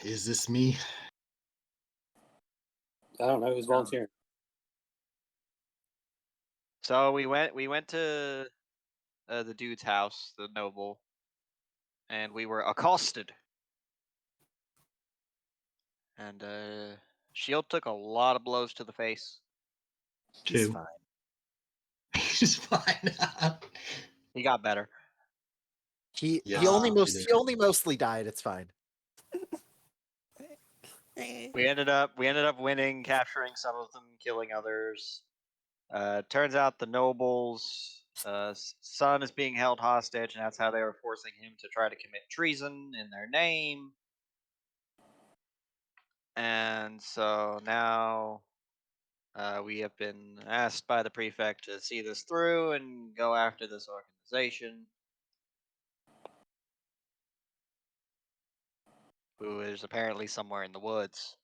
Is this me? I don't know who's volunteering. So we went to the dude's house, the noble, and we were accosted. And Shield took a lot of blows to the face. He's Two. fine. He's fine. He got better. He Yes, he only mostly died. It's fine. We ended up winning, capturing some of them, killing others. Turns out the noble's son is being held hostage, and that's how they were forcing him to try to commit treason in their name. And so now we have been asked by the prefect to see this through and go after this organization, who is apparently somewhere in the woods.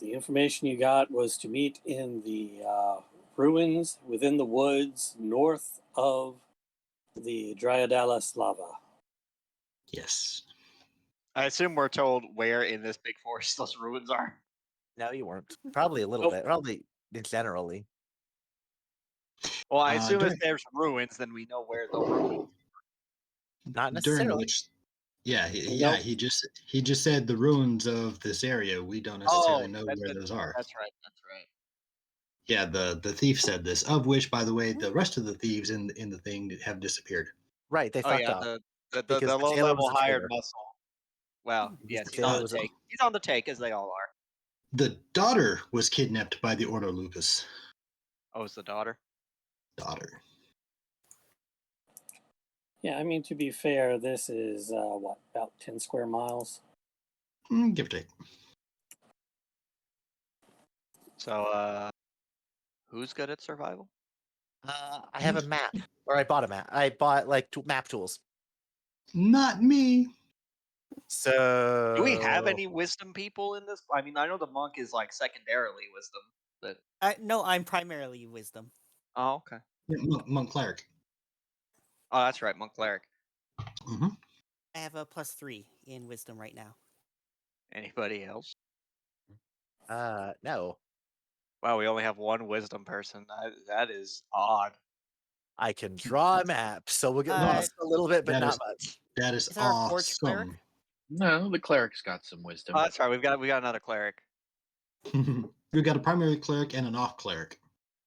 The information you got was to meet in the ruins within the woods north of the Dryadala Slava. Yes. I assume we're told where in this big forest those ruins are. No, you weren't. Probably a little bit. Probably generally. Well, I assume if during- there's ruins, then we know where the ruins. Not During necessarily. which, he just said the ruins of this area. We don't necessarily know where those are. That's right. That's right. Yeah, the thief said this. Of which, by the way, the rest of the thieves in the thing have disappeared. Right, they fucked up. The Because the low tailor level was a hired traitor. muscle. Well, yes, the he's on tailor the was a- take. He's on the take, as they all are. The daughter was kidnapped by the Ordo Lupus. Oh, it's the daughter. Daughter. Yeah, I mean, to be fair, this is, about 10 square miles? Give or take. So, who's good at survival? I have a map, or I bought a map. I bought map tools. Not me. So Do we have any wisdom people in this? I mean, I know the monk is like secondarily wisdom, but No, I'm primarily wisdom. oh, okay. Yeah, monk cleric. Oh, that's right, monk cleric. Mm-hmm. I have a +3 in wisdom right now. Anybody else? No. Wow, we only have one wisdom person. That is odd. I can draw a map, so we'll get lost a little bit, but that not is- much. That is Is there a forge cleric? awesome. No, the cleric's got some wisdom. Oh, that's right. We got another cleric. We've got a primary cleric and an off cleric.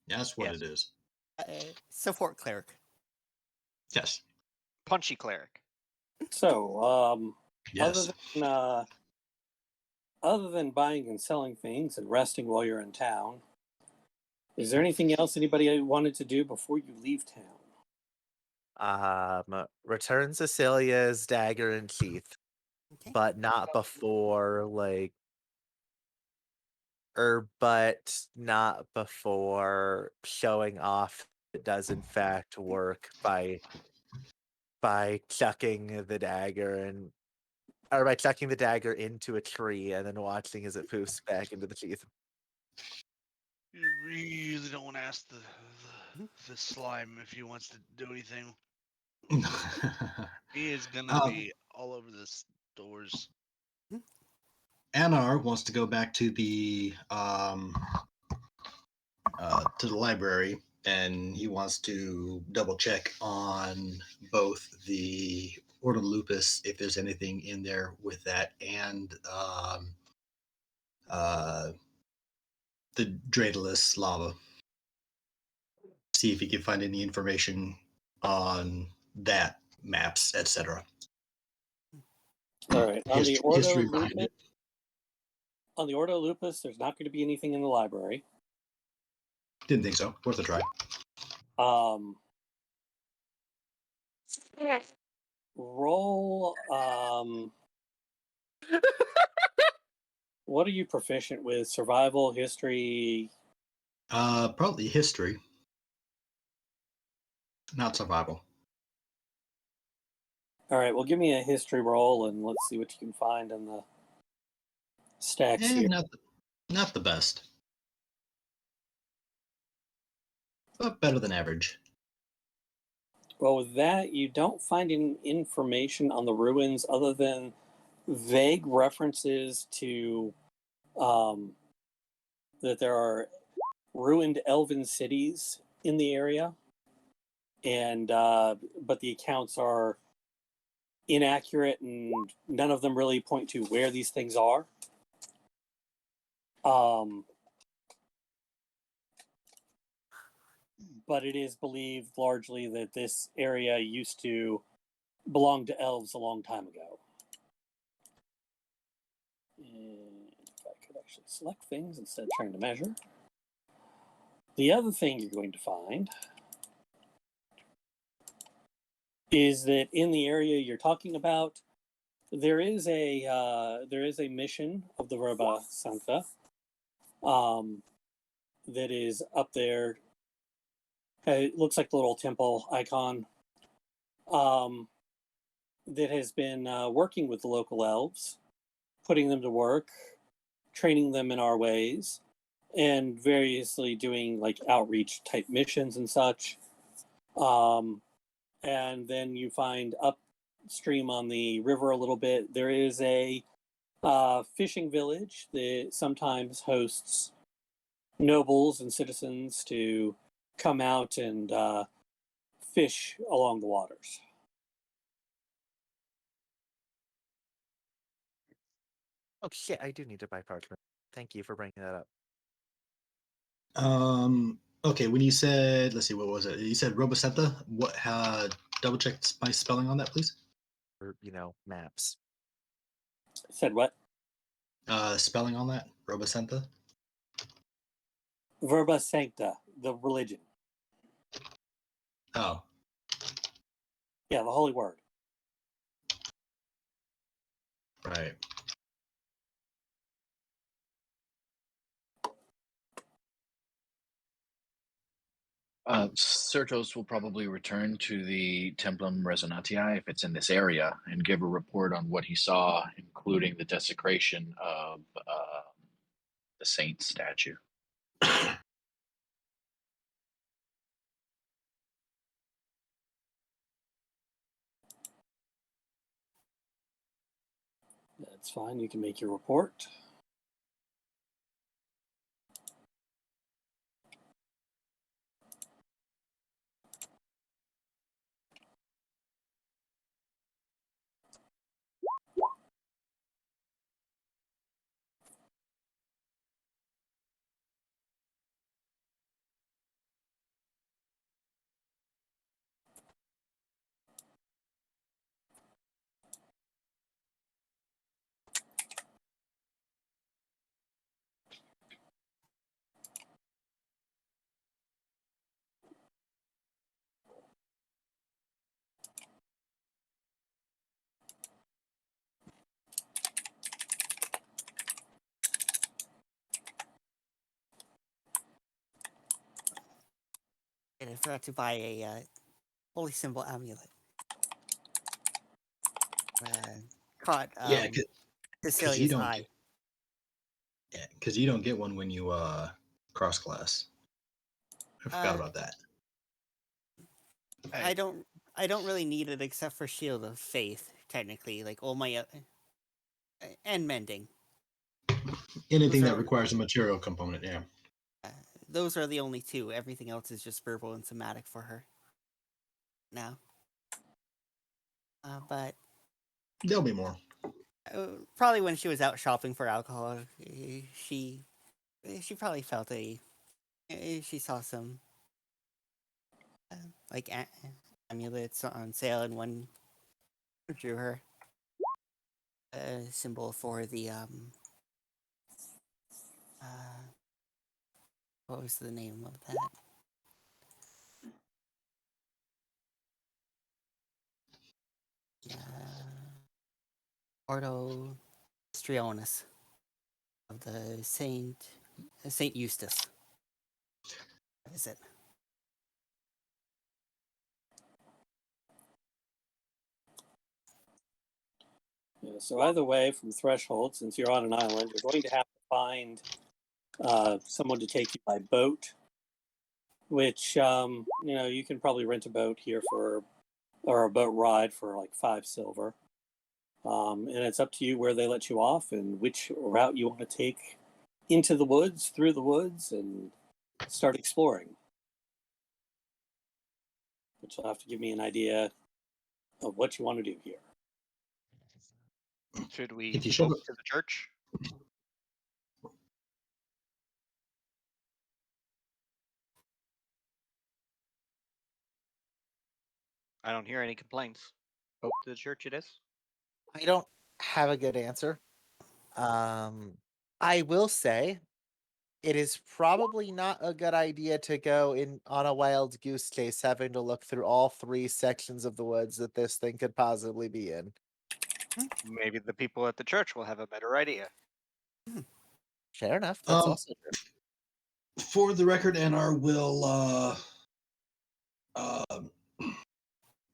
That's what Yes. it is. Support cleric. Yes. Punchy cleric. So, Yes. other than buying and selling things and resting while you're in town, is there anything else anybody wanted to do before you leave town? Return Cecilia's dagger and sheath, Okay. but not before but not before showing off it does in fact work by chucking the dagger by chucking the dagger into a tree and then watching as it poofs back into the sheath. You really don't want to ask the slime if he wants to do anything. He is gonna be all over the stores. Anar wants to go back to the library, and he wants to double check on both the Ordo Lupus, if there's anything in there with that, and the Daedalus lava. See if he can find any information on that, maps, etc. All right. On the History behind it. Ordo Lupus, there's not going to be anything in the library. Didn't think so. Worth a try. Roll. What are you proficient with? Survival, history? Probably history, not survival. All right. Well, give me a history roll, and let's see what you can find in the stacks here. Not the best, but better than average. Well, with that, you don't find any information on the ruins other than vague references to that there are ruined elven cities in the area, and but the accounts are inaccurate, and none of them really point to where these things are. But it is believed largely that this area used to belong to elves a long time ago. And if I could actually select things instead of trying to measure. The other thing you're going to find is that in the area you're talking about, there is a mission of the Verba Santa that is up there. It looks like the little temple icon that has been working with the local elves, putting them to work, training them in our ways, and variously doing like outreach type missions and such. And then you find upstream on the river a little bit, there is a fishing village that sometimes hosts nobles and citizens to come out and fish along the waters. Oh shit! I do need to buy parchment. Thank you for bringing that up. Okay, when you said, let's see, what was it? You said Robocenta. What? Double check my spelling on that, please. Or maps. Said what? Spelling on that, Robocenta. Verba Sancta, the religion. Oh, Yeah, the holy word. right. Certos will probably return to the Templum Resonantii if it's in this area and give a report on what he saw, including the desecration of the saint statue. That's fine. You can make your report. And I forgot to buy a holy symbol amulet. Caught Yeah, because you Cecilia's don't. eye. Yeah, because you don't get one when you cross class. I forgot about that. I don't really need it except for Shield of Faith, technically. Like all my and mending. Anything Those that are requires a material component, yeah. those are the only two. Everything else is just verbal and somatic for her. Now. But There'll be more. probably when she was out shopping for alcohol, she probably felt she saw some like amulets on sale, and one drew her a symbol for the what was the name of that? Yeah, Ordo Strionis of the Saint Eustace. What is it? Yeah, so either way, from Threshold, since you're on an island, you're going to have to find someone to take you by boat. Which you can probably rent a boat here for or a boat ride for like 5 silver. And it's up to you where they let you off and which route you want to take into the woods, through the woods, and start exploring. But you'll have to give me an idea of what you want to do here. Should we If you go show to the church? I don't hear any complaints. Go to the church it is. I don't have a good answer. I will say it is probably not a good idea to go in on a wild goose chase having to look through all 3 sections of the woods that this thing could possibly be in. Maybe the people at the church will have a better idea. Fair enough. That's Um, also true. For the record, NR will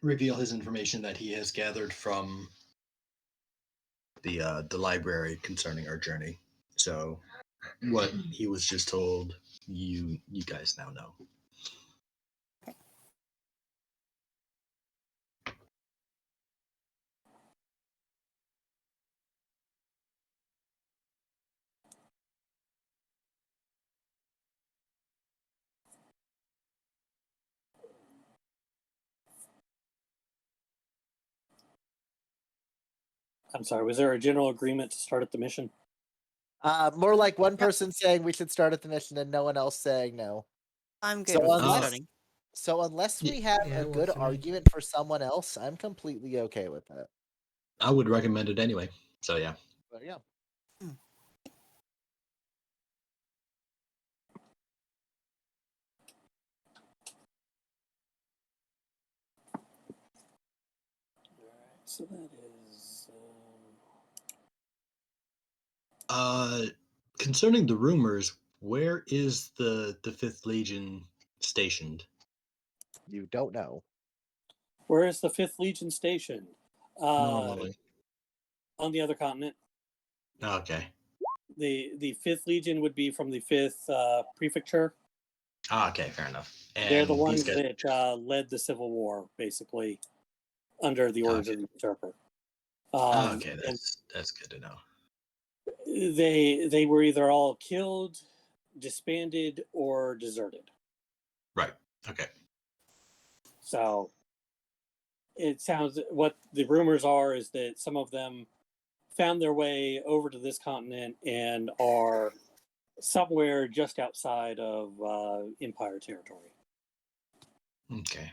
reveal his information that he has gathered from the library concerning our journey. So what he was just told, you guys now know. I'm sorry, was there a general agreement to start at the mission? More like one person saying we should start at the mission and no one else saying no. I'm good So with unless starting. so unless we have Yeah, a it good works for me. argument for someone else, I'm completely okay with that. I would recommend it anyway. So yeah. But yeah. Alright, so that is. Concerning the rumors, where is the Fifth Legion stationed? You don't know. Where is the 5th Legion station? Normally. On the other continent. Okay. The 5th Legion would be from the 5th Prefecture. Okay, fair enough. And They're the these ones guys. that led the Civil War, basically, under the orders of the usurper. Okay, And that's good to know. they were either all killed, disbanded, or deserted. Right. Okay. So it sounds, what the rumors are is that some of them found their way over to this continent and are somewhere just outside of Empire territory. Okay.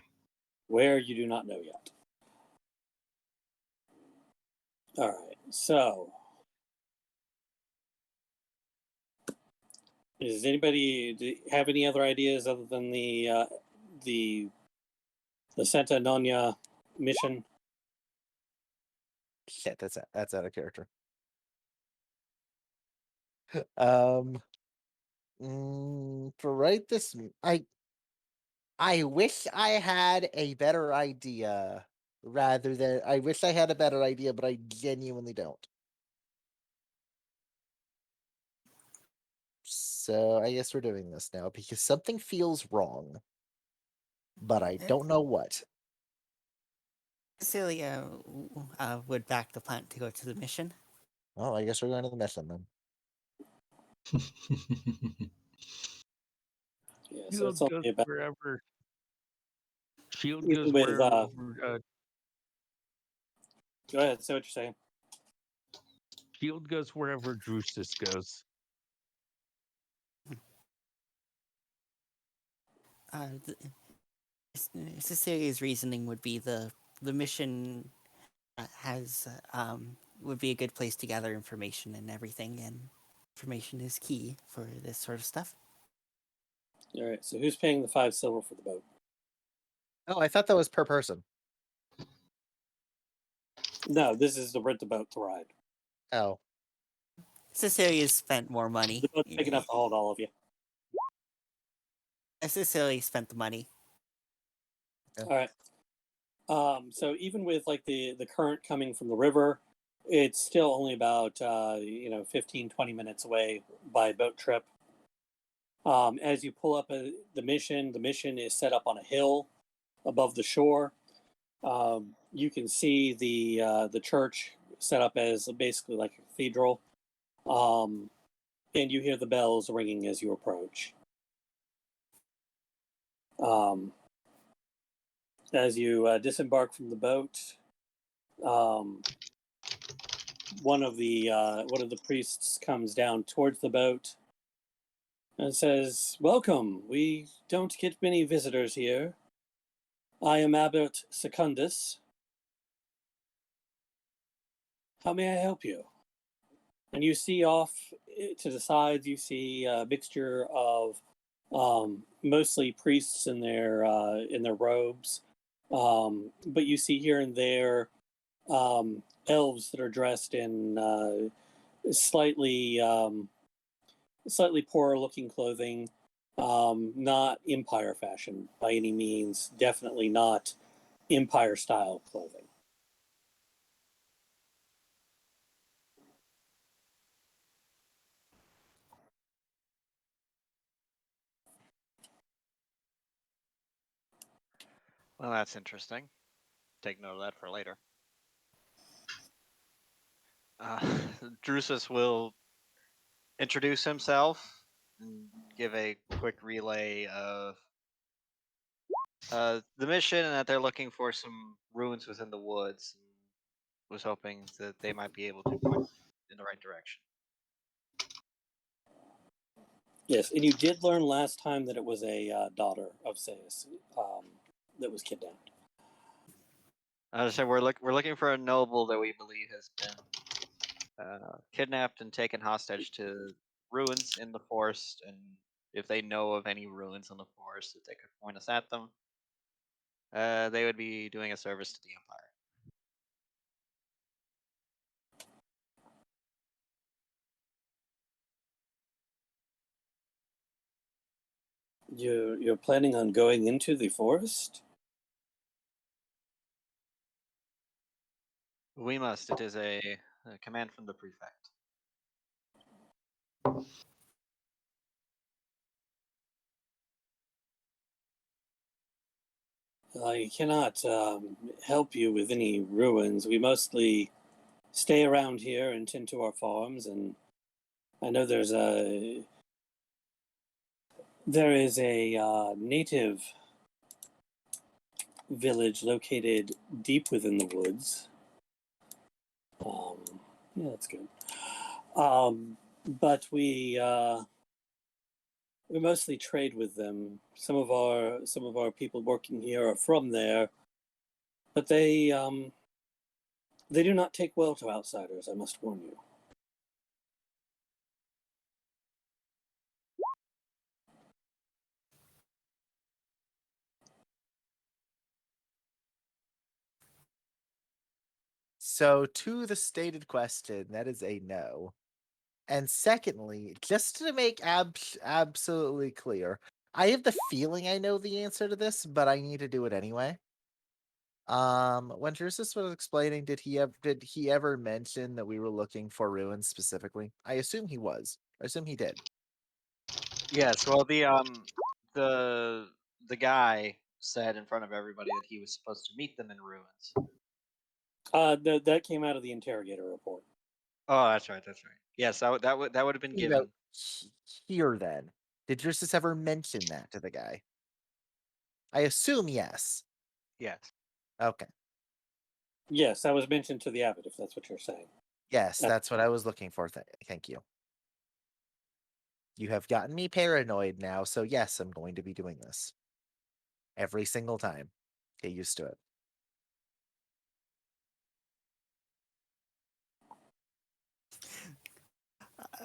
Where, you do not know yet. All right, so does anybody have any other ideas other than the Santa Nonia mission? Shit, that's out of character. For right this I wish I had a better idea I wish I had a better idea, but I genuinely don't. So I guess we're doing this now because something feels wrong. But I don't know what. Cecilia would back the plant to go to the mission. Well, I guess we're going to the mission then. Yeah, so Shield it's goes only about wherever. Shield even goes with wherever. go ahead, say what you're saying. Shield goes wherever Drusus goes. Cecilia's reasoning would be the mission has would be a good place to gather information and everything, and information is key for this sort of stuff. All right, so who's paying the 5 silver for the boat? Oh, I thought that was per person. No, this is to rent the boat to ride. Oh. Cecilia's spent more money. The boat's big enough to hold all of you. Cecilia spent the money. All right. So even with like the current coming from the river, it's still only about 15, 20 minutes away by boat trip. As you pull up the mission is set up on a hill above the shore. You can see the church set up as basically like a cathedral, and you hear the bells ringing as you approach. As you disembark from the boat, one of the priests comes down towards the boat and says, "Welcome. We don't get many visitors here. I am Abbot Secundus. How may I help you?" And you see off to the sides, you see a mixture of mostly priests in their robes, but you see here and there elves that are dressed in slightly slightly poorer looking clothing, not Empire fashion by any means. Definitely not Empire style clothing. Well, that's interesting. Take note of that for later. Drusus will introduce himself and give a quick relay of the mission and that they're looking for some ruins within the woods. And was hoping that they might be able to point in the right direction. Yes, and you did learn last time that it was a daughter of Zeus that was kidnapped. I said we're looking for a noble that we believe has been kidnapped and taken hostage to ruins in the forest, and if they know of any ruins in the forest that they could point us at them, they would be doing a service to the Empire. You're planning on going into the forest? We must. It is a command from the prefect. I cannot help you with any ruins. We mostly stay around here and tend to our farms, and I know there is a native village located deep within the woods. Yeah, that's good. But we mostly trade with them. Some of our people working here are from there, but they do not take well to outsiders. I must warn you. So, to the stated question, that is a no. And secondly, just to make absolutely clear, I have the feeling I know the answer to this, but I need to do it anyway. When Drusus was explaining, did he ever mention that we were looking for ruins specifically? I assume he was. I assume he did. Yes. Well, the guy said in front of everybody that he was supposed to meet them in ruins. That came out of the interrogator report. Oh, that's right. That's right. Yes, that would have been given. Here then, did Drusus ever mention that to the guy? I assume yes. Yes. Okay. Yes, that was mentioned to the abbot, if that's what you're saying. Yes, that's what I was looking for. Thank you. You have gotten me paranoid now, so yes, I'm going to be doing this. Every single time. Get used to it.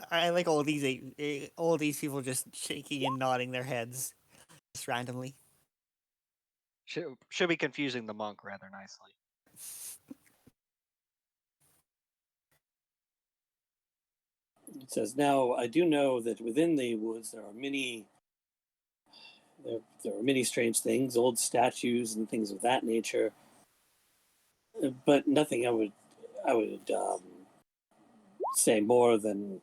I like all these people just shaking and nodding their heads just randomly. Should be confusing the monk rather nicely. It says, "Now I do know that within the woods there are many strange things, old statues and things of that nature, but nothing I would say more than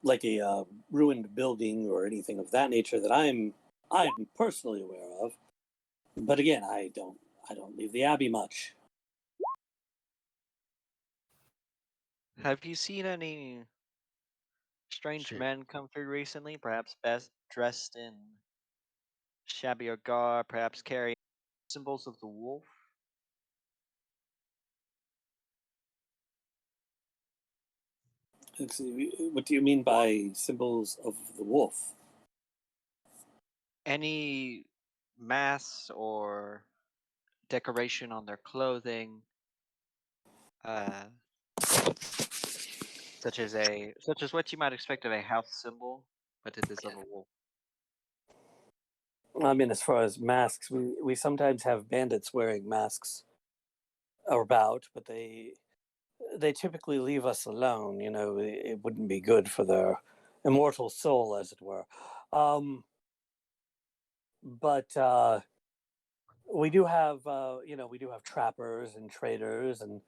like a ruined building or anything of that nature that I'm personally aware of. But again, I I don't leave the abbey much. Have you seen any strange Shit. men come through recently? Perhaps best dressed in shabby garb, perhaps carrying symbols of the wolf? What do you mean by symbols of the wolf? Any masks or decoration on their clothing, uh, such as what you might expect of a house symbol, but it is of a wolf. I mean, as far as masks, we sometimes have bandits wearing masks about, but they typically leave us alone. You know, it wouldn't be good for their immortal soul, as it were. But we do have, we do have trappers and traders, and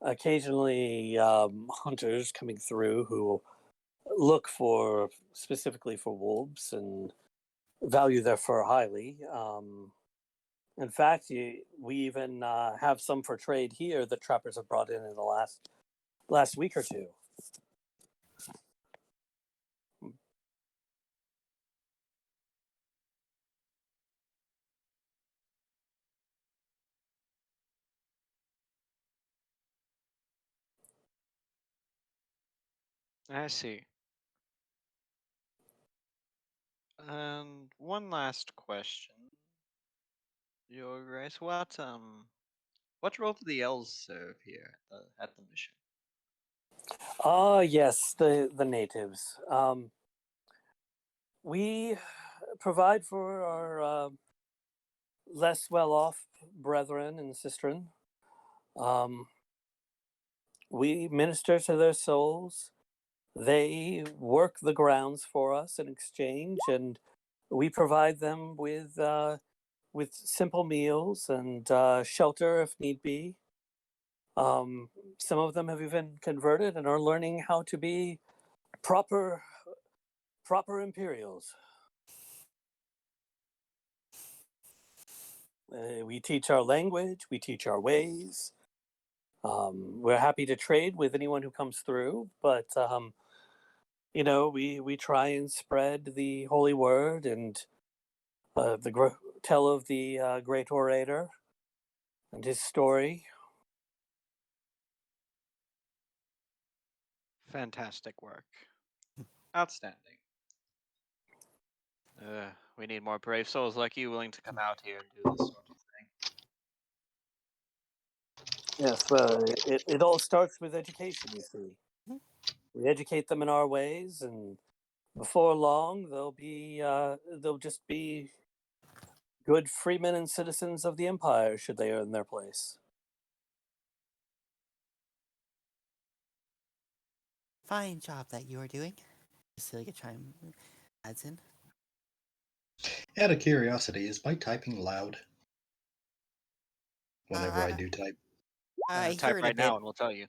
occasionally hunters coming through who look for specifically for wolves and value their fur highly. In fact, we even have some for trade here that trappers have brought in the last week or two. I see. And one last question, Your Grace. What role do the elves serve here at the mission? Yes, the natives. We provide for our less well off brethren and sistren. Um, we minister to their souls. They work the grounds for us in exchange, and we provide them with simple meals and shelter if need be. Some of them have even converted and are learning how to be proper Imperials. We teach our language, we teach our ways. We're happy to trade with anyone who comes through, but we try and spread the holy word and tell of the great orator and his story. Fantastic work. Outstanding. We need more brave souls like you willing to come out here and do this sort of thing. Yes, well, it all starts with education, you see. We educate them in our ways, and before long, they'll just be good freemen and citizens of the empire should they earn their place. Fine job that you are doing. Cecilia chime adds in. Out of curiosity, is my typing loud whenever I Uh, do type? I Type hear it a right bit. now and we'll tell you.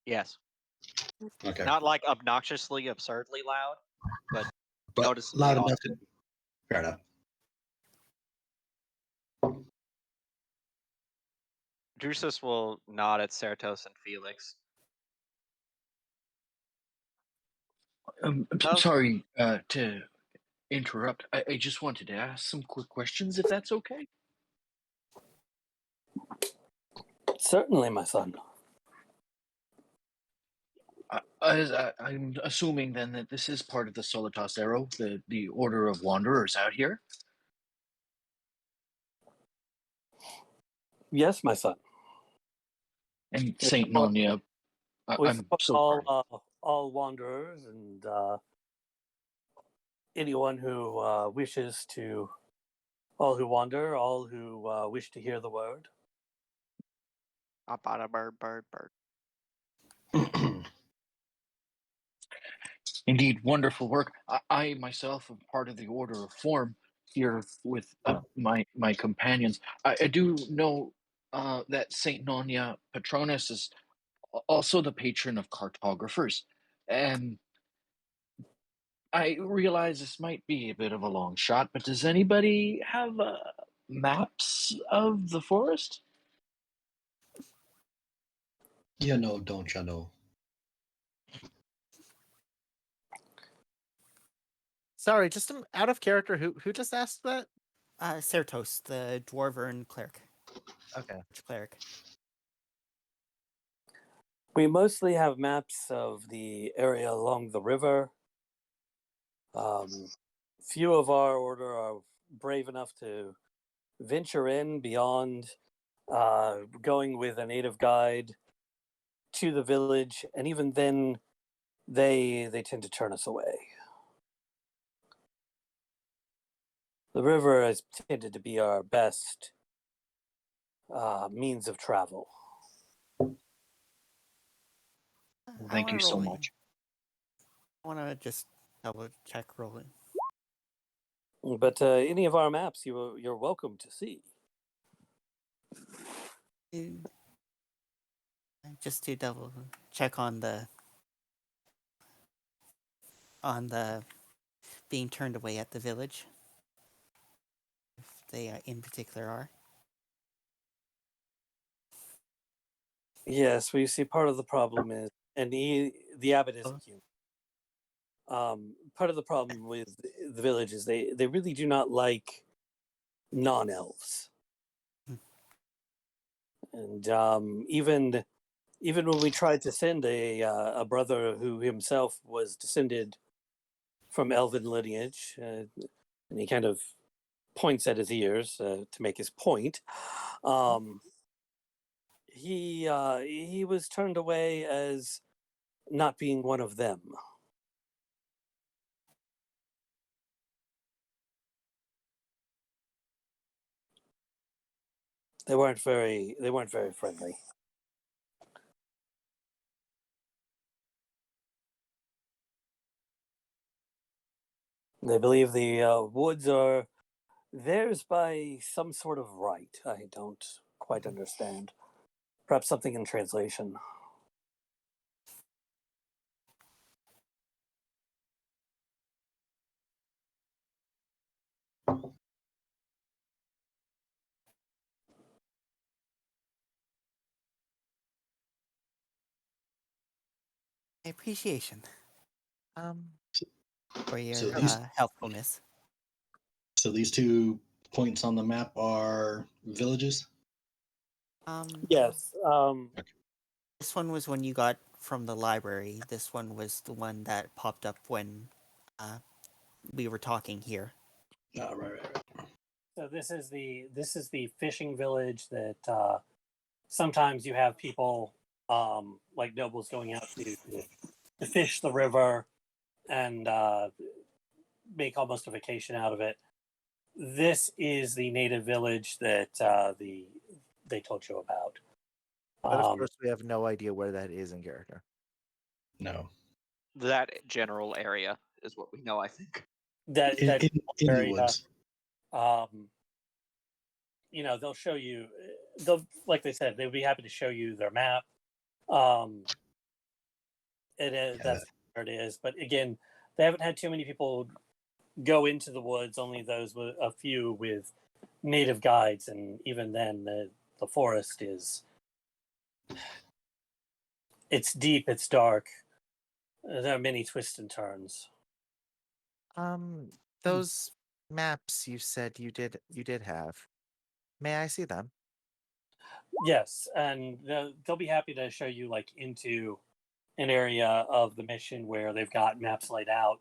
Yes. Okay. Not like obnoxiously, absurdly loud, but But noticeably loud enough to. audible. Fair enough. Drusus will nod at Certos and Felix. Oh. Sorry to interrupt. I just wanted to ask some quick questions, if that's okay. Certainly, my son. I'm assuming then that this is part of the Solitas Arrow, the Order of Wanderers out here. Yes, my son. And Saint Nonia, We I'm support so sorry. all wanderers and anyone who wishes to, all who wander, all who wish to hear the word. About a bird. Indeed, wonderful work. I myself am part of the Order of Form here with my companions. I do know that Saint Nonia Patronus is also the patron of cartographers, and I realize this might be a bit of a long shot, but does anybody have maps of the forest? You know, don't you know? Sorry, just out of character. Who just asked that? Certos, the dwarven cleric. Okay. Cleric. We mostly have maps of the area along the river. Few of our order are brave enough to venture in beyond going with a native guide to the village, and even then, they tend to turn us away. The river has tended to be our best means of travel. Thank you so much. I want to just double check rolling. But any of our maps, you're welcome to see. Just to double check on the being turned away at the village, if they in particular are. Yes, we see part of the problem is, and the abbot is a human. Part of the problem with the village is they really do not like non-elves, and even when we tried to send a brother who himself was descended from elven lineage, and he kind of points at his ears to make his point. He was turned away as not being one of them. They weren't very friendly. They believe the woods are theirs by some sort of right. I don't quite understand. Perhaps something in translation. Appreciation for your So these helpfulness. so these 2 points on the map are villages. Yes. This one was one you got from the library. This one was the one that popped up when we were talking here. Oh, right. So this is the fishing village that sometimes you have people like nobles going out to fish the river and make almost a vacation out of it. This is the native village that they told you about. But of course, we have no idea where that is in character. No. That general area is what we know, I think. That In the area, woods. they'll show you. Like they said, they'll be happy to show you their map. That's where it is. But again, they haven't had too many people go into the woods. Only those with a few with native guides, and even then, the forest is. It's deep. It's dark. There are many twists and turns. Those maps you said you did have. May I see them? Yes, and they'll be happy to show you like into an area of the mission where they've got maps laid out.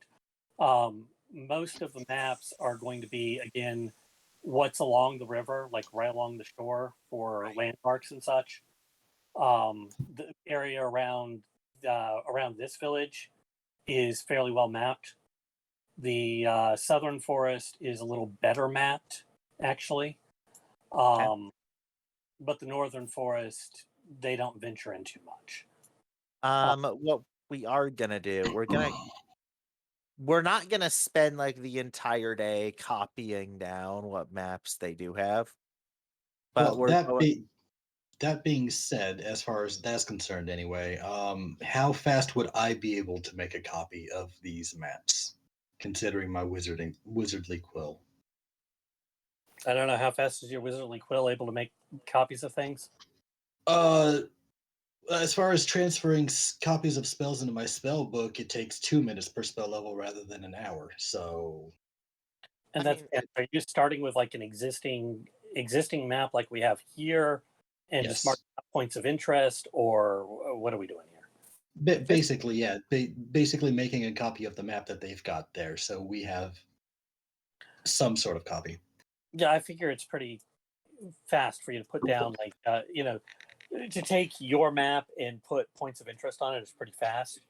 Most of the maps are going to be again what's along the river, like right along the shore for landmarks and such. The area around this village is fairly well mapped. The southern forest is a little better mapped, actually. But the northern forest, they don't venture in too much. What we are gonna do, we're not gonna spend like the entire day copying down what maps they do have. But Well, that being said, as far as that's concerned, anyway, how fast would I be able to make a copy of these maps? considering my wizardly quill. I don't know how fast is your wizardly quill able to make copies of things. As far as transferring copies of spells into my spell book, it takes 2 minutes per spell level rather than an hour. So, And I that's mean, and are you starting with like an existing map like we have here, and just yes, marking out points of interest, or what are we doing here? basically, yeah, basically making a copy of the map that they've got there, so we have some sort of copy. Yeah, I figure it's pretty fast for you to put down, like to take your map and put points of interest on it is pretty fast.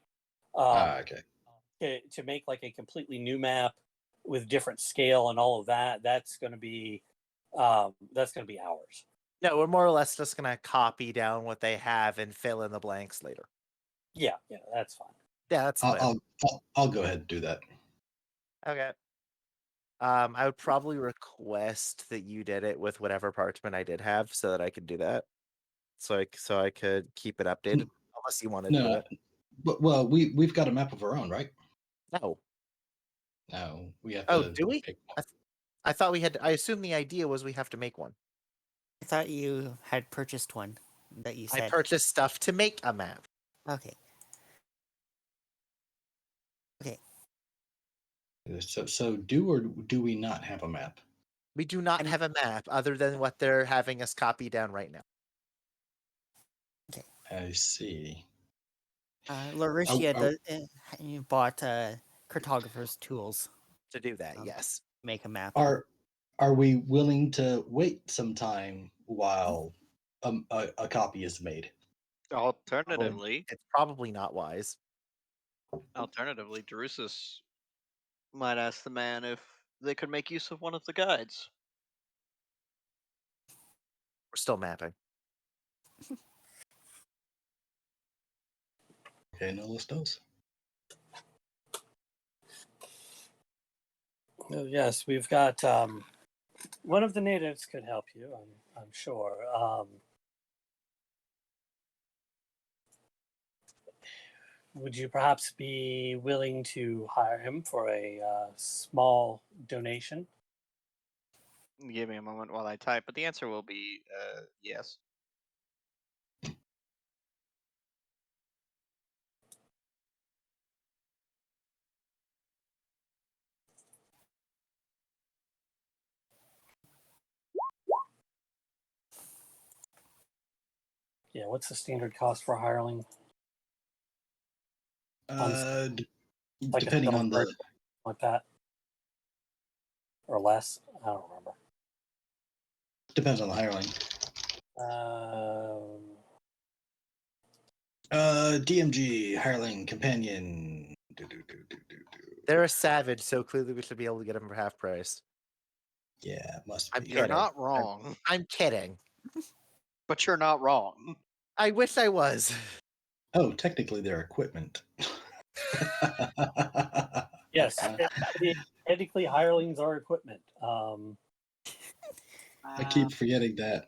Okay. To make like a completely new map with different scale and all of that, that's going to be hours. no, we're more or less just gonna copy down what they have and fill in the blanks later. Yeah, that's fine. Yeah, that's the plan. I'll go ahead and do that. Okay. I would probably request that you did it with whatever parchment I did have, so that I could do that. So I could keep it updated, unless you want to do No, it. but well, we've got a map of our own, right? No. No, we have Oh, to do we? pick one. I thought we had. I assume the idea was we have to make one. I thought you had purchased one that you I said. purchased stuff to make a map. Okay. Okay. So do or do we not have a map? We do not have a map other than what they're having us copy down right now. I see. Lauricia bought cartographer's tools To do that, to yes. make a map. Are we willing to wait some time while a copy is made? Alternatively, It's probably not wise. Drusus might ask the man if they could make use of one of the guides. We're still mapping. Okay, no listos. Oh, yes, we've got one of the natives could help you. I'm sure. Would you perhaps be willing to hire him for a small donation? Give me a moment while I type, but the answer will be yes. Yeah, what's the standard cost for a hireling? Like Depending on the like that, or less? I don't remember. depends on the hireling. DMG hireling companion. They're a savage, so clearly we should be able to get them for half price. Yeah, must I'm be. You're kidding. not wrong, I'm kidding. but you're not wrong. I wish I was. Oh, technically they're equipment. Yes, technically hirelings are equipment. I keep forgetting that.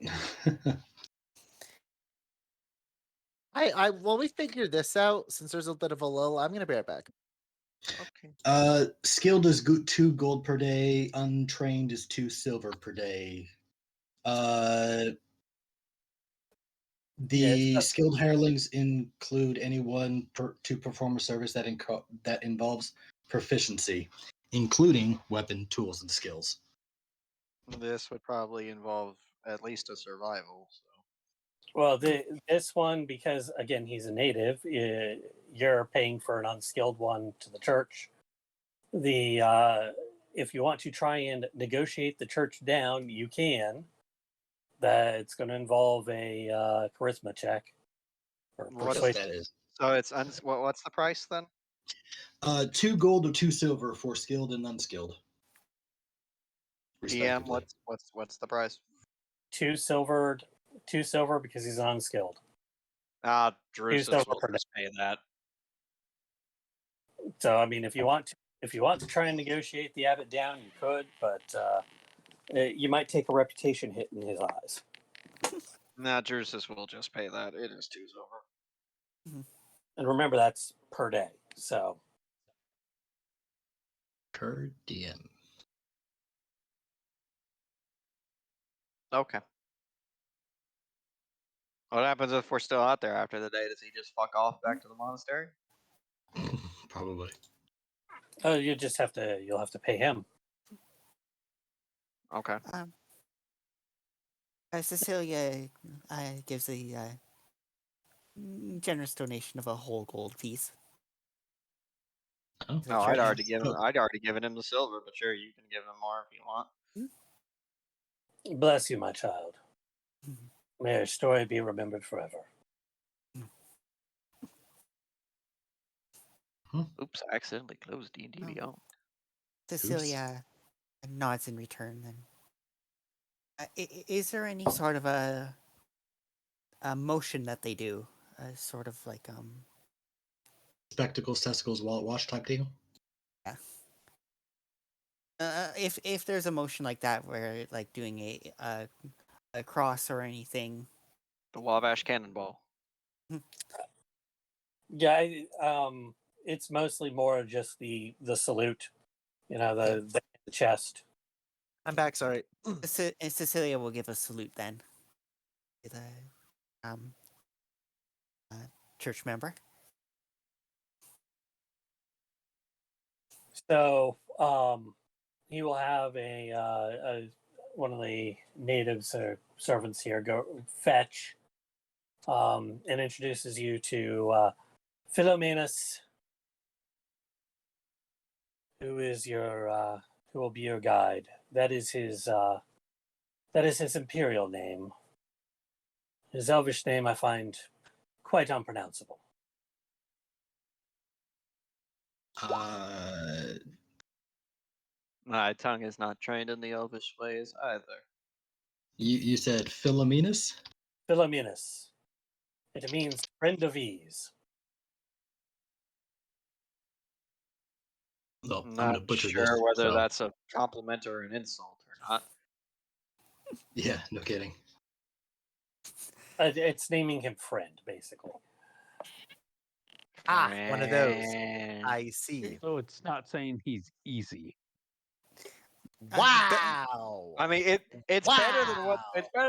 While we figure this out, since there's a bit of a lull, I'm gonna be right back. Okay. Skilled is 2 gold per day. Untrained is 2 silver per day. The skilled hirelings include anyone to perform a service that that involves proficiency, including weapon, tools, and skills. This would probably involve at least a survival. So. Well, this one, because again he's a native, you're paying for an unskilled one to the church. If you want to try and negotiate the church down, you can. That's going to involve a charisma check. Or What that is. So it's what's the price then? 2 gold or 2 silver for skilled and unskilled. DM, Respectively. what's the price? 2 silver because he's unskilled. Drusus will just pay that. So I mean, if you want to try and negotiate the abbot down, you could, but you might take a reputation hit in his eyes. Nah, Drusus will just pay that. It is 2 silver. And remember, that's per day. So per diem. Okay. What happens if we're still out there after the day? Does he just fuck off back to the monastery? Probably. Oh, you'll have to pay him. Okay. Cecilia gives a generous donation of a whole gold piece. Oh, No, I'd already given Oh. him the silver, but sure, you can give him more if you want. Bless you, my child. May your story be remembered forever. Oops, I accidentally closed D&D Beyond. Cecilia nods in return. Then, is there any sort of a motion that they do? Sort of like Spectacles, testicles, wallet, watch type deal. yeah. If there's a motion like that, where like doing a cross or anything. The Wabash Cannonball. Yeah, it's mostly more just the salute, the chest. I'm back. Sorry. Cecilia will give a salute then. To the church member. So he will have one of the natives or servants here go fetch and introduces you to Philomenus, who will be your guide. That is his imperial name. His elvish name I find quite unpronounceable. My tongue is not trained in the Elvish ways either. You said Philomenus? Philomenus. It means friend of ease. Well, I'm Not going to butcher sure this. whether So. that's a compliment or an insult or not. Yeah, no kidding. It's naming him friend, basically. One of those. I see. So it's not saying he's easy. Wow. I mean, it's Wow. better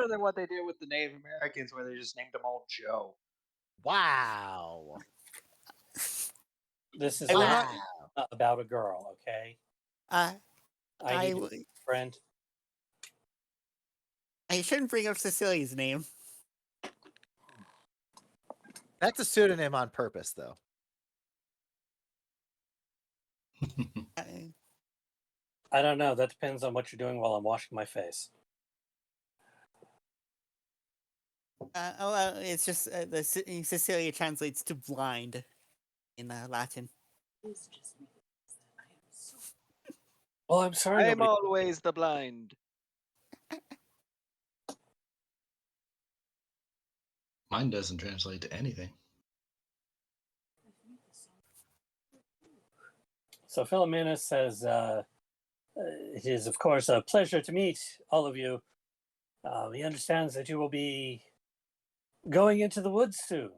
than what they did with the Native Americans, where they just named them all Joe. Wow. This is Wow. not about a girl, okay? I friend. I shouldn't bring up Cecilia's name. That's a pseudonym on purpose, though. I don't know. That depends on what you're doing while I'm washing my face. It's just Cecilia translates to blind in Latin. Well, I'm sorry. I'm always the blind. Mine doesn't translate to anything. So Philomenus says, it is, of course, a pleasure to meet all of you. He understands that you will be going into the woods soon.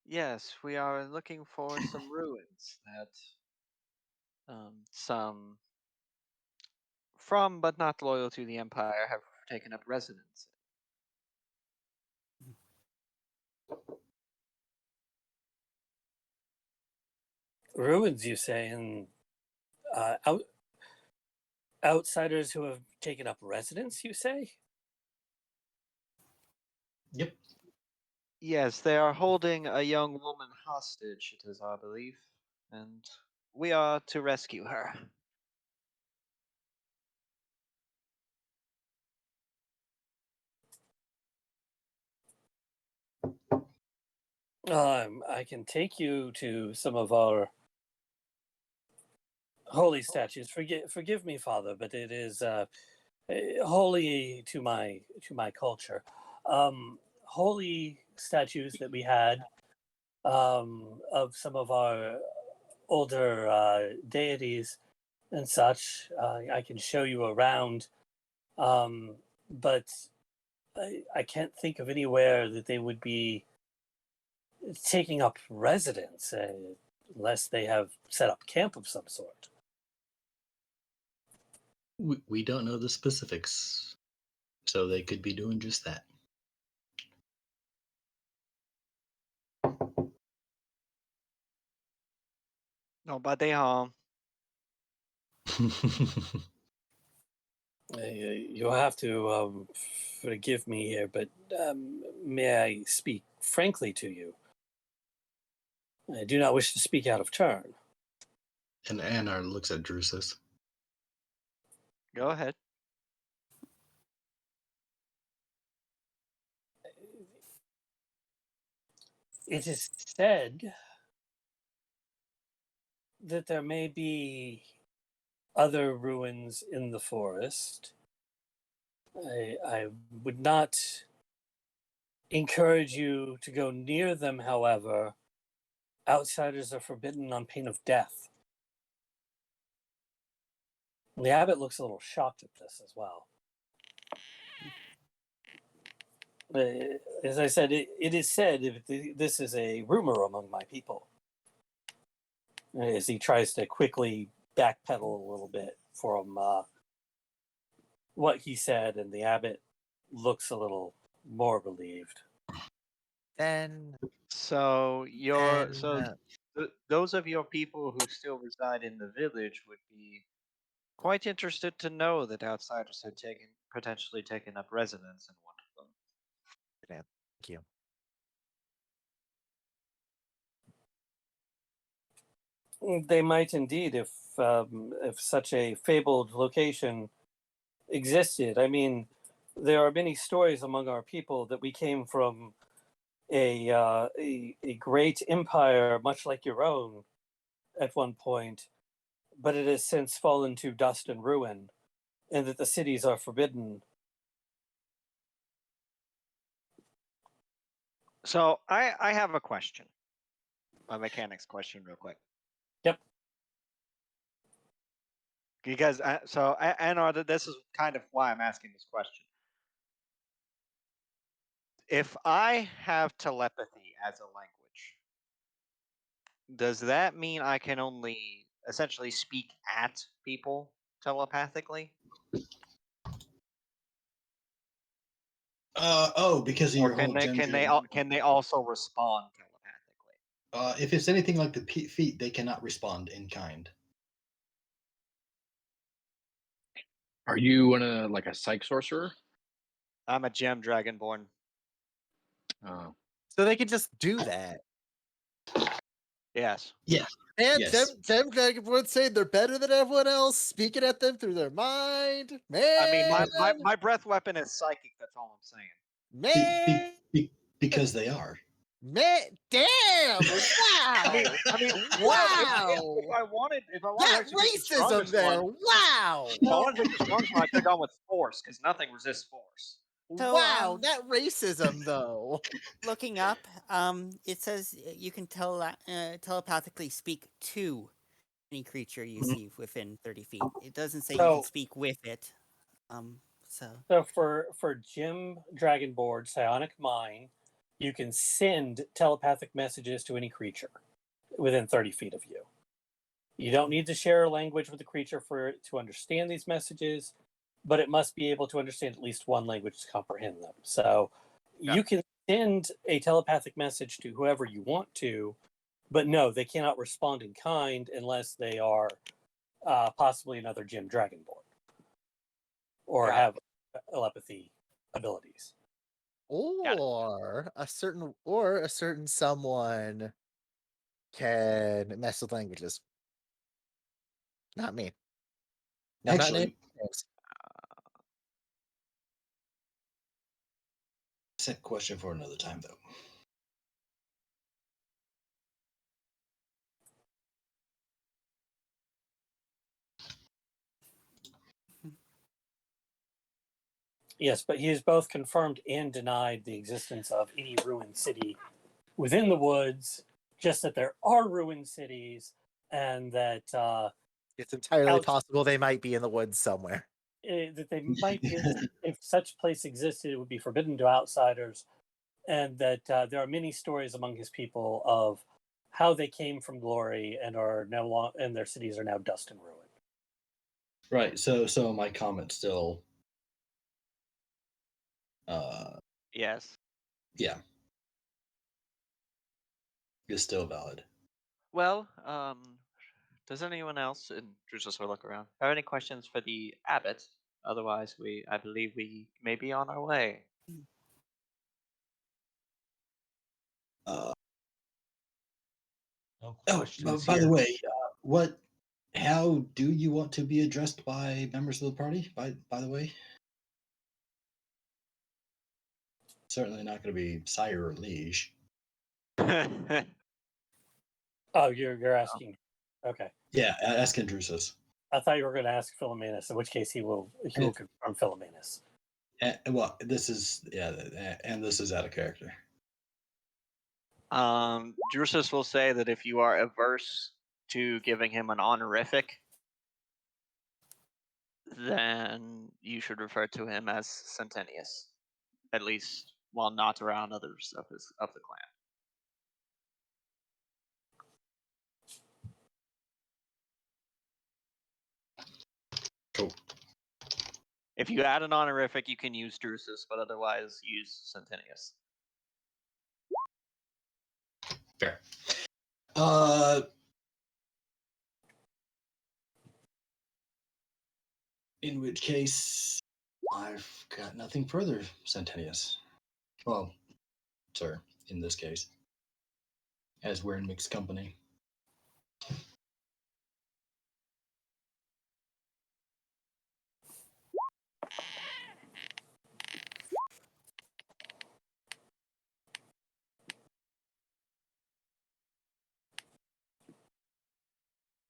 Yes, we are looking for some ruins that some from but not loyal to the Empire have taken up residence. Ruins, you say, and outsiders who have taken up residence, you say? Yep. Yes, they are holding a young woman hostage, it is our belief, and we are to rescue her. I can take you to some of our holy statues. Forgive me, Father, but it is holy to my culture. Holy statues that we had of some of our older deities and such. I can show you around, but I can't think of anywhere that they would be taking up residence. unless they have set up camp of some sort. We don't know the specifics, so they could be doing just that. Nobody home. You'll have to forgive me here, but may I speak frankly to you? I do not wish to speak out of turn. And Anar looks at Drusus. Go ahead. It is said that there may be other ruins in the forest. I would not encourage you to go near them, however. Outsiders are forbidden on pain of death. The abbot looks a little shocked at this as well. As I said, it is said this is a rumor among my people. As he tries to quickly backpedal a little bit from what he said, and the abbot looks a little more relieved. Then, So then those of your people who still reside in the village would be quite interested to know that outsiders had potentially taken up residence in one of them. thank you. They might indeed, if such a fabled location existed. I mean, there are many stories among our people that we came from a great empire, much like your own, at one point, but it has since fallen to dust and ruin, and that the cities are forbidden. So I have a question, a mechanics question, real quick. Yep. Because Anar, this is kind of why I'm asking this question. If I have telepathy as a language, does that mean I can only essentially speak at people telepathically? Because of Or your whole gender. can they also respond telepathically? If it's anything like the feet, they cannot respond in kind. Are you like a psych sorcerer? I'm a gem dragonborn. Oh. So they could just do that. Yes. Yeah. And Yes. them Dragonborn saying they're better than everyone else, speaking at them through their mind. Man, I mean, my breath weapon is psychic. That's all I'm saying. man, Because they are. man, damn! Wow! I mean, wow! if I wanted to That actually be the racism strongest there! one, Wow! if I wanted to be the strongest one, I could have gone with force because nothing resists force. So, Wow! That racism though. looking up, it says you can telepathically speak to any creature you see within 30 feet. It doesn't say you can speak with it. So for Jim Dragonboard Psionic Mind, you can send telepathic messages to any creature within 30 feet of you. You don't need to share a language with the creature for it to understand these messages, but it must be able to understand at least one language to comprehend them. So you can send a telepathic message to whoever you want to, but no, they cannot respond in kind unless they are possibly another Jim Dragonborn or have telepathy abilities. Or a certain someone can mess with languages. Not me. I'm not Actually, naming names. it's a question for another time, though. Yes, but he has both confirmed and denied the existence of any ruined city within the woods, just that there are ruined cities and that It's entirely possible they might be in the woods somewhere. that they might be, if such place existed, it would be forbidden to outsiders, and that there are many stories among his people of how they came from glory and are no and their cities are now dust and ruin. Right. So my comment still. Yes. Yeah, is still valid. Well, does anyone else, and just will look around, have any questions for the abbot? Otherwise, I believe we may be on our way. Uh, No oh, questions by the here. way, what? How do you want to be addressed by members of the party? By the way, certainly not going to be sire or liege. Oh, you're asking. Okay. Yeah, ask Andrusus. I thought you were going to ask Philomenus, in which case he will confirm Philomenus. Well, this is and this is out of character. Drusus will say that if you are averse to giving him an honorific, then you should refer to him as Centenius, at least while not around others of the clan. Cool. If you add an honorific, you can use Drusus, but otherwise use Centenius. Fair. In which case, I've got nothing further, Centenius. Well, sir, in this case, as we're in mixed company.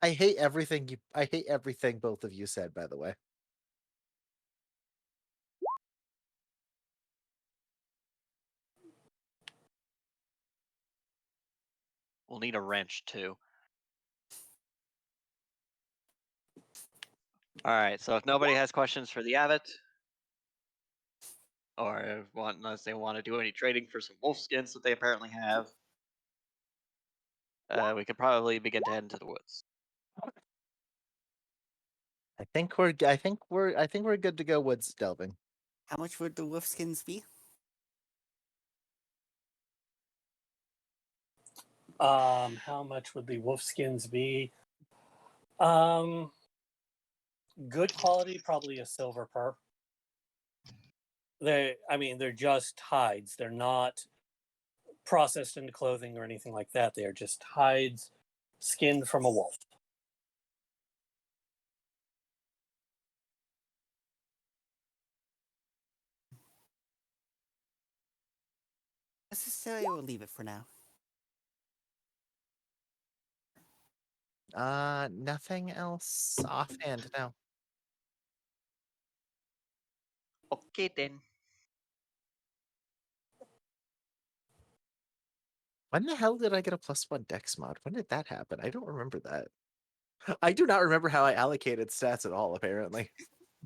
I hate everything I hate everything both of you said, by the way. We'll need a wrench too. All right. So if nobody has questions for the abbot, or unless they want to do any trading for some wolf skins that they apparently have, we could probably begin to head into the woods. I think we're good to go woods delving. How much would the wolfskins be? How much would the wolf skins be? Good quality, probably a silver per. They're just hides. They're not processed into clothing or anything like that. They are just hides skinned from a wolf. Let's just say we'll leave it for now. Nothing else offhand now. Okay then. When the hell did I get a +1 dex mod? When did that happen? I don't remember that. I do not remember how I allocated stats at all, apparently.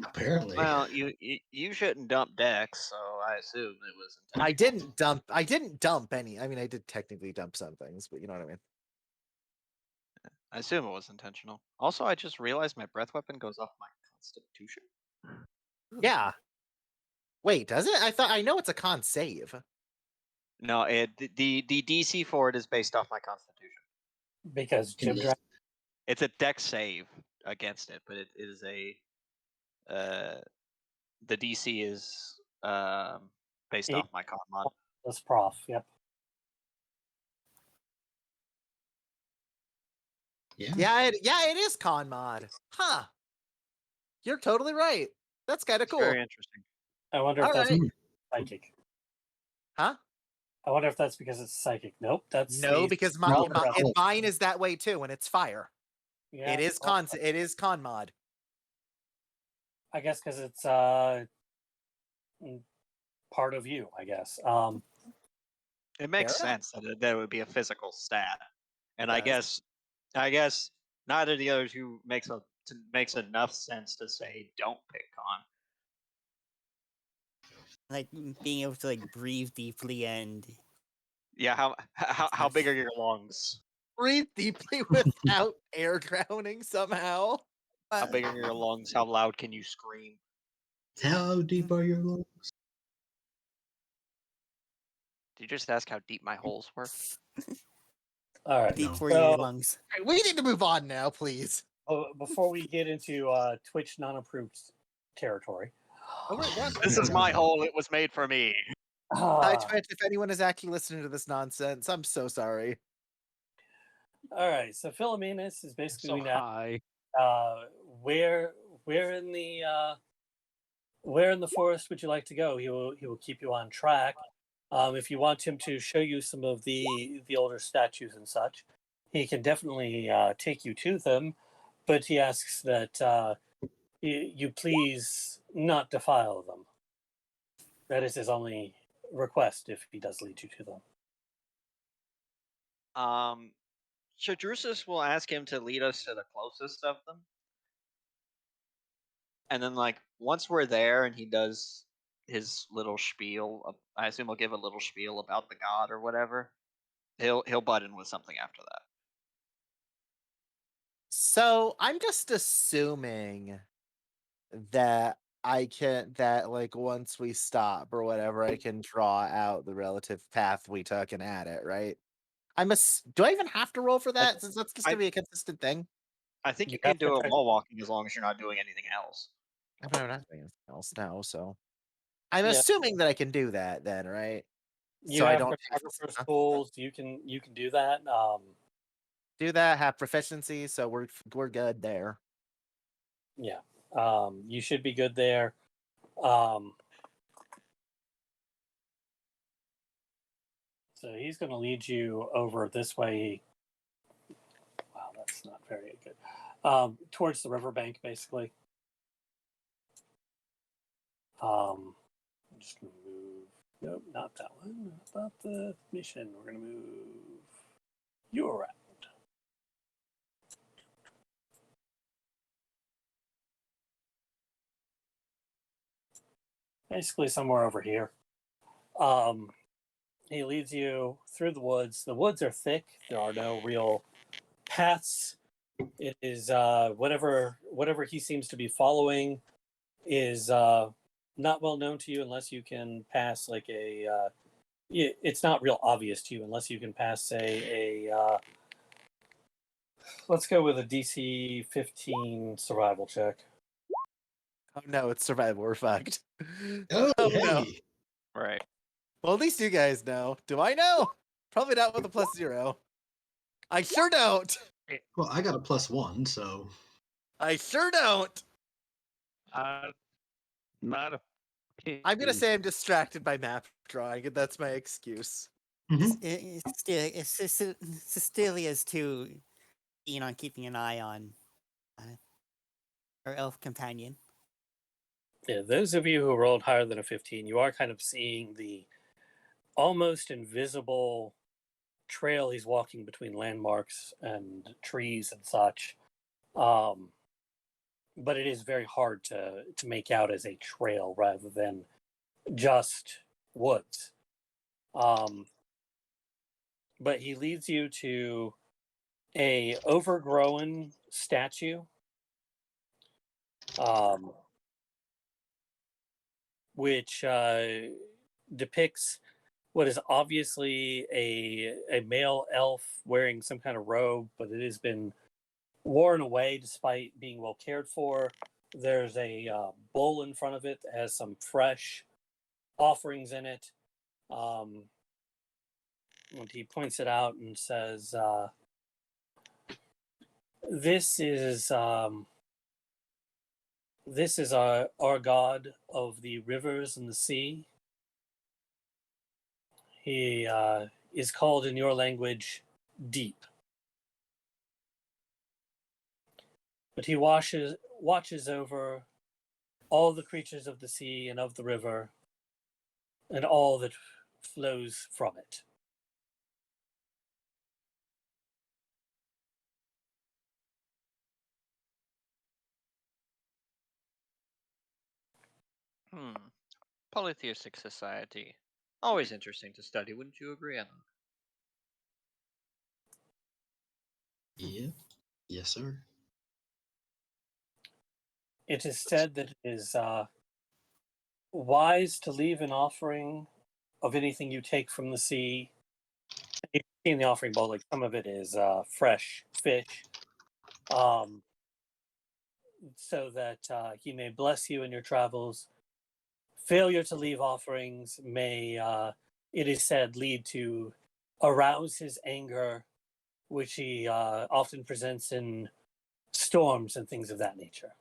Apparently. Well, you shouldn't dump decks, so I assume it was intentional. I didn't dump any. I mean, I did technically dump some things, but you know what I mean. I assume it was intentional. Also, I just realized my breath weapon goes off my constitution. Yeah. Wait, does it? I know it's a con save. No, the DC for it is based off my constitution. Because Jim Dragon. It's a dex save against it, but it is a the DC is based off my con mod. Plus prof, yep. Yeah, it is con mod. Huh. You're totally right. That's kind of cool. Very interesting. I wonder if All that's right. psychic. Huh? I wonder if that's because it's psychic. Nope, that's because mine is that way too, and it's fire. Yeah, It is con mod. I guess because it's part of you, I guess. It makes Terra? sense that it would be a physical stat, and It I does. guess neither of the other two makes enough sense to say don't pick con. Like being able to breathe deeply and Yeah, how big are your lungs? breathe deeply without air drowning somehow. How big are your lungs? How loud can you scream? How deep are your lungs? Did you just ask how deep my holes were? All right. Deep No. for your So- lungs. Alright, we need to move on now, please. Before we get into Twitch non-approved territory, Oh, we're on This is my hole. It was made for me. Hi, all Twitch. If anyone is actually listening to this nonsense, I'm so sorry. right. So Philomenas is basically So we know high. where where in the forest would you like to go? He will keep you on track. If you want him to show you some of the older statues and such, he can definitely take you to them. But he asks that you please not defile them. That is his only request if he does lead you to them. Drusus will ask him to lead us to the closest of them. And then, like, once we're there and he does his little spiel, I assume he'll give a little spiel about the god or whatever. He'll butt in with something after that. So I'm just assuming that like once we stop or whatever, I can draw out the relative path we took and add it, right? Do I even have to roll for that since that's just gonna be a consistent thing? I think You you can have to do it try- while walking as long as you're not doing anything else. I'm not doing anything else now, so I'm Yeah. assuming that I can do that then, right? You So I have don't photographer's tools. You can do that. do that, have proficiency, so we're good there. Yeah. You should be good there. So he's going to lead you over this way. Wow, that's not very good. Towards the riverbank, basically. I'm just going to move. Nope, not that one. How about the mission? We're going to move you around. Basically, somewhere over here. He leads you through the woods. The woods are thick. There are no real paths. It is whatever he seems to be following is not well known to you unless you can pass like a. It's not real obvious to you unless you can pass a. Let's go with a DC 15 survival check. Oh no, it's survival. We're fucked. Oh, Oh, hey. no. Right. Well, at least you guys know. Do I know? Probably not with a +0. I sure don't. Well, I got a +1, so I sure don't. Not a. I'm gonna say I'm distracted by map drawing, and that's my excuse. Cecilia's too keen on keeping an eye on her elf companion. Yeah, those of you who rolled higher than a 15, you are kind of seeing the almost invisible trail he's walking between landmarks and trees and such. But it is very hard to make out as a trail rather than just woods. But he leads you to a overgrown statue, which depicts what is obviously a male elf wearing some kind of robe, but it has been worn away despite being well cared for. There's a bowl in front of it that has some fresh offerings in it. And he points it out and says, "This is our god of the rivers and the sea. He is called in your language Deep. But he watches over all the creatures of the sea and of the river and all that flows from it." Polytheistic society. Always interesting to study, wouldn't you agree, Alan? Yeah. Yes, sir. It is said that it is wise to leave an offering of anything you take from the sea. You see in the offering bowl, like some of it is fresh fish, um, so that he may bless you in your travels. Failure to leave offerings may, it is said, lead to arouse his anger, which he often presents in storms and things of that nature.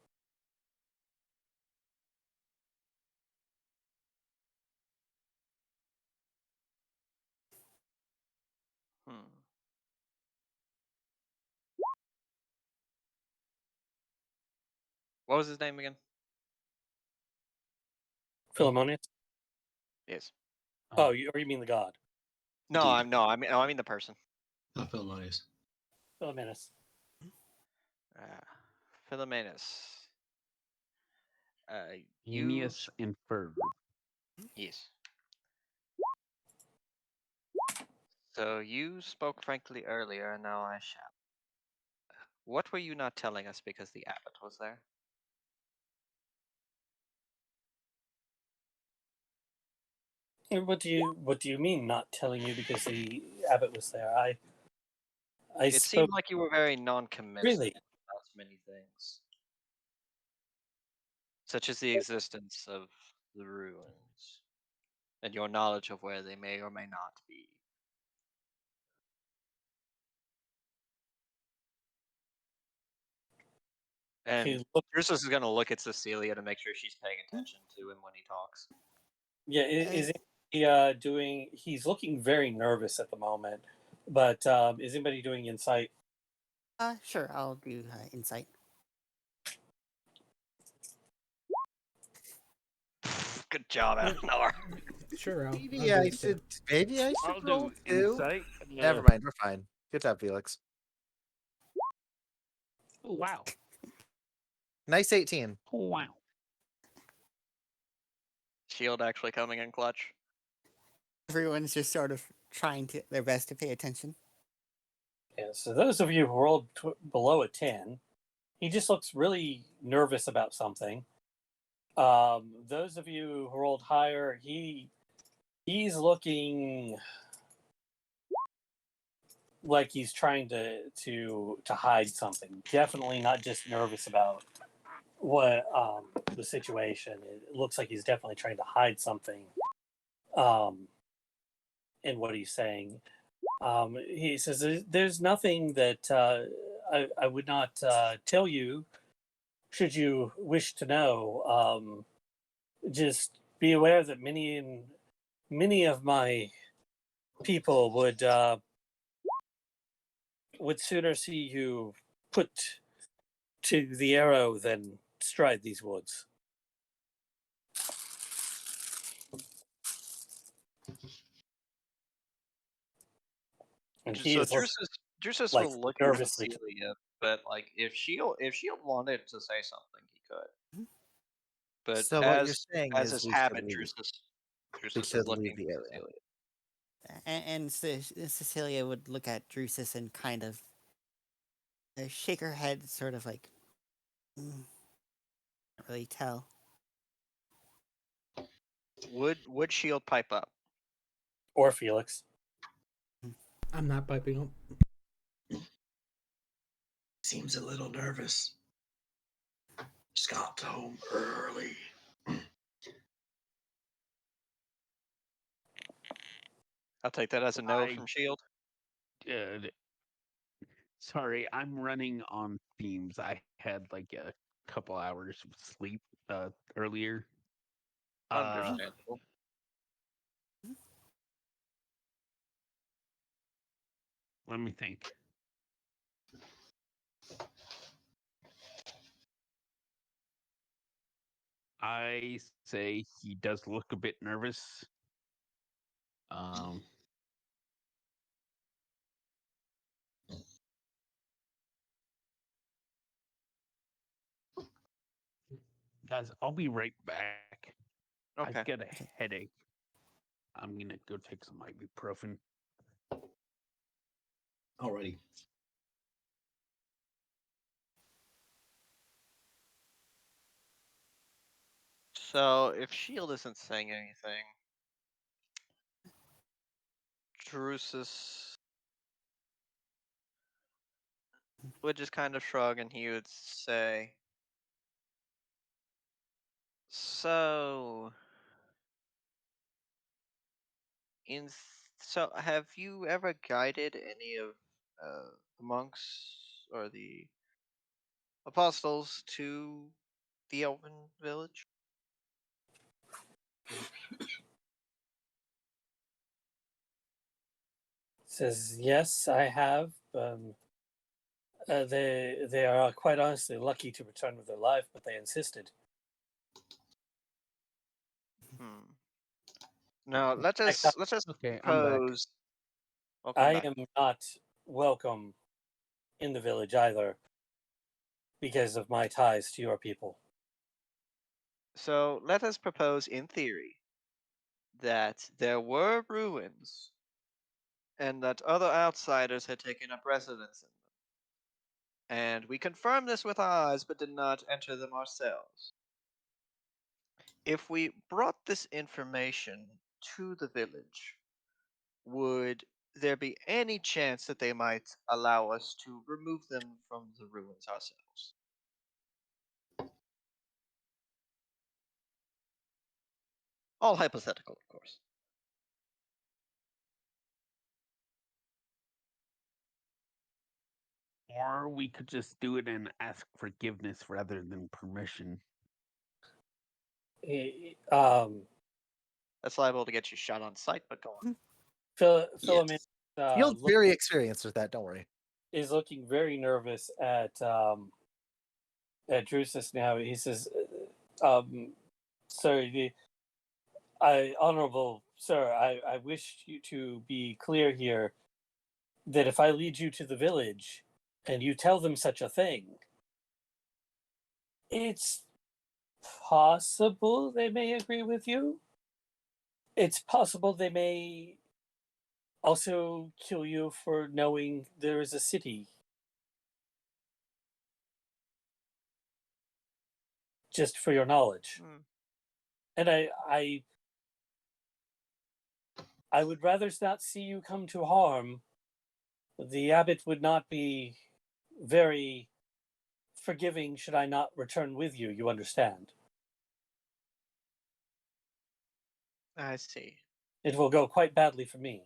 Hmm. What was his name again? Philemonius? Yes. Oh, or you mean the god? No, Dude. I mean the person. Not Philemonius. Philemonus. Philomenus. You. Aeneas inferred. Yes. So you spoke frankly earlier, and now I shall. What were you not telling us because the abbot was there? What do you mean not telling you because the abbot was there? I It spoke seemed like you were very non-committal really. about many things, such as the existence of the ruins and your knowledge of where they may or may not be. And He looked, Drusus is going to look at Cecilia to make sure she's paying attention to him when he talks. yeah, is he doing? He's looking very nervous at the moment. But is anybody doing insight? Sure, I'll do insight. Good job, Eleanor. Sure, I'll Maybe do I it too. should. Maybe I I'll should roll do too. insight. Never mind. We're fine. Good job, Felix. Oh, wow. Nice 18. Oh, wow. Shield actually coming in clutch. Everyone's just sort of trying to their best to pay attention. Yeah. So those of you who rolled below a 10, he just looks really nervous about something. Those of you who rolled higher, he's looking like he's trying to hide something. Definitely not just nervous about what the situation. It looks like he's definitely trying to hide something in what he's saying. He says, "There's nothing that I would not tell you should you wish to know. Just be aware that many of my people would sooner see you put to the arrow than stride these woods." And he So is looking Drusus like will look at nervously. Cecilia, but like if Shield wanted to say something, he could. But So what you're saying as is his we should habit, leave. We Drusus is should leave looking the to area. Cecilia. And Cecilia would look at Drusus and kind of shake her head, sort of like, can't really tell. Would Shield pipe up? Or Felix. I'm not piping up. Seems a little nervous. Just got home early. I'll take that as a no I from Shield. Sorry, I'm running on fumes. I had like a couple hours of sleep earlier. Understandable. Let me think. I say he does look a bit nervous. Guys, I'll be right back. Okay. I've got a headache. I'm gonna go take some ibuprofen. Alrighty. So if Shield isn't saying anything, Drusus would just kind of shrug and he would say, "So, so have you ever guided any of the monks or the apostles to the Elven village?" Says, yes, I have. They are quite honestly lucky to return with their life, but they insisted. Hmm. Now let's just Okay, I'm back. propose. Welcome I back. am not welcome in the village either because of my ties to your people. So let us propose, in theory, that there were ruins and that other outsiders had taken up residence in them. And we confirmed this with our eyes but did not enter them ourselves. If we brought this information to the village, would there be any chance that they might allow us to remove them from the ruins ourselves? All hypothetical, of course. Or we could just do it and ask forgiveness rather than permission. That's liable to get you shot on sight, but go on. Philomen Field's very experienced with that. Don't worry. is looking very nervous at Drusus now. He says, "Sir, honorable sir, I wish you to be clear here that if I lead you to the village and you tell them such a thing, it's possible they may agree with you. It's possible they may also kill you for knowing there is a city. Just for your knowledge. Hmm. And I would rather not see you come to harm. The abbot would not be very forgiving should I not return with you, you understand. I see. It will go quite badly for me.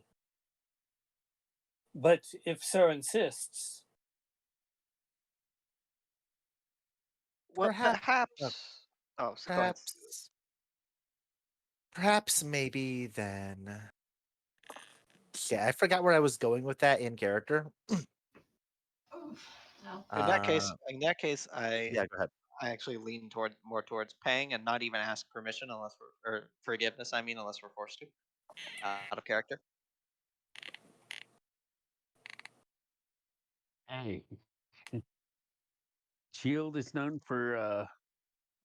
But if Sir insists, Well, uh, perhaps. Oh, go ahead. Perhaps maybe then. Yeah, I forgot where I was going with that in character. In that case, Yeah, go ahead. I actually lean more towards paying and not even ask permission unless we're or forgiveness. I mean, unless we're forced to, out of character. Hey, Shield is known for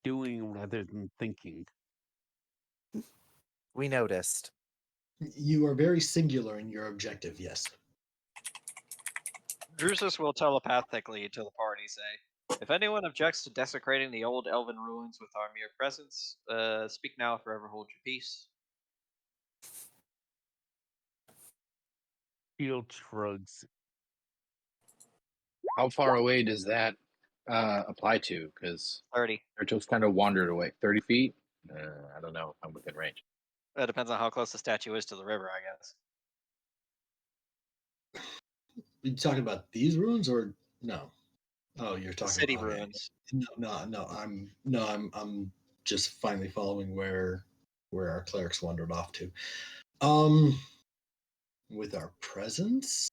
doing rather than thinking. We noticed. You are very singular in your objective, yes. Drusus will telepathically to the party say, "If anyone objects to desecrating the old elven ruins with our mere presence, speak now, or forever hold your peace." Shield shrugs. How far away does that apply to? Because 30. Ertos kind of wandered away. 30 feet? I don't know if I'm within range. That depends on how close the statue is to the river, I guess. You talking about these ruins or no? Oh, you're The talking city about okay. ruins. I'm just finally following where our clerics wandered off to. With our presence,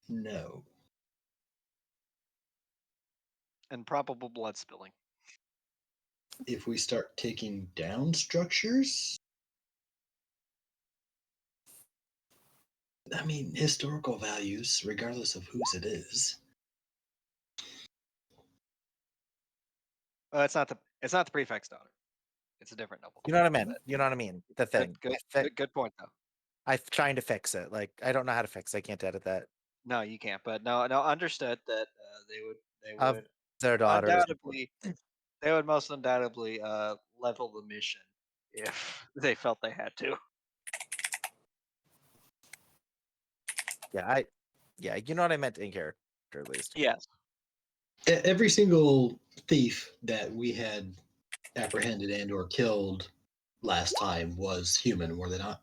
no. And probable blood spilling. If we start taking down structures, I mean, historical values, regardless of whose it is. It's not the prefect's daughter. It's a different noble. You know what I mean? You know what I mean? The thing. Good point though. I'm trying to fix it. Like, I don't know how to fix it. I can't edit that. No, you can't. But no, understood that they Of would their daughters. undoubtedly They would most undoubtedly level the mission if they felt they had to. Yeah, you know what I meant in character at least. Yes. Every single thief that we had apprehended and or killed last time was human, were they not?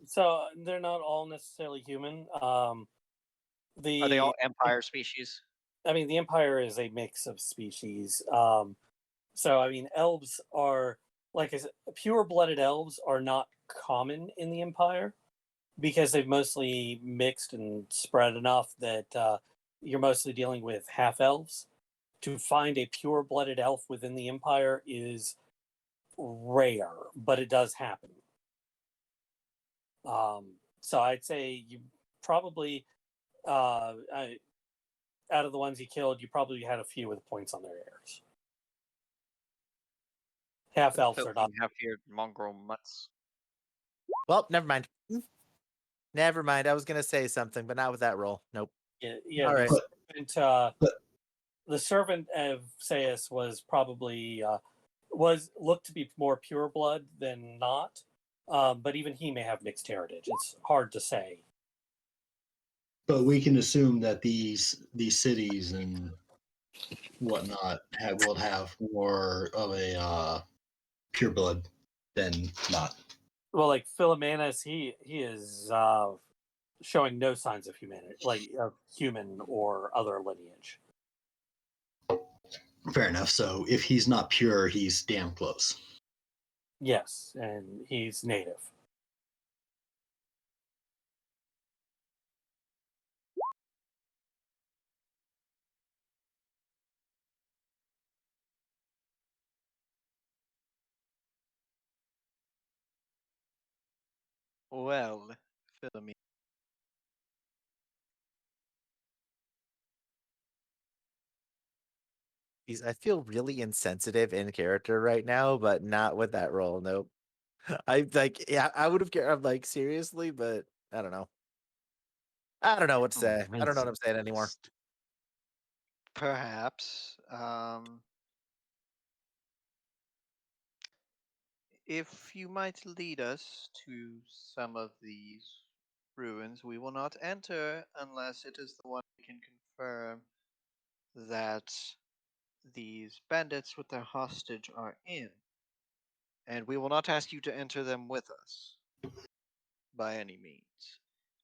So they're not all necessarily human. Are they all Empire species? I mean, the Empire is a mix of species. So I mean, elves are, like I said, pure-blooded elves are not common in the Empire because they've mostly mixed and spread enough that you're mostly dealing with half elves. To find a pure-blooded elf within the Empire is rare, but it does happen. So I'd say you probably, out of the ones you killed, you probably had a few with points on their ears. Half elves are not. Half-eared mongrel mutts. Well, never mind. Never mind. I was gonna say something, but not with that roll. Nope. Yeah. All right. The servant of Saius was probably looked to be more pure blood than not, but even he may have mixed heritage. It's hard to say. But we can assume that these cities and whatnot will have more of a pureblood than not. Well, like Philomanes, he is showing no signs of humanity, like of human or other lineage. Fair enough. So if he's not pure, he's damn close. Yes, and he's native. Well, Philomene. I feel really insensitive in character right now, but not with that roll. Nope. I like, yeah, I would have cared. I'm like, seriously, but I don't know. I don't know what to say. I don't know what I'm saying anymore. Perhaps. If you might lead us to some of these ruins, we will not enter unless it is the one we can confirm that these bandits with their hostage are in. And we will not ask you to enter them with us by any means.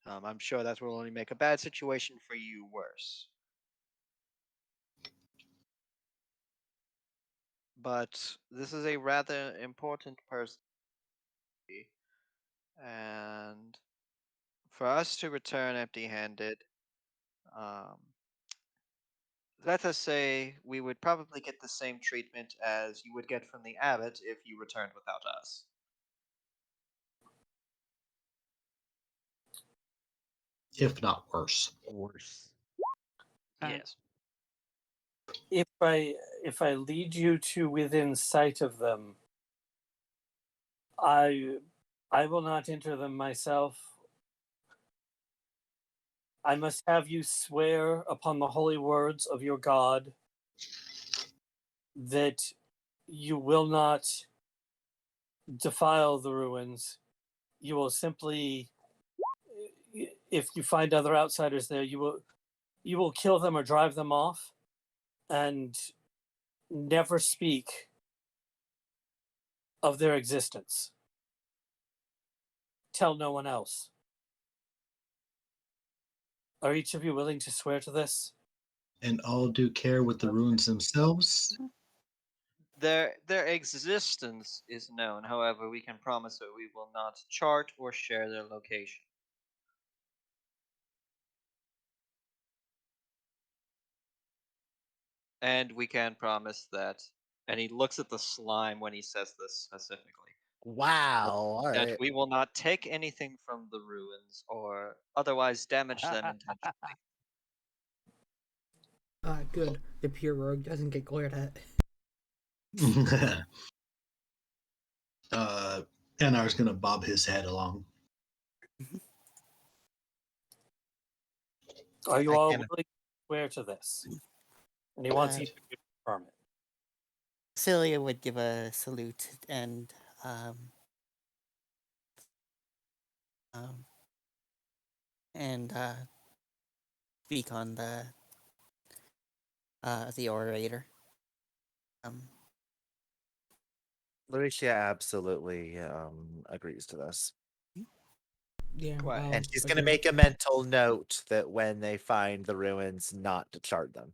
I'm sure that will only make a bad situation for you worse. But this is a rather important person, and for us to return empty-handed, um, let us say we would probably get the same treatment as you would get from the abbot if you returned without us. If not worse. Worse. Yes. If I lead you to within sight of them, I will not enter them myself. I must have you swear upon the holy words of your God that you will not defile the ruins. You will simply, if you find other outsiders there, you will kill them or drive them off, and never speak of their existence. Tell no one else. Are each of you willing to swear to this? And all do care with the ruins themselves. Their existence is known. However, we can promise that we will not chart or share their location. And we can promise that. And he looks at the slime when he says this specifically. Wow. All That right. we will not take anything from the ruins or otherwise damage them intentionally. Good. The pure rogue doesn't get glared at. Anar's gonna bob his head along. Are you I all can't- willing swear to this. And he wants Uh, you to confirm it. Celia would give a salute and um, um, and speak on the orator. Um, Lucia absolutely agrees to this. Yeah, Quiet. I'll And she's going to agree. make a mental note that when they find the ruins, not to chart them.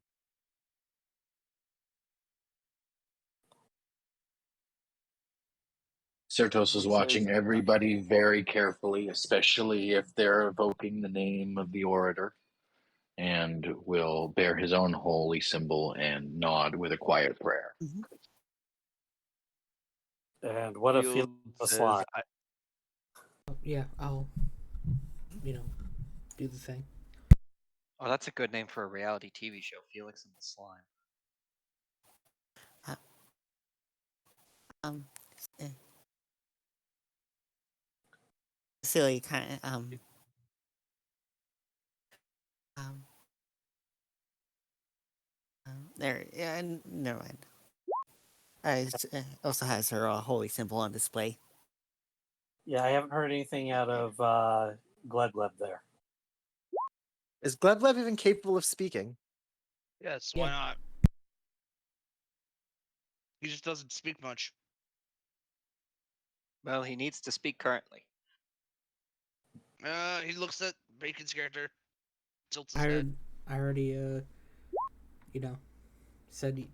Certos is watching everybody very carefully, especially if they're evoking the name of the orator, and will bear his own holy symbol and nod with a quiet prayer. mhm. And what a Field feeling the says, slime. Yeah, I'll do the thing. Oh, that's a good name for a reality TV show, Felix and the Slime. Um, eh, Celia kind of um, there. Yeah, never mind. Also has her holy symbol on display. Yeah, I haven't heard anything out of Gleb there. Is Gleblev even capable of speaking? Yes, Yeah. why not? He just doesn't speak much. Well, he needs to speak currently. He looks at Bacon's character, tilts his I head. heard. I already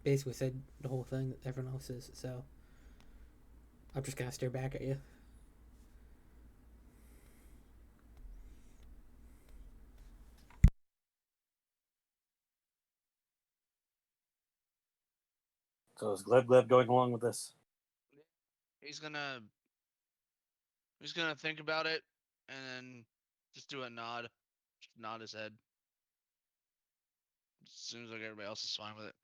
basically said the whole thing that everyone else is. So I'm just gonna stare back at you. So is Gleb going along with this? He's gonna think about it and then just do a nod. Just nod his head. As soon as like everybody else is fine with it.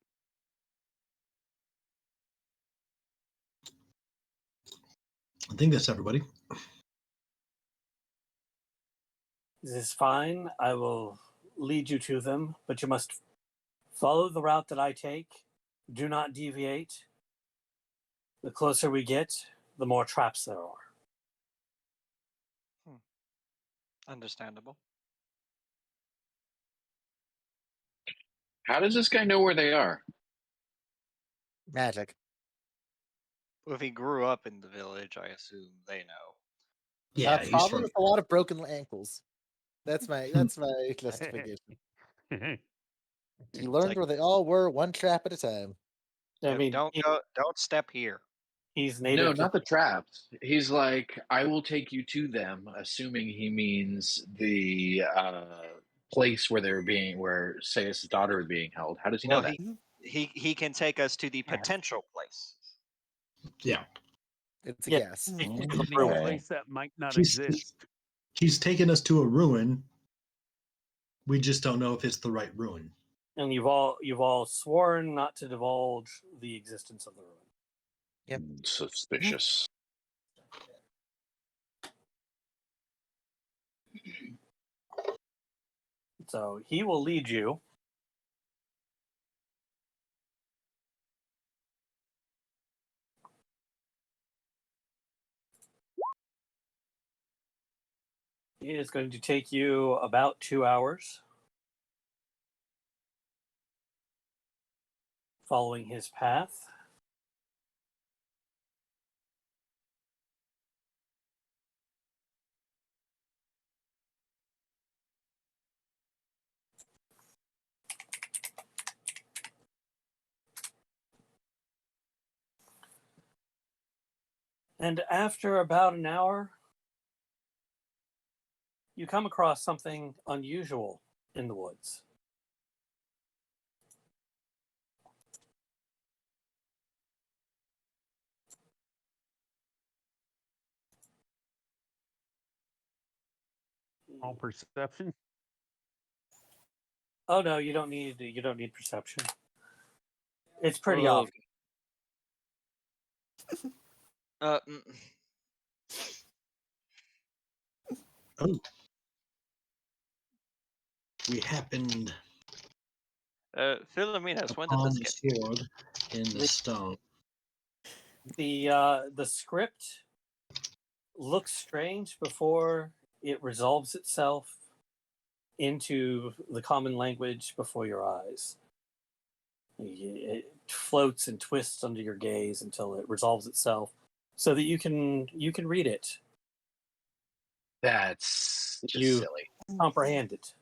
I think that's everybody. This is fine. I will lead you to them, but you must follow the route that I take. Do not deviate. The closer we get, the more traps there are. Understandable. How does this guy know where they are? Magic. Well, if he grew up in the village, I assume they know. Yeah, he's Probably from. with a lot of broken ankles. That's my justification. He learned like- where they all were, one trap at a time. I mean, Don't step here. he's No, native. not the traps. He's like, I will take you to them, assuming he means the place where where Sayus' daughter is being held. How does he know Well, that? he can take us to the potential place. Yeah, It's a Yeah. guess. Any Okay. place that might not He's- exist. he's taken us to a ruin. We just don't know if it's the right ruin. And you've all sworn not to divulge the existence of the ruin. Yep. Suspicious. So he will lead you. It is going to take you about 2 hours following his path. And after about an hour, you come across something unusual in the woods. All perception. Oh no, you don't need perception. It's pretty Oh. obvious. Uh, Oh, we happened Philomenos, when did upon this the get? sword in the stone. The script looks strange before it resolves itself into the common language before your eyes. It floats and twists under your gaze until it resolves itself, so that you can read it. That's just You silly. comprehend it.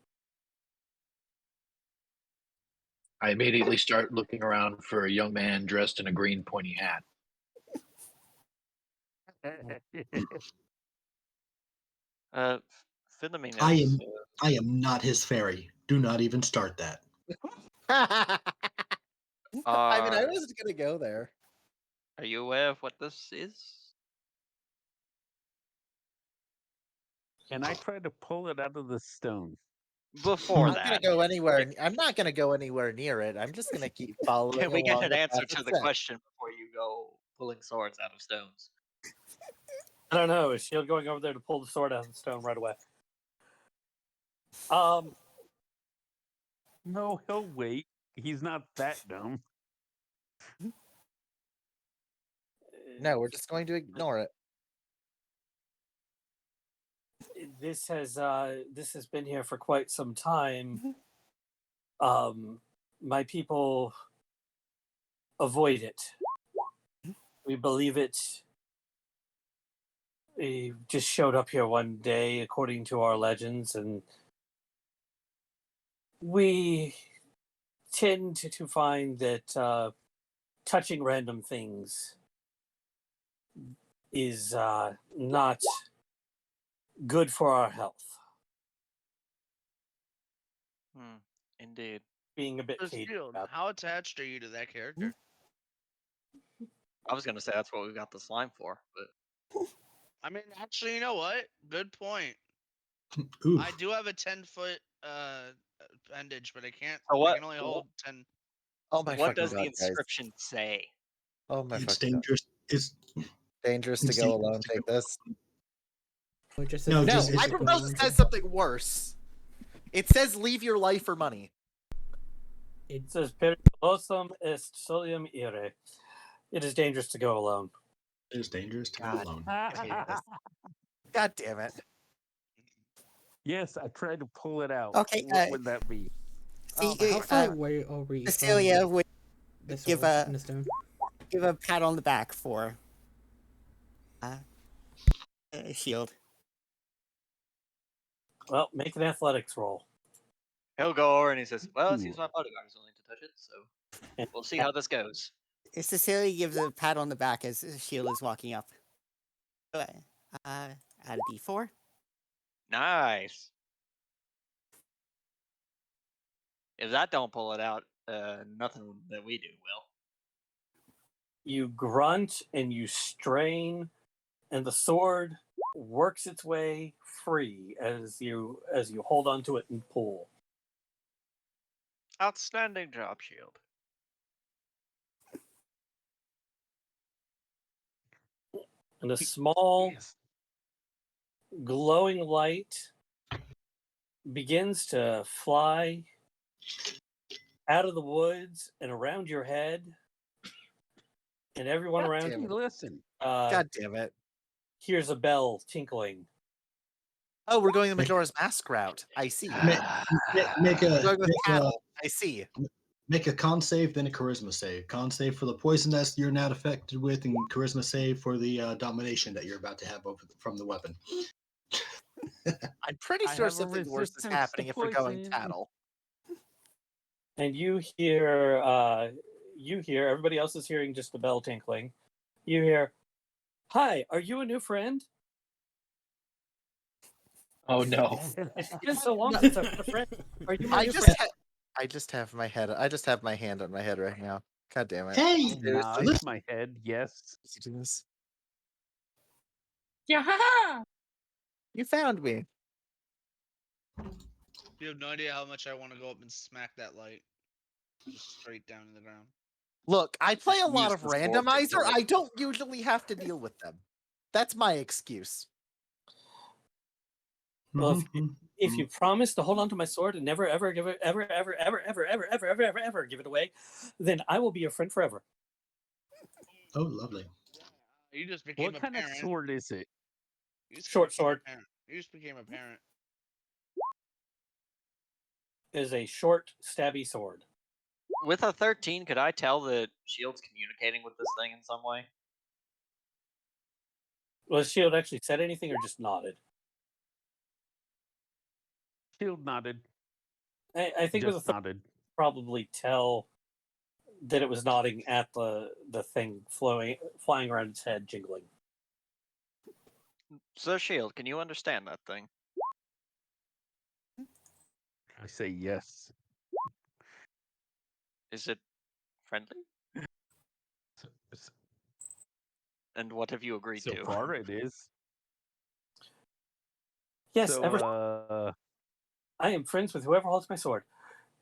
I immediately start looking around for a young man dressed in a green pointy hat. Philomenos, I am not his fairy. Do not even start that. I mean, I are wasn't gonna go there. you aware of what this is? And I tried to pull it out of the stone. Before I'm gonna that, go anywhere. I'm not gonna go anywhere near it. I'm just gonna keep following can we get along an the answer path to it the said. question before you go pulling swords out of stones? I don't know. Is Shield going over there to pull the sword out of the stone right away? No, he'll wait. He's not that dumb. No, we're just going to ignore it. This has been here for quite some time. My people avoid it. We believe it. He just showed up here one day, according to our legends, and we tend to find that touching random things is not good for our health. Indeed. Being a bit So, cagey Shield, about how attached are you to that character? I was gonna say that's what we got the slime for, but I mean, actually, you know what? Good point. Ooh. I do have a 10-foot appendage, but I can't. So I what? can only hold 10. Oh my What fucking does the god, guys! inscription say? Oh my It's fucking god! dangerous. It's Dangerous to go alone. Take this. Oh, it just No, says No, just- I it's- propose it says something worse. It says leave your life for money. it. Says periculosum est solium ire. It is dangerous to go alone. It's dangerous to go God. alone. God damn it. Yes, I tried to pull it out. Okay, What would that be? See, How far away are we Cecilia from would the give sword in the stone? give a pat on the back for Shield. Well, make an athletics roll. He'll go over and he says, "Well, it Ooh. seems my bodyguard is willing to touch it, so we'll see how this goes." Cecilia gives a pat on the back as Shield is walking up. Add a D4. Nice. If that don't pull it out, nothing that we do will. You grunt and you strain, and the sword works its way free as you hold onto it and pull. Outstanding job, Shield. And a small Yes. glowing light begins to fly out of the woods and around your head, and everyone around Hey, you listen. God damn it. hears a bell tinkling. Oh, we're going the Majora's Mask route. I see. Make We're going with a cattle. I see. make a con save, then a charisma save. Con save for the poison that you're not affected with, and charisma save for the domination that you're about to have from the weapon. I'm pretty I sure have a something worse is resistance to happening if we're going poison. cattle. And you hear everybody else is hearing just the bell tinkling. You hear, "Hi, are you a new friend? Oh no. It's been so long since I've met a friend. Are you my I new just friend?" I just have my head. I just have my hand on my head right now. God damn it. Hey, Seriously? Nod my head, yes. Did you do this? Yeah. You found me. You have no idea how much I want to go up and smack that light, just straight down to the ground. Look, I play a lot Use of the sword to randomizer. kill it. I don't usually have to deal with them. That's my excuse. Well, Mhm. if you promise to hold on to my sword and never ever give it ever give it away, then I will be your friend forever. Oh, lovely. You just became What a kind of parent. sword is it? You just Short became a sword parent. You just became a parent. is a short, stabby sword. With a 13, could I tell that Shield's communicating with this thing in some way? Was Shield actually said anything or just nodded? Shield nodded. I think with a Just nodded. probably tell that it was nodding at the thing flying around its head, jingling. So, Shield, can you understand that thing? I say yes. Is it friendly? So, And what have you agreed so to? far, it is. Yes, So, I am friends with whoever holds my sword,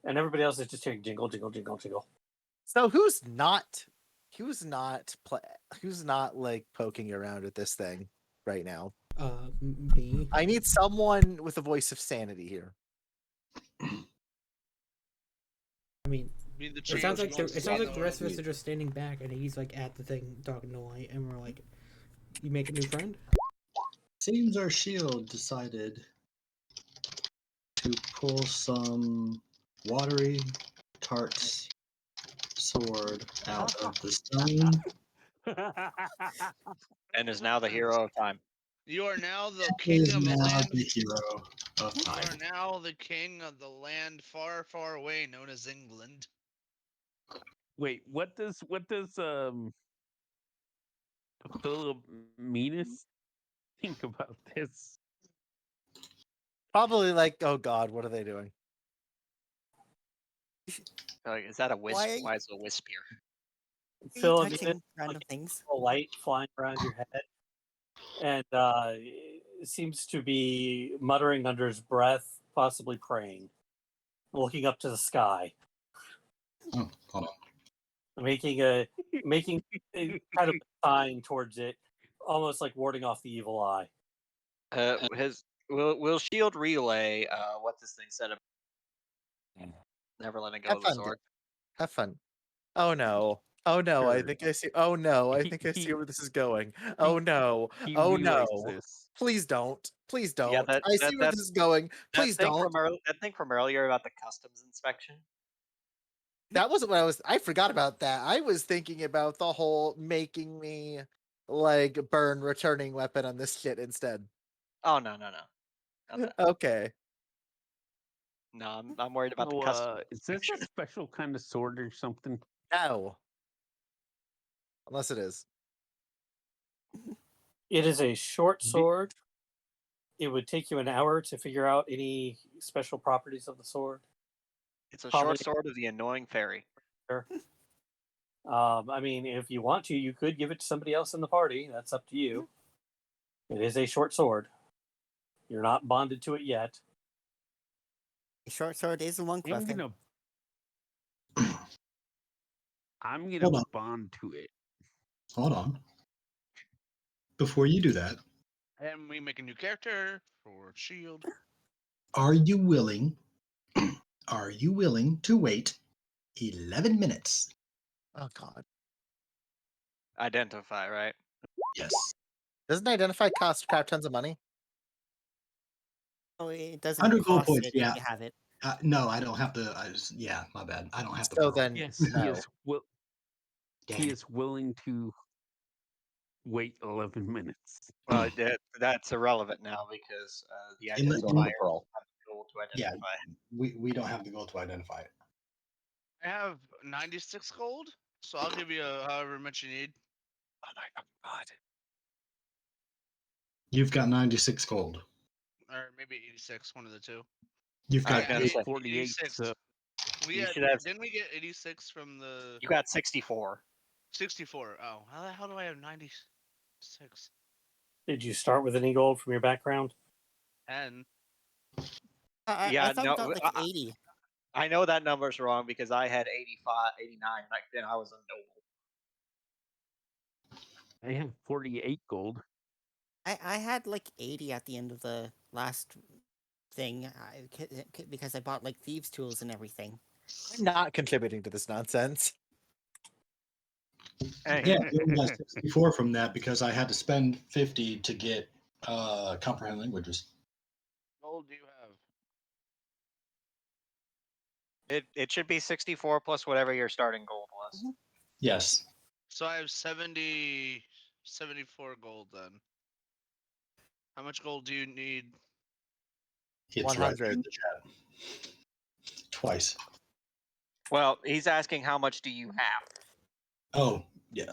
and everybody else is just hearing jingle, jingle, jingle, jingle. So who's not like poking around at this thing right now? Me. I need someone with a voice of sanity here. I mean, Be the it sounds like the rest of us us. are just standing back, and he's like at the thing talking to Light, and we're like, "You make a new friend." Seems our shield decided to pull some watery tart's sword out of the stone. And is now the hero of time. You are now the He king is of the now land. the hero of You time. are now the king of the land far, far away, known as England. wait, what does Philomenius think about this? Probably like, oh god, what are they doing? Is that a wisp? Why are you- Why is it a wisp here? Are you Phil, touching random things? a light flying around your head, and it seems to be muttering under his breath, possibly praying, looking up to the sky, Oh, hold on. making a kind of a sign towards it, almost like warding off the evil eye. Will Shield relay what this thing said about never letting go Have of the fun, sword? have fun. Oh no. Oh no, I Sure. think I see. Oh no, I He- think I see he- where this is going. Oh no. He Oh relays no. this. Please don't. Please don't. Yeah, I see where this is going. Please don't. that thing from earlier about the customs inspection. That wasn't what I forgot about that. I was thinking about the whole making me like burn returning weapon on this shit instead. Oh no. Not that. Okay. No, I'm worried about the So, customs is this a inspection. special kind of sword or something? No. Unless it is. It is a short sword. It would take you an hour to figure out any special properties of the sword. It's a Probably- short sword of the annoying fairy. I mean, if you want to, you could give it to somebody else in the party. That's up to you. It is a short sword. You're not bonded to it yet. A short sword is a monk I'm weapon. gonna Hold on. bond to it. Hold on. Before you do that, And we make a new character for Shield. are you willing? Are you willing to wait 11 minutes? Oh god. Identify, right? Yes. Doesn't identify cost crap tons of money? Oh, it doesn't 100 gold cost points. it Yeah. if you have it. No, I don't have to. Yeah, my bad. I don't have to. So borrow. then Yes, no. Damn he it. is willing to wait 11 minutes. Well, that's irrelevant now because the In the- in the identifier pearl. have the goal to Yeah. identify. We don't have the gold to identify it. I have 96 gold, so I'll give you however much you need. Oh my god. You've got 96 gold. Or maybe 86, one of the two. You've I was got gonna say 48. 86. So We you had, should have. didn't we get 86 from the You got 64. 64? Oh, how the hell do I have 96? Did you start with any gold from your background? 10. I Yeah, thought no, we got like 80. I know that number's wrong because I had 85, 89 back then. I was a noble. I have 48 gold. I had like 80 at the end of the last thing because I bought like thieves' tools and everything. I'm not contributing to this nonsense. Hey, Yeah, I only got 64 from that because I had to spend 50 to get comprehend languages. Gold do you have? it should be 64 plus whatever your starting gold was. Yes. So I have 74 gold then. How much gold do you need? It's right there 100. in the chat. Twice. Well, he's asking how much do you have? Oh, yeah,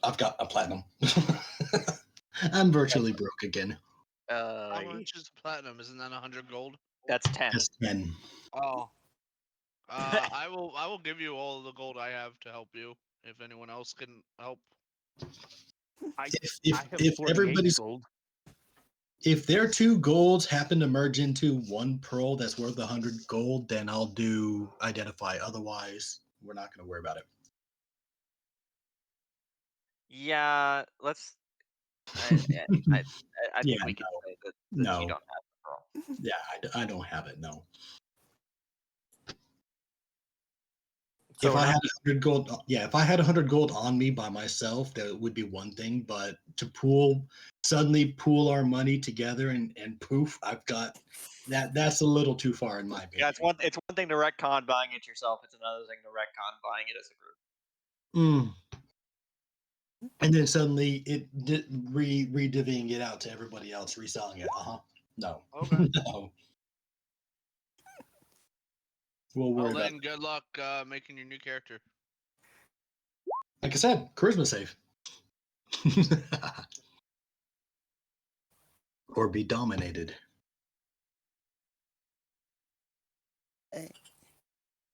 I've got a platinum. I'm virtually broke again. How much is platinum? Isn't that 100 gold? That's 10. That's 10. Oh. I will give you all the gold I have to help you. If anyone else can help. I If have if 48 everybody's gold. if their 2 golds happen to merge into 1 pearl that's worth 100 gold, then I'll do identify. Otherwise, we're not going to worry about it. Yeah, let's. I Yeah, think we can say that no. you don't have the pearl. Yeah, I don't have it. No. So If we're I not. had 100 gold, if I had 100 gold on me by myself, that would be one thing. But to suddenly pool our money together and poof, I've got that. That's a little too far in my Yeah, opinion. it's one thing to retcon buying it yourself. It's another thing to retcon buying it as a group. Mm. And then suddenly re-divvying it out to everybody else, reselling it. No. Okay. No. We'll Well worry about then, it. good luck making your new character. Like I said, charisma save. Or be dominated.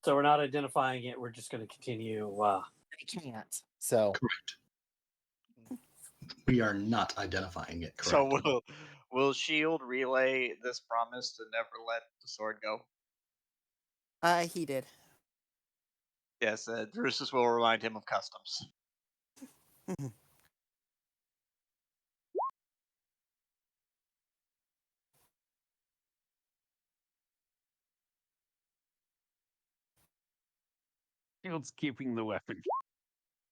So we're not identifying it. We're just going to continue. I can't. So Correct. We are not identifying it. Correct. So will Shield relay this promise to never let the sword go? He did. Yes, Drusus will remind him of customs. Shield's keeping the weapon.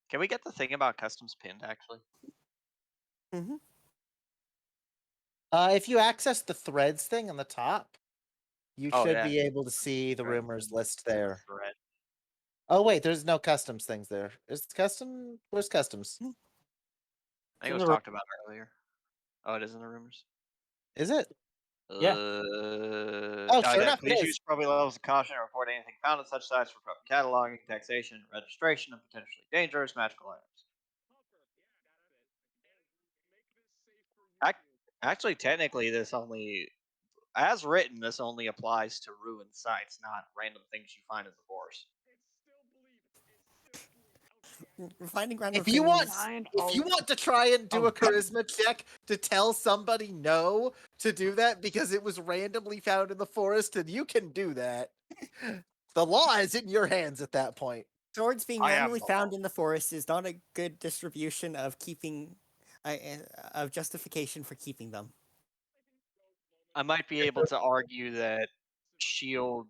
Can we get the thing about customs pinned, actually? Mm-hmm. if you access the threads thing on the top, you Oh, should yeah. be able to see the Threads rumors and list there. Thread. Oh wait, there's no customs things there. Is custom? Where's customs? I think it was in the talked about earlier. Oh, it is in the rumors? Is it? Yeah. Oh, sure Yeah, enough, please it use is. appropriate levels of caution and report anything found in such sites for proper cataloging, taxation, and registration of potentially dangerous magical items. Actually, technically, this only, as written, this only applies to ruined sites, not random things you find in the forest. Finding random If you want, things. if you want to try and do a charisma check to tell somebody no to do that because it was randomly found in the forest, then you can do that. The law is in your hands at that point. Swords being I am randomly the found law. in the forest is not a good distribution of of justification for keeping them. I might be able to argue that Shield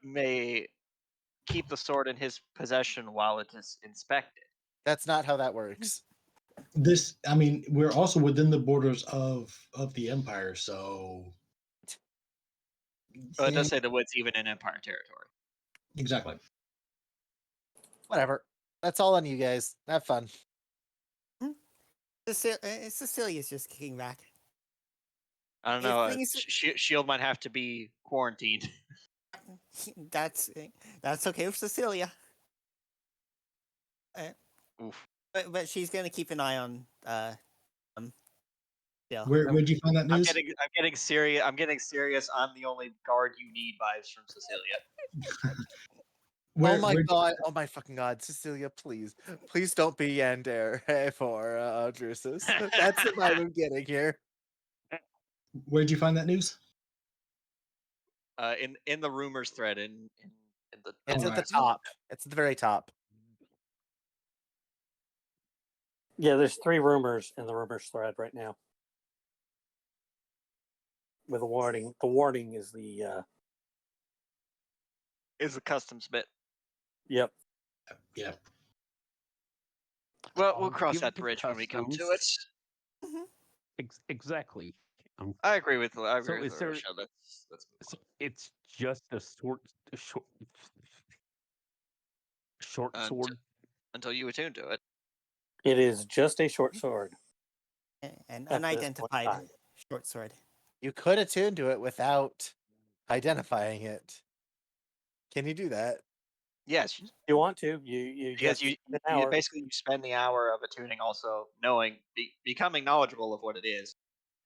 may keep the sword in his possession while it is inspected. That's not how that works. We're also within the borders of the empire, so It does say the wood's even in Empire territory. exactly. Whatever. That's all on you guys. Have fun. Cecilia's just kicking back. I don't If know. things- Shield might have to be quarantined. That's okay with Cecilia. Oof. But she's gonna keep an eye on yeah. Where'd you find that I'm news? getting serious. I'm getting serious. I'm the only guard you need vibes from Cecilia. Oh my god! Oh my fucking god, Cecilia! Please don't be Yandere for Drusus. That's the vibe I'm getting here. Where'd you find that news? In the rumors thread in the. It's at the Alright. top. It's at the very top. Yeah, there's 3 rumors in the rumors thread right now. with a warning. The warning is the Is a customs bit. yep. Yeah. Well, we'll I'll cross give that the bridge when we come to customs- it. Mhm. Exactly. I agree with So is there- Larisha. Let's move So it's just a short on. sword. Until you attune to it. It is just a short sword. An At this point in unidentified time. short sword. You could attune to it without identifying it. Can you do that? Yes, You want to? You because get you an hour. basically you spend the hour of attuning also knowing, becoming knowledgeable of what it is.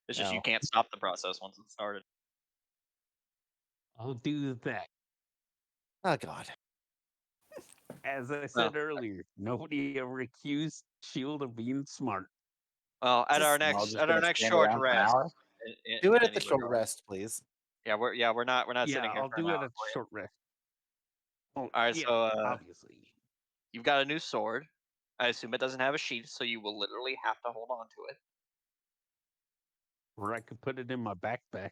It's just you No. can't stop the process once it's started. I'll do that. Oh God. As I said earlier, nobody ever accused Shield of being smart. Well, at our We're all next just gonna stand short around for an rest. hour? Do it in at the any short regard. rest, please. Yeah, we're not Yeah, sitting here I'll for do an it hour at for you. short rest. Oh, All right, yeah, so obviously. you've got a new sword. I assume it doesn't have a sheath, so you will literally have to hold on to it. Or I could put it in my backpack.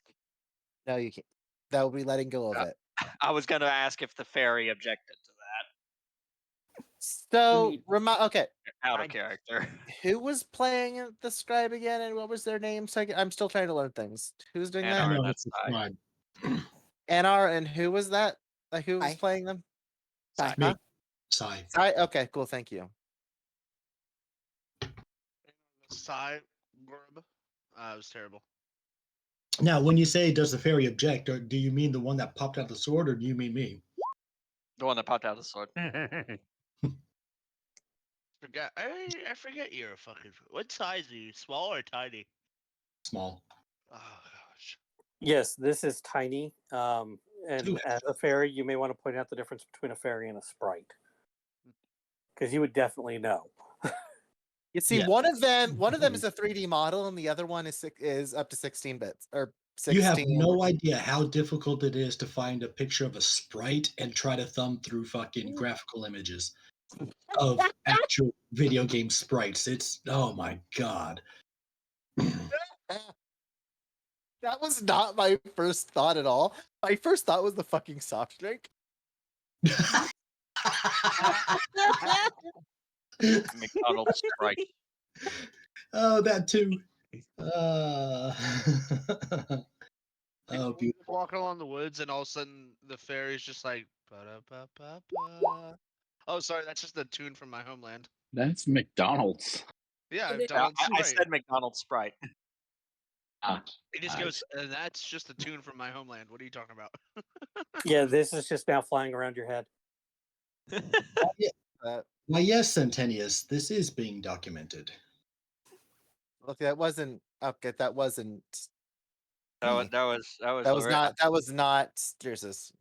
No, you can't. That would be letting go of Yeah. it. I was gonna ask if the fairy objected to that. So, mean, okay. Out I- of character. Who was playing the scribe again, and what was their name? So I'm still trying to learn things. Who's doing And that? I Alright, know that's it's a fine. scribe. Anar, and who was that? Who was Hi. playing them? Bye. Me. Sigh. Sorry. Okay, cool. Thank you. Side grub. It was terrible. Now, when you say does the fairy object, or do you mean the one that popped out the sword, or do you mean me? The one that popped out of the sword. I forget you're a fucking. What size are you? Small or tiny? Small. Oh gosh. Yes, this is tiny. And Two as a fairy, you may want to point out the difference between a fairy and a sprite, because you would definitely know. You see, Yeah. one of them is a 3D model, and the other one is up to 16 bits or 16. You have no idea how difficult it is to find a picture of a sprite and try to thumb through fucking graphical images of actual video game sprites. It's oh my god. That was not my first thought at all. My first thought was the fucking soft drink. McDonald's Sprite. Oh, that too. Oh, We're beautiful. walking along the woods, and all of a sudden the fairy's just like. Ba-da-ba-ba-ba. Oh, sorry, that's just the tune from my homeland. That's McDonald's. Yeah, Yeah, McDonald's I Sprite. said McDonald's Sprite. Ah, It just I goes, and that's just the tune from my homeland. What are you talking about? Yeah, this is just now flying around your head. Uh, Why, yes, Centennius, this is being documented. look, that wasn't okay. That wasn't. That was not. That was not. Jersey's.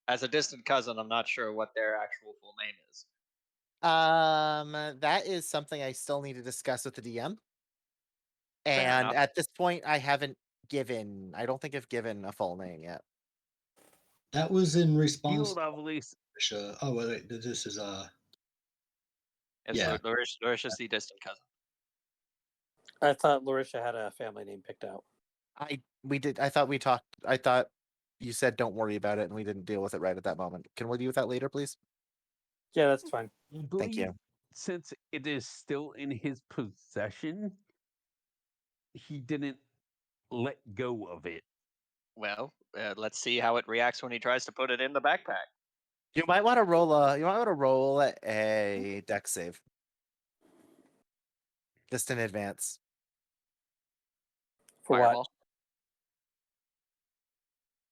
As a distant cousin, I'm not sure what their actual full name is. That is something I still need to discuss with the DM. Fair And enough. at this point, I haven't given. I don't think I've given a full name yet. That was in response Shield of Elise. to oh wait, this is It's Yeah. Larisha's the distant cousin. I thought Larisha had a family name picked out. We did. I thought we talked. I thought you said don't worry about it, and we didn't deal with it right at that moment. Can we deal with that later, please? Yeah, that's fine. I Thank believe you. since it is still in his possession, he didn't let go of it. Well, let's see how it reacts when he tries to put it in the backpack. You might want to roll a. You might want to roll a deck save. Just in advance. For Fireball. what?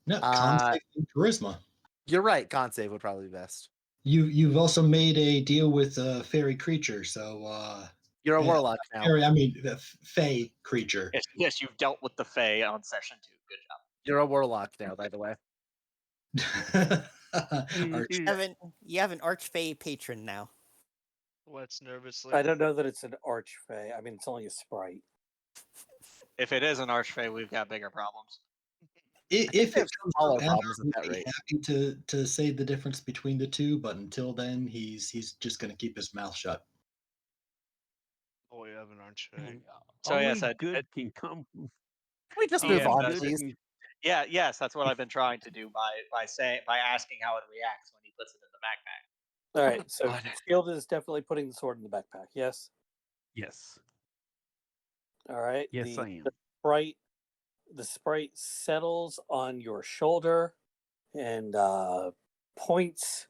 no conflict and charisma. You're right. Con save would probably be best. You've also made a deal with a fairy creature, so You're a yeah, warlock now. fairy, I mean the fae creature. Yes, you've dealt with the Fae on session 2. Good job. You're a warlock now, by the way. You have an archfey patron now. What's nervously? I don't know that it's an archfey. I mean, it's only a sprite. If it is an archfey, we've got bigger problems. If they it have comes smaller out, problems Adam at that would be rate. happy to say the difference between the two, but until then, he's just going to keep his mouth shut. Oh, you have an archfey. So, yes, Only good can come. Can we just DM move on, does- please? Yeah, yes, that's what I've been trying to do by asking how it reacts when he puts it in the backpack. All right, so God. Shield is definitely putting the sword in the backpack. Yes. Yes. All right. Yes, I am. The sprite settles on your shoulder and points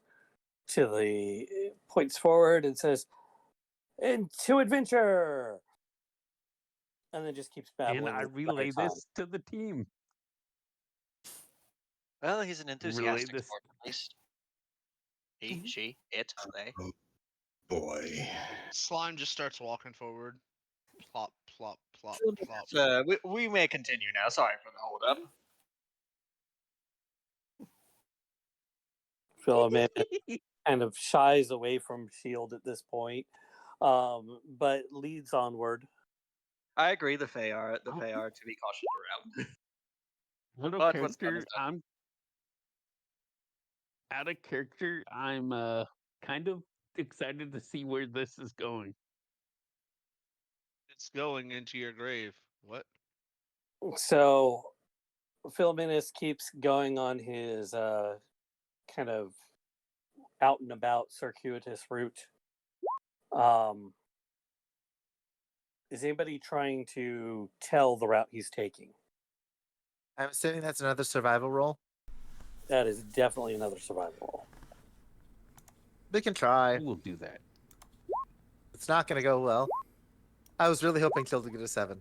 forward and says, "Into adventure," and then just keeps And babbling. I the entire relay time. this to the team. Well, he's an Relay enthusiastic this. sport, at least. He, she, it, they. Oh boy. Slime just starts walking forward. Plop, plop, plop, plop. We may continue now. Sorry for the hold up. Philomena kind of shies away from Shield at this point, but leads onward. I agree. The Fae are to be cautioned around. Out of But what's done is character, done. I'm out of character. I'm kind of excited to see where this is going. It's going into your grave. What? So Philomenas keeps going on his kind of out and about circuitous route. Is anybody trying to tell the route he's taking? I'm assuming that's another survival roll. That is definitely another survival roll. We can try. We'll do that. It's not going to go well. I was really hoping Kill to get a 7.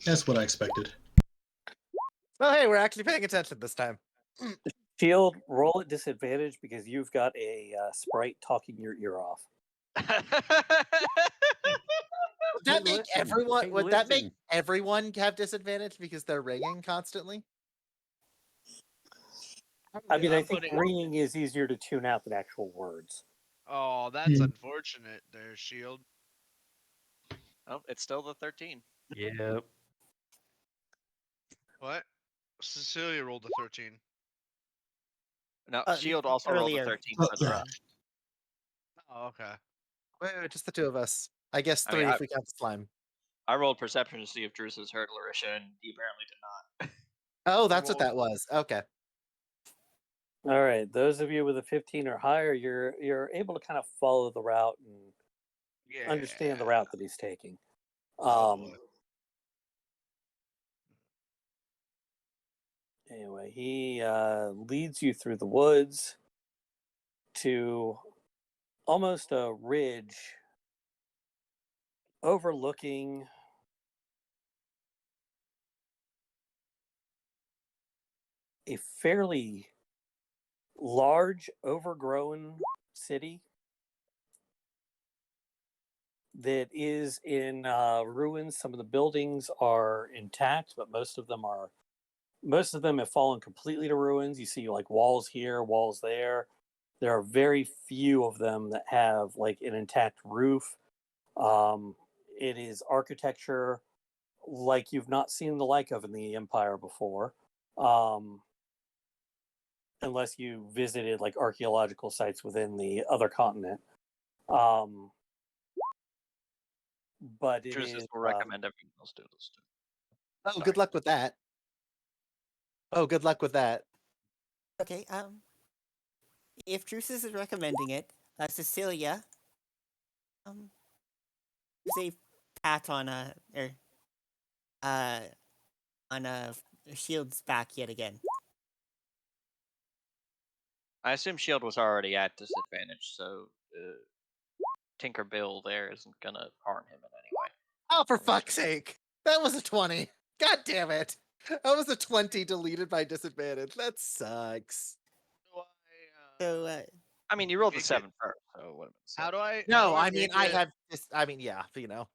That's what I expected. Well, hey, we're actually paying attention this time. Shield, roll at disadvantage because you've got a sprite talking your ear off. Would that make listen. everyone? Hey, Would that make listen. everyone have disadvantage because they're ringing constantly? I mean, I I'm think putting- ringing is easier to tune out than actual words. Oh, that's Hmm. unfortunate there, Shield. Oh, it's still the 13. Yep. What? Cecilia rolled a 13. No, Uh, Shield also rolled a earlier. 13 Oh, for the yeah. rush. Oh, okay. Wait, just the two of us. I guess I mean, 3 if we count the slime. I rolled perception to see if Druce has heard Larisha, and he apparently did not. Oh, that's what rolled- that was. Okay. All right, those of you with a 15 or higher, you're able to kind of follow the route and Yeah. understand the route that he's taking. Oh, boy. Anyway, he leads you through the woods to almost a ridge overlooking a fairly large, overgrown city that is in ruins. Some of the buildings are intact, but most of them have fallen completely to ruins. You see like walls here, walls there. There are very few of them that have like an intact roof. It is architecture like you've not seen the like of in the Empire before. Unless you visited like archaeological sites within the other continent. But it Druce is will recommend everyone else do this too. Oh, Sorry. good luck with that. Oh, good luck with that. Okay, if Druce is recommending it, Cecilia, there's a pat on on a Shield's back yet again. I assume Shield was already at disadvantage, so Tinker Bill there isn't gonna harm him in any way. Oh, for fuck's sake. That was a 20. God damn it. That was a 20 deleted by disadvantage. That sucks. Do So, I mean, you rolled the Make it- 7 first, so it would have been how 7. do I? No, how do I mean, make I it- have this. I mean, yeah, you know.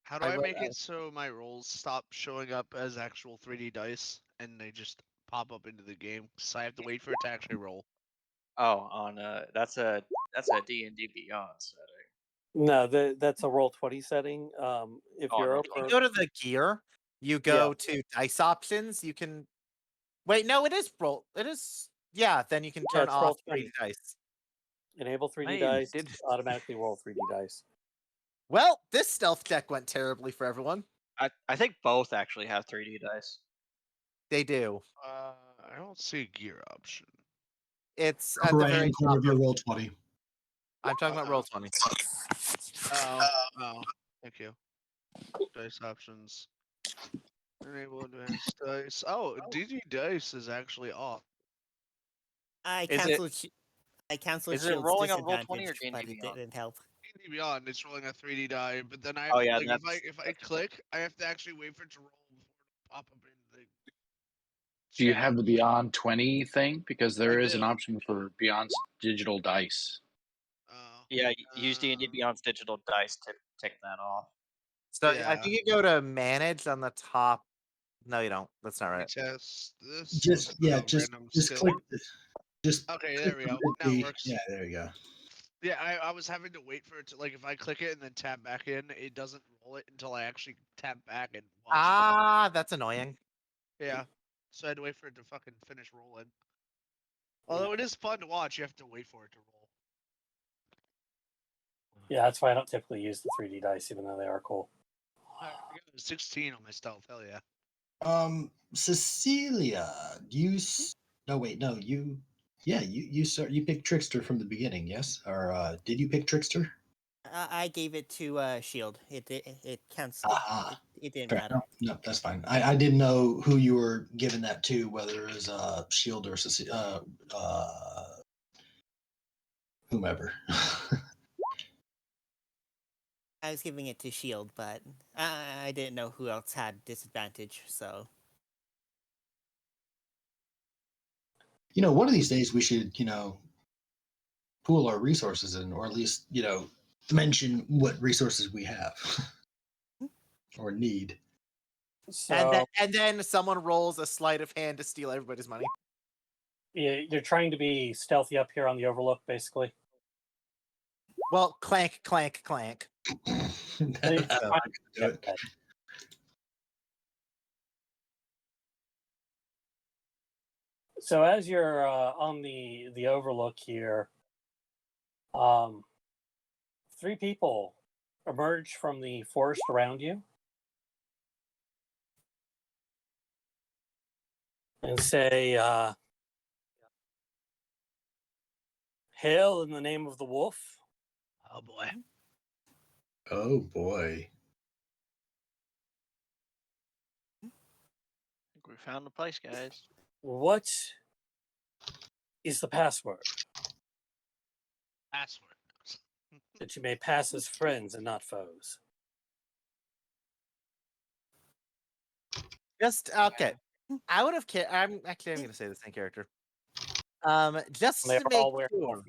How do I I will, make it so my rolls stop showing up as actual 3D dice and they just pop up into the game? So I have to wait for it to actually roll. Oh, on that's a D&D Beyond setting. no, that's a roll 20 setting. If Oh, you're roll over, 20. You go to the gear, you go to dice options, you can wait, no, it is roll. It is then you can Yeah, turn it's roll off 20. 3D dice. enable 3D I am dice, did- automatically roll 3D dice. Well, this stealth check went terribly for everyone. I think both actually have 3D dice. They do. I don't see a gear option. It's Upper at the right very hand corner top. of your roll 20. I'm talking about roll 20. Oh, thank you. Dice options. Enable advanced dice. Oh, DD dice is actually off. I Is it canceled is it Shield's rolling on roll 20 or disadvantage, D&D but it Beyond? didn't help. D&D Beyond, it's rolling a 3D die, but then I Oh have to, yeah, like if I that's click, I have to actually wait for it to roll before it pop up in the Do you chat. have the Beyond 20 thing? Because there I is an do. option for Beyond's digital dice. Oh. yeah. Use D&D Beyond's digital dice to tick that off. So I Yeah. think you go to manage on the top. No, you don't. That's not Let me right. test this. Just Random just skill. click this. Just Okay, click there we go. the- Now it works. Yeah, there you go. Yeah, I was having to wait for it to, like, if I click it and then tap back in, it doesn't roll it until I actually tap back and watch Ah, that's annoying. it. Yeah. So I had to wait for it to fucking finish rolling. Although it is fun to watch, you have to wait for it to roll. Yeah, that's why I don't typically use the 3D dice, even though they are cool. I got a 16 on my stealth. Hell yeah. Cecilia, no wait, no, you picked Trickster from the beginning, yes? Or did you pick Trickster? I gave it to Shield. It canceled. Ah, It didn't fair. matter. No, that's fine. I didn't know who you were giving that to, whether it was Shield or whomever. I was giving it to Shield, but I didn't know who else had disadvantage. So One of these days we should, pool our resources and, or at least, mention what resources we have or need. So And then someone rolls a sleight of hand to steal everybody's money. you're trying to be stealthy up here on the Overlook, basically. Well, clank, clank, clank. That's how I could do it. Okay. So as you're on the Overlook here, 3 people emerge from the forest around you and say, "Hail in the name of the wolf. Oh boy. Oh boy. I think we found the place, guys. What is the password Password. that you may pass as friends and not foes?" Just okay. I would have. I'm going to say the same character. Just They to are make all wearing sure. wolf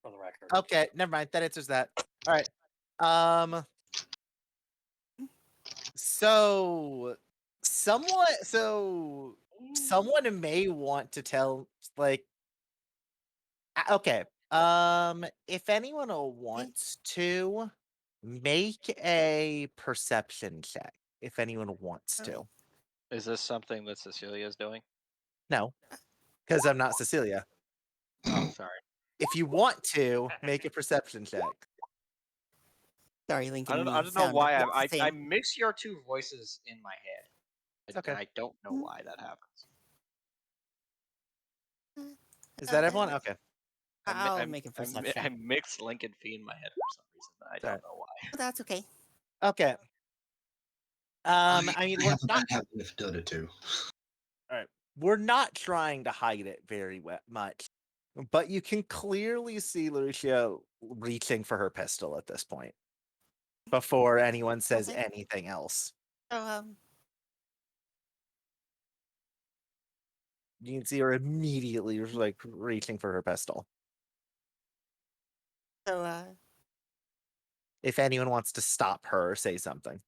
for the record. Okay, never mind. That answers that. All right. So someone may want to tell, like, okay. If anyone wants to make a perception check, if anyone wants to. Is this something that Cecilia's doing? No, because I'm not Cecilia. Oh, sorry. If you want to make a perception check. sorry, Lincoln. I don't know sound why the I same. mix your two voices in my head. Okay. I don't know why that happens. Is that everyone? Okay. I'll make a I perception. mix Lincoln Fee in my head for some reason. I don't know why. That's okay. Okay. I mean, I we're have a not. bad habit of Dota 2. All right. We're not trying to hide it very much, but you can clearly see Lucia reaching for her pistol at this point before anyone says Okay. anything else. So You can see her immediately like reaching for her pistol. If anyone wants to stop her or say something.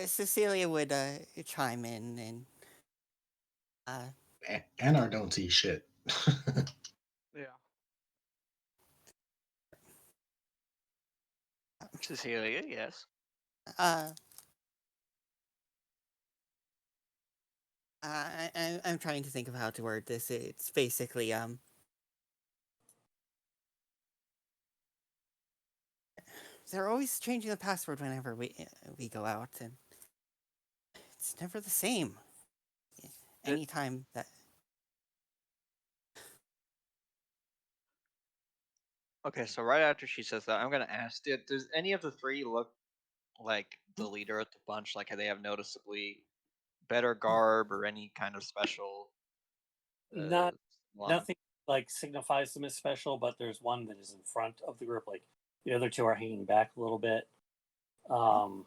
Cecilia would chime in and Anar don't see shit. Yeah. Cecilia, yes. I'm trying to think of how to word this. It's basically they're always changing the password whenever we go out, and it's never the same. anytime that Okay, so right after she says that, I'm gonna ask: does any of the three look like the leader of the bunch? Like, they have noticeably better garb or any kind of special? Not line? nothing like signifies them as special, but there's one that is in front of the group. Like the other two are hanging back a little bit. um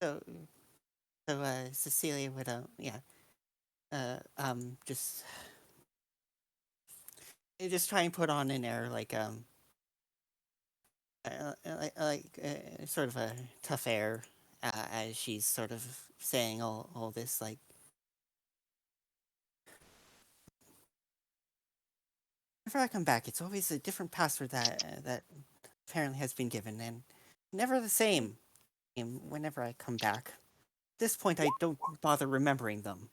so Cecilia would just try and put on an air like sort of a tough air as she's sort of saying all this, like, whenever I come back, it's always a different password that apparently has been given, and never the same. And whenever I come back, at this point, I don't bother remembering them.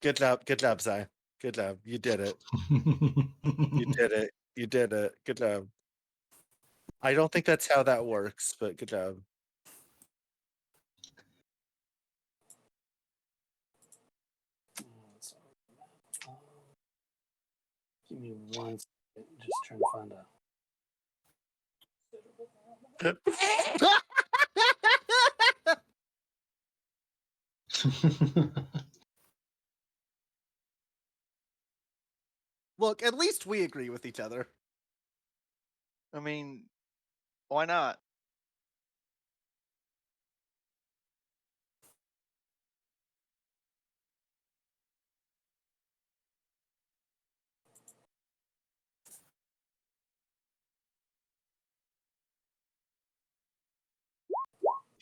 Good job, Zai. Good job. You did it. You did it. You did it. Good job. I don't think that's how that works, but good job. Give me 1 second. Just trying to find a. Look, at least we agree with each other. I mean, why not?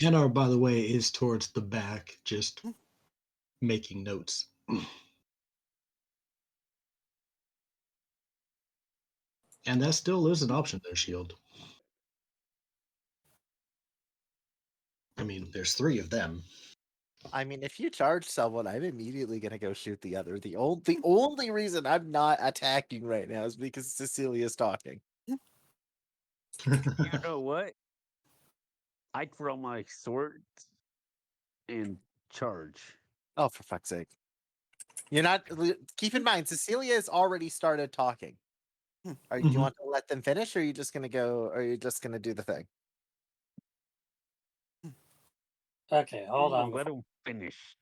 Anar, by the way, is towards the back, just making notes. And that still is an option there, Shield. I mean, there's 3 of them. I mean, if you charge someone, I'm immediately gonna go shoot the other. The only reason I'm not attacking right now is because Cecilia's talking. You know what? I throw my sword and charge. Oh, for fuck's sake! You're not. Keep in mind, Cecilia has already started talking. Do you want to let them finish, or are you just gonna go? Or are you just gonna do the thing? Okay, hold I'm on. gonna let him finish.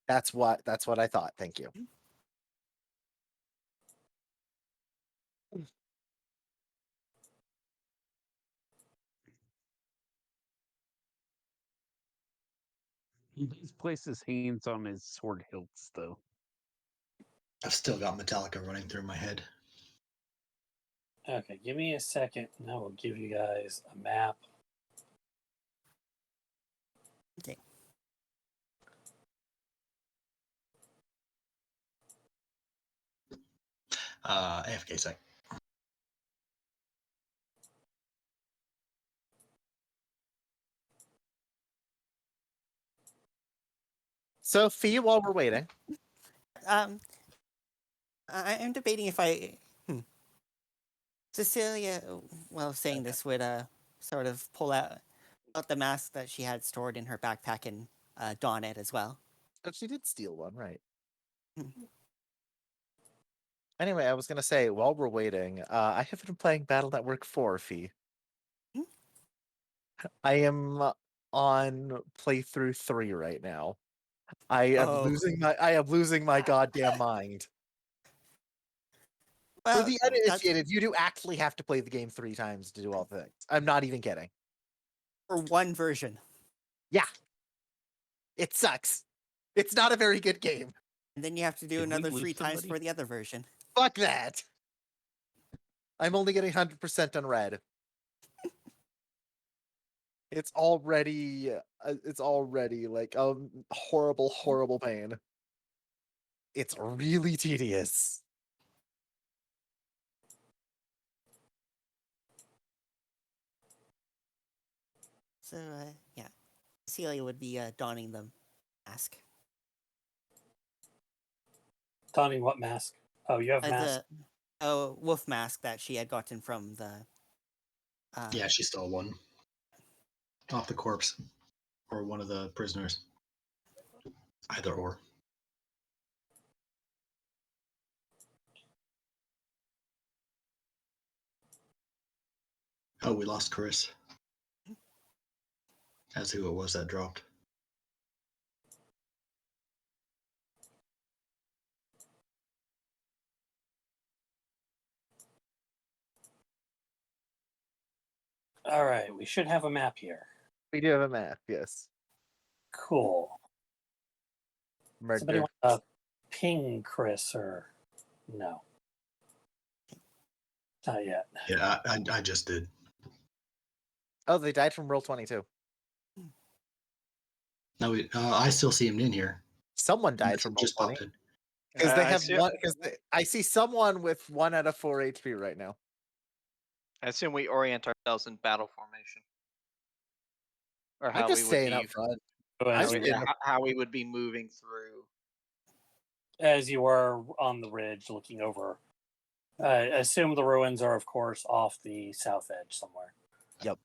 That's what I thought. Thank you. He does place his hands on his sword hilts, though. I've still got Metallica running through my head. Okay, give me a second, and I will give you guys a map. Okay. AFK sec. So, Fee, while we're waiting, I am debating if Cecilia, while saying this, would sort of pull out the mask that she had stored in her backpack and don it as well. oh, she did steal one, right? Hmm. Anyway, I was gonna say while we're waiting, I have been playing Battle Network 4, Fee. Hmm. I am on playthrough 3 right now. I am losing my goddamn mind. For Well, the uninitiated, you do actually have to play the game 3 times to do all the things. I'm not even kidding. for one version. Yeah. It sucks. It's not a very good game. And then you have to do Did we another lose 3 times somebody? for the other version. Fuck that. I'm only getting 100% on red. It's already like a horrible pain. It's really tedious. So, yeah. Celia would be donning the mask. Donning what mask? Oh, you have mask. The wolf mask that she had gotten from the Yeah, she stole one off the corpse or one of the prisoners. Either or. Oh, we lost Chris. That's who it was that dropped. All right, we should have a map here. We do have a map, yes. Cool. Somebody Murder. want to ping Chris or no? Not yet. Yeah, I just did. Oh, they died from roll 22. No, I still see him in here. Someone died Unless from it roll just 20. popped in. Because they I have assume, one. Because I see someone with 1 out of 4 HP right now. I assume we orient ourselves in battle formation, or I'm how just we would staying be, up front. So I'm as, you, staying up- how we would be moving through. as you were on the ridge looking over, assume the ruins are, of course, off the south edge somewhere. Yep.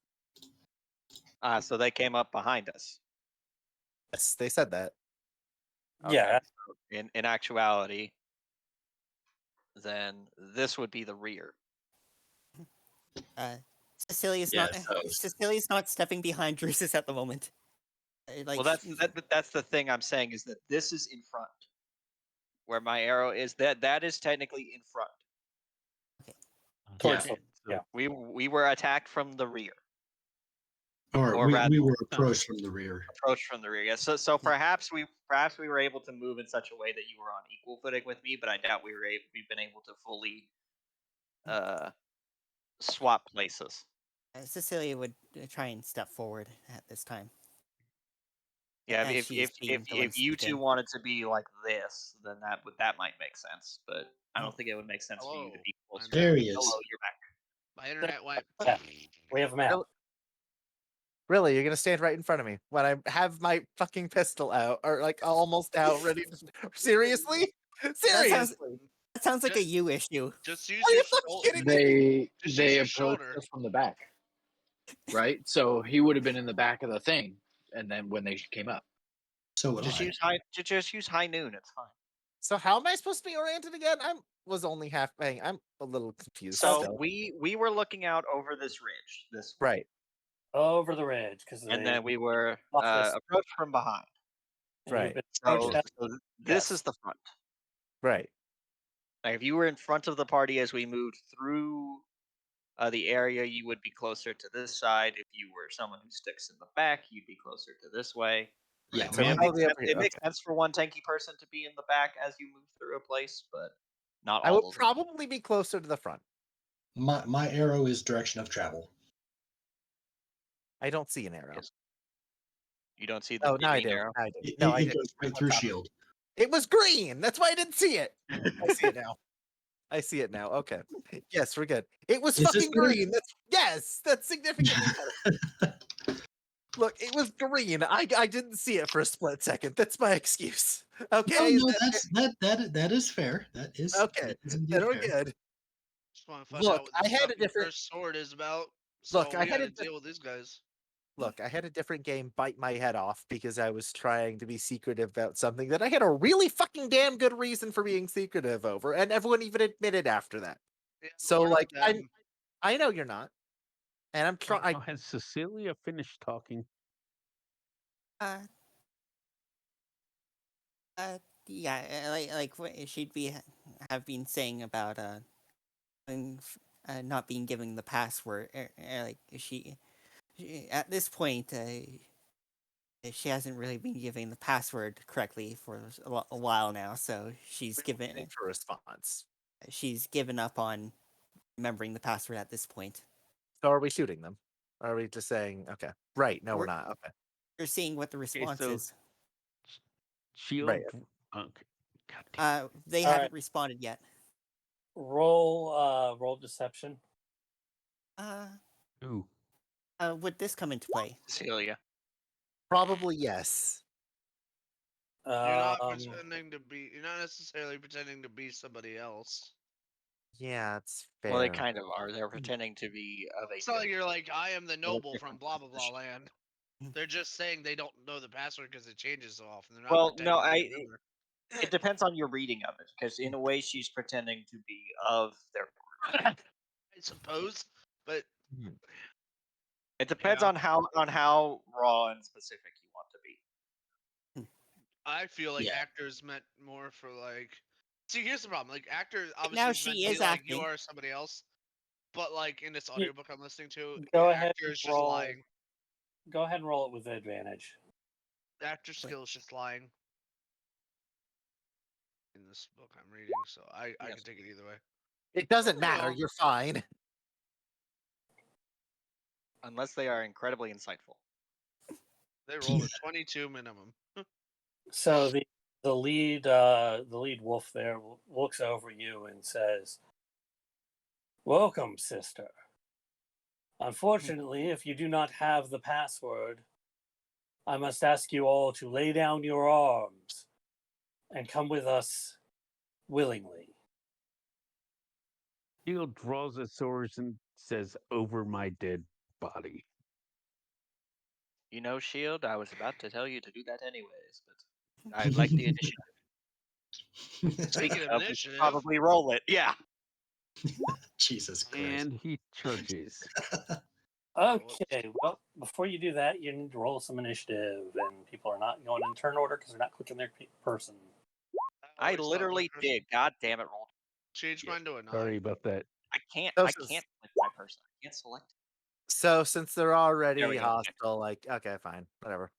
So they came up behind us. Yes, they said that. Yeah. So in actuality, then this would be the rear. Cecilia's Yeah, not. so- Cecilia's not stepping behind Drusus at the moment. Like, Well, that's the thing I'm saying is that this is in front, where my arrow is. That is technically in front. Towards Yeah. yeah. We were attacked from the rear, Or rather we were approached from the rear. approached from the rear. Yeah. So perhaps we were able to move in such a way that you were on equal footing with me, but I doubt we've been able to fully swap places. Cecilia would try and step forward at this time. Yeah, as she's being the one if you two speaking. wanted to be like this, then that might make sense. But I don't think it would make sense for you to Hello. be closer. There he is. Hello, you're back. My internet went. Yeah. We have a map. Really, you're gonna stand right in front of me when I have my fucking pistol out, or like almost out, ready to... Seriously? Seriously? That sounds like a Just- you issue. Just use Are you your fucking shoulder. kidding me? Just They use your approached shoulder. us from the back, right? So he would have been in the back of the thing, and then when they came up, So would Just I. use high noon. It's fine. So how am I supposed to be oriented again? Was only half paying. I'm a little confused. So still. we were looking out over this ridge, this way, Right. Over the ridge because and then we were off this- approached from behind. Right. So, Yes. so this is the front. Right. Like if you were in front of the party as we moved through the area, you would be closer to this side. If you were someone who sticks in the back, you'd be closer to this way. Yeah, So I mean, we're probably over here. it makes sense for one tanky person to be in the back as you move through a place, but not I all would of them. probably be closer to the front. my arrow is direction of travel. I don't see an arrow. Yes. You don't see the Oh, now I green do. arrow? Now I do. It, No, it, I it did. goes right through shield. It was green. That's why I didn't see it. I see it now. I see it now. Okay. Yes, we're good. It was Is this fucking better? green. That's significantly better. Look, it was green. I didn't see it for a split second. That's my excuse. Okay. No, that is fair. That is Okay. that is indeed Then we're fair. good. Just want to find Look, out what I this had a fucking different- first sword is about. So Look, I we had had a to deal with these guys. Look, I had a different game bite my head off because I was trying to be secretive about something that I had a really fucking damn good reason for being secretive over, and everyone even admitted after that. Yeah, but So, we're like, not them. I know you're not, and I'm trying. Now, has Cecilia finished talking? Uh, yeah, like what she'd have been saying about not being given the password. Like she at this point, she hasn't really been giving the password correctly for a while now. So she's waiting for a response. given up on remembering the password at this point. So, are we shooting them? Or are we just saying, okay, right? No, we're We're- not. Okay, You're seeing what the response so- is. Shield. Right. Okay. God damn. They All haven't right. responded yet. roll deception. Ooh. Would this come into play? Celia. probably yes. You're not Um, pretending to be. You're not necessarily pretending to be somebody else. Yeah, it's fair. Well, they kind of are. They're pretending to be of a It's not like different. you're like, I am the noble from different blah blah blah position. land. They're just saying they don't know the password because it changes so often. They're not Well, pretending no, to be a member. it depends on your reading of it, because in a way she's pretending to be of their. I suppose, but It depends yeah, on how raw and specific you want to be. I feel like Yeah. actors meant more for like. See, here's the problem. Like actors obviously Now is meant she to be is like you acting. are somebody else, but like in this audiobook I'm listening to, Go the ahead actor and is just roll. lying. Go ahead and roll it with advantage. The actor skill is just lying. In this book I'm reading, so I Yes. can take it either way. It doesn't matter. Well- You're fine. Unless they are incredibly insightful. They rolled a 22 minimum. So the lead wolf there looks over you and says, "Welcome, sister. Unfortunately, if you do not have the password, I must ask you all to lay down your arms and come with us willingly." Shield draws his sword and says, "Over my dead body." You know, Shield, I was about to tell you to do that anyways, but I like the initiative. Speaking of We should initiative, probably roll it. Yeah. Jesus Christ. And he charges. Okay, well, before you do that, you need to roll some initiative, and people are not going in turn order because they're not clicking their person. I always thought literally my person did. God damn it, roll. changed Yeah. mine to a 9. Sorry about that. I can't So I since- can't select my person. I can't select. So since they're There already we go. hostile, like okay, fine, whatever.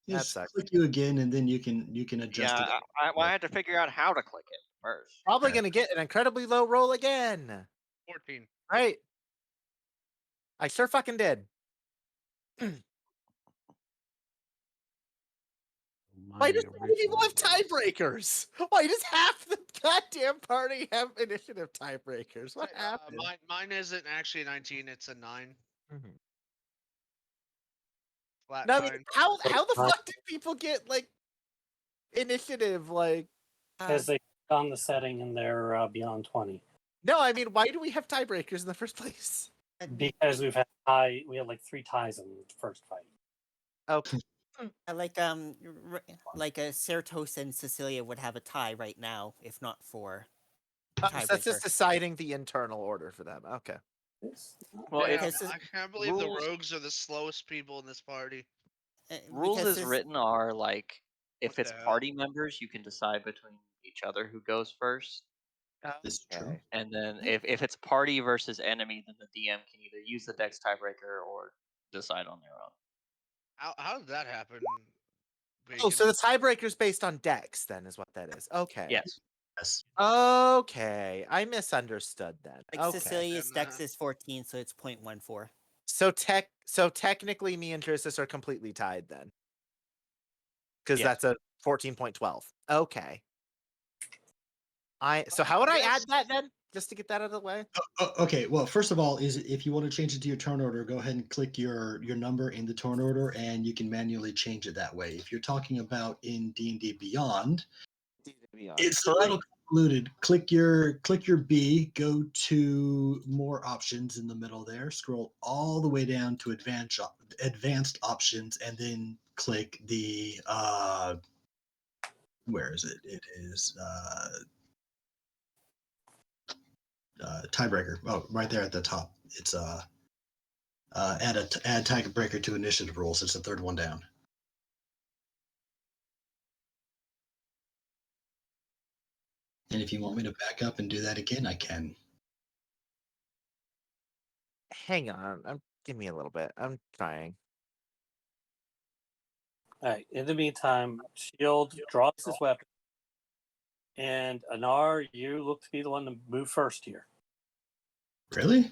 That Just sucks. click you again, and then you can adjust Yeah, it. I had to figure out how to click it first. Probably Yeah. gonna get an incredibly low roll again. 14. Right? I sure fucking did. Why does so many people have tiebreakers? Why does half the goddamn party have initiative tiebreakers? What happened? Mine isn't actually a 19, it's a 9. Mhm. Flat No, I 9. mean, how the fuck did people get like initiative? Like, Because they click on the setting and they're beyond 20. no, I mean, why do we have tiebreakers in the first place? Because we had like 3 ties in the first fight. Okay. Like Certos and Cecilia would have a tie right now, if not for So that's tiebreaker. just deciding the internal order for them. Okay. Well, Damn, if Because I can't believe the rules- rogues are the slowest people in this party. rules because as there's- written are like, if What it's the hell? party members, you can decide between each other who goes first. This is true. Okay. And then if it's party versus enemy, then the DM can either use the dex tiebreaker or decide on their own. How did that happen? Oh, so Bacon? the tiebreaker's based on dex, then, is what that is. Okay. Yes. Yes. Okay. I misunderstood then. like Okay. Cecilia's And, dex is 14, so it's 0.14. So technically me and Tristis are completely tied then. Because Yes. that's a 14.12. Okay. So how would I Yes. add that then? Just to get that out of the way? Okay. Well, first of all, is if you want to change it to your turn order, go ahead and click your number in the turn order, and you can manually change it that way. If you're talking about in D&D Beyond, it's a little convoluted. Click your B, go to more options in the middle there, scroll all the way down to advanced options, and then click the where is it? It is tiebreaker. Oh, right there at the top. It's add tiebreaker to initiative rules. It's the third one down. And if you want me to back up and do that again, I can. Hang on. Give me a little bit. I'm trying. All right. In the meantime, Shield draws his weapon, and Anar, you look to be the one to move first here. Really?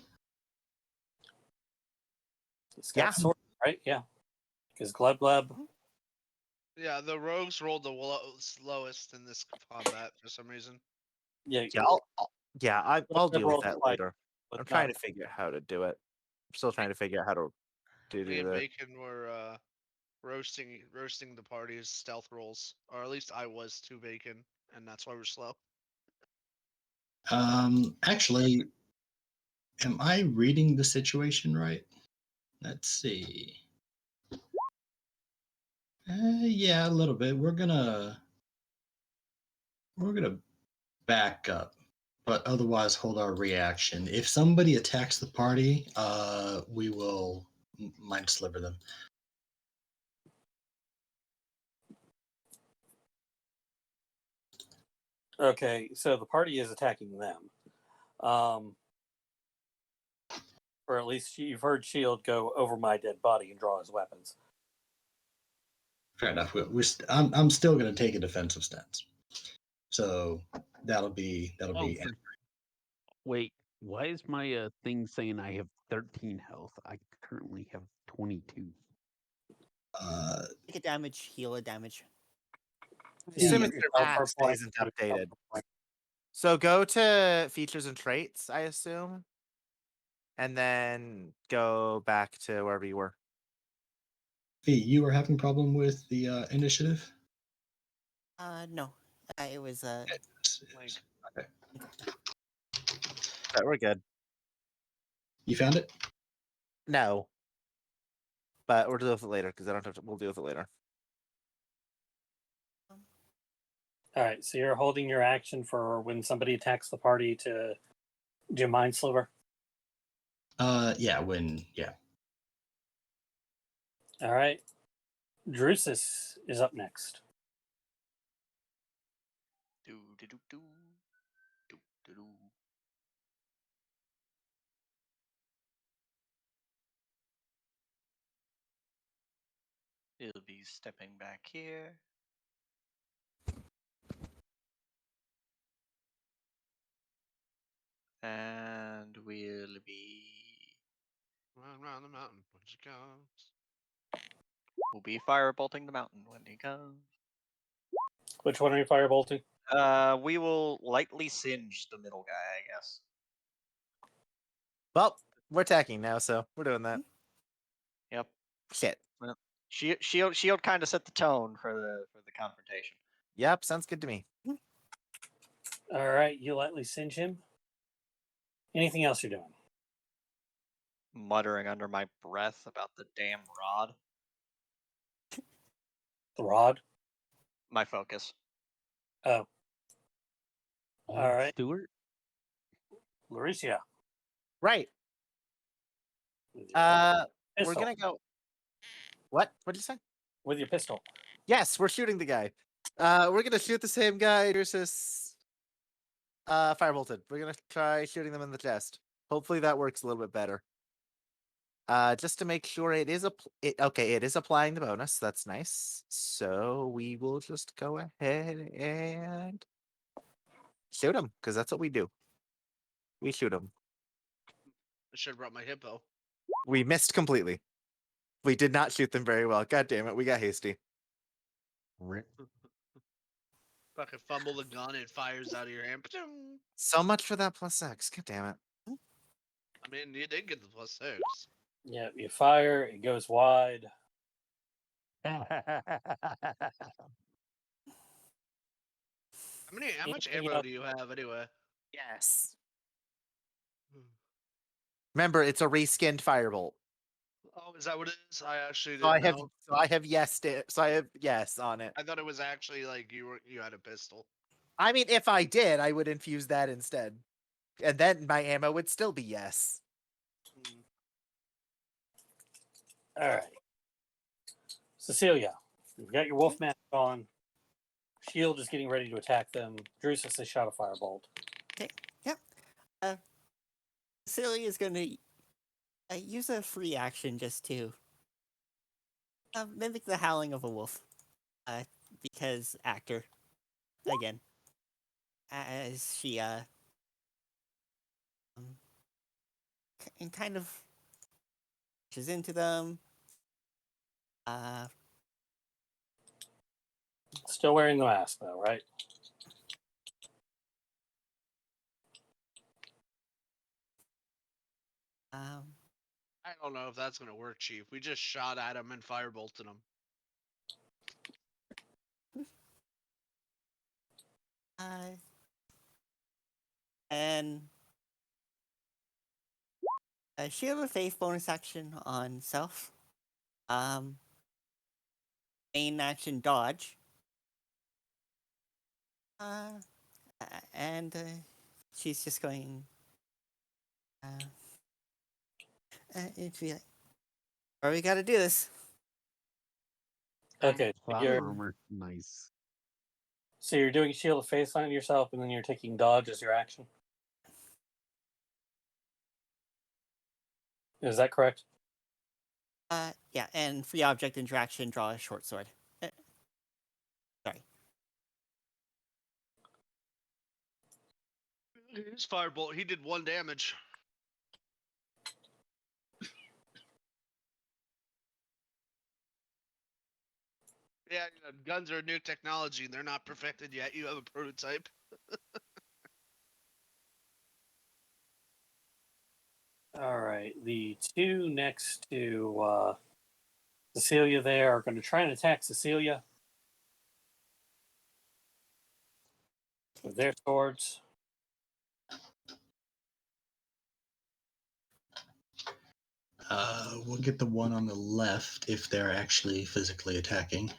He's got Yeah. sword, right? Yeah. Because Gleb. Yeah, the rogues rolled the lowest in this combat for some reason. Yeah. Yeah, I'll deal with Roll that twice, later. but I'm trying not- to figure out how to do it. I'm still trying to figure out how to Me do and that. Bacon were roasting the party's stealth rolls, or at least I was to Bacon, and that's why we're slow. Actually, am I reading the situation right? Let's see. Yeah, a little bit. We're gonna back up, but otherwise hold our reaction. If somebody attacks the party, we will mind sliver them. Okay, so the party is attacking them. Or at least you've heard Shield go over my dead body and draw his weapons. Fair enough. I'm still gonna take a defensive stance. So that'll be Oh, wait. Why is my thing saying I have 13 health? I currently have 22. Take a damage, heal a damage. Assuming Yeah, your health map per point. isn't updated. So go to features and traits, I assume, and then go back to wherever you were. V, you were having problem with the initiative? No. It was Like, Okay. Right, we're good. You found it? No, but we'll deal with it later because I don't have to. We'll deal with it later. All right, so you're holding your action for when somebody attacks the party to do mind sliver. Yeah. All right, Drusus is up next. Do do do do do do do. He'll be stepping back here. And we'll be round the mountain when she comes. firebolting the mountain when he comes. Which one are you firebolting? We will lightly singe the middle guy, I guess. Well, we're attacking now, so we're doing that. Yep. Shit. Well, shield kind of set the tone for the confrontation. Yep, sounds good to me. All right, you lightly singe him. Anything else you're doing? Muttering under my breath about the damn rod. The rod. My focus. Oh, all right, Stuart? Lauricia. Right. With your We're pistol. gonna go. What? What did you say? With your pistol. Yes, we're shooting the guy. We're gonna shoot the same guy versus firebolted. We're gonna try shooting them in the chest. Hopefully that works a little bit better. Just to make sure it is it is applying the bonus. That's nice. So we will just go ahead and shoot him because that's what we do. We shoot him. I should have brought my hippo. We missed completely. We did not shoot them very well. God damn it, we got hasty. Rip. Fucking fumble the gun, it fires out of your hand. Pachoo! So much for that plus X. God damn it. I mean, you did get the +6. Yeah, you fire. It goes wide. How much Anything ammo else? do you have anyway? Yes. Remember, it's a reskinned firebolt. Oh, is that what it is? I actually So I didn't have know. so I have yes on it. I thought it was actually like you had a pistol. I mean, if I did, I would infuse that instead. And then my ammo would still be yes. All right. Cecilia, you've got your wolf mask on. Shield is getting ready to attack them. Drusus has shot a firebolt. okay. Yep. Celia is going to use a free action just to mimic the howling of a wolf. Because actor again, as she and kind of pushes into them. Still wearing the mask, though, right? I don't know if that's gonna work, Chief. We just shot at him and firebolted him. And a Shield of Faith bonus action on self. Main action dodge. And she's just going. It'd be like, or we gotta do this. Okay, so Plot you're, armor, nice. so you're doing Shield of Faith on yourself, and then you're taking dodge as your action. Is that correct? Yeah, and free object interaction, draw a short sword. Sorry. His firebolt, he did 1 damage. Yeah, guns are new technology. They're not perfected yet. You have a prototype. All right. The two next to Cecilia there are going to try and attack Cecilia with their swords. We'll get the one on the left if they're actually physically attacking.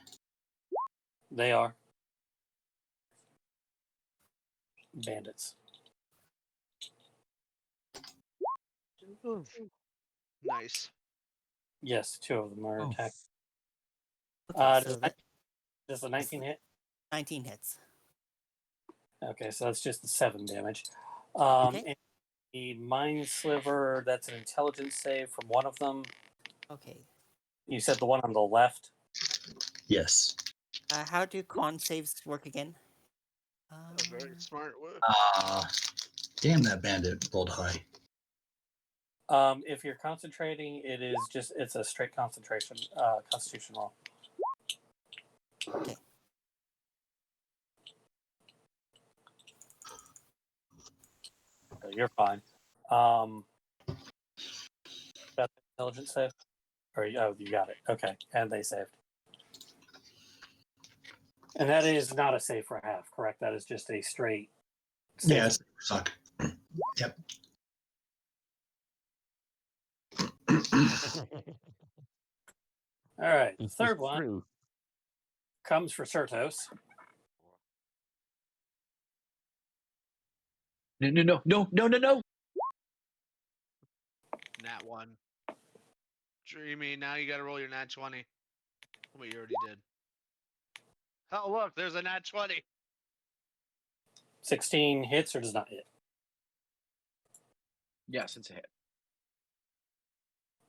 They are bandits. Nice. Yes, two of them are Oh, attacking. Okay, so Does the 19 hit? 19 hits. Okay, so that's just the 7 damage. Okay. And the Mind Sliver, that's an intelligence save from one of them. Okay. You said the one on the left? Yes. How do con saves work again? Very smart. Damn, that bandit rolled high. If you're concentrating, it's a straight concentration constitution roll. Okay. So you're fine. Got the intelligence save? You got it. Okay, and they saved. And that is not a save for half, correct? That is just a straight save. Yes, suck. Yep. All right, the this is third one true. comes for Certos. No. Nat 1. Dreamy, now you gotta roll your nat 20. What you already did. Oh, look, there's a nat 20. 16 hits or does not hit? Yes, it's a hit.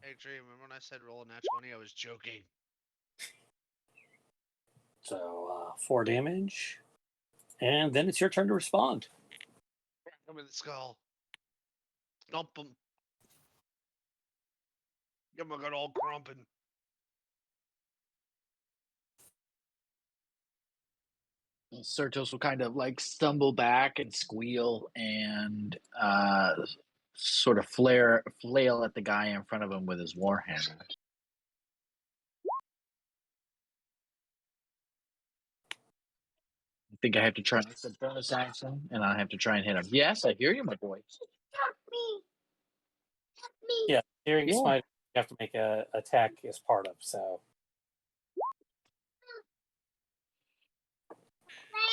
Hey, Dream, remember when I said roll a nat 20? I was joking. So 4 damage. And then it's your turn to respond. Crack him in the skull. Stomp him. Give him a good old crumping. Certos will kind of like stumble back and squeal and sort of flail at the guy in front of him with his warhammer. I think I have to try. It's a bonus action, and I have to try and hit him. Yes, I hear you, my boy. Yeah, Daring Yeah. Smite, you have to make a attack as part of. So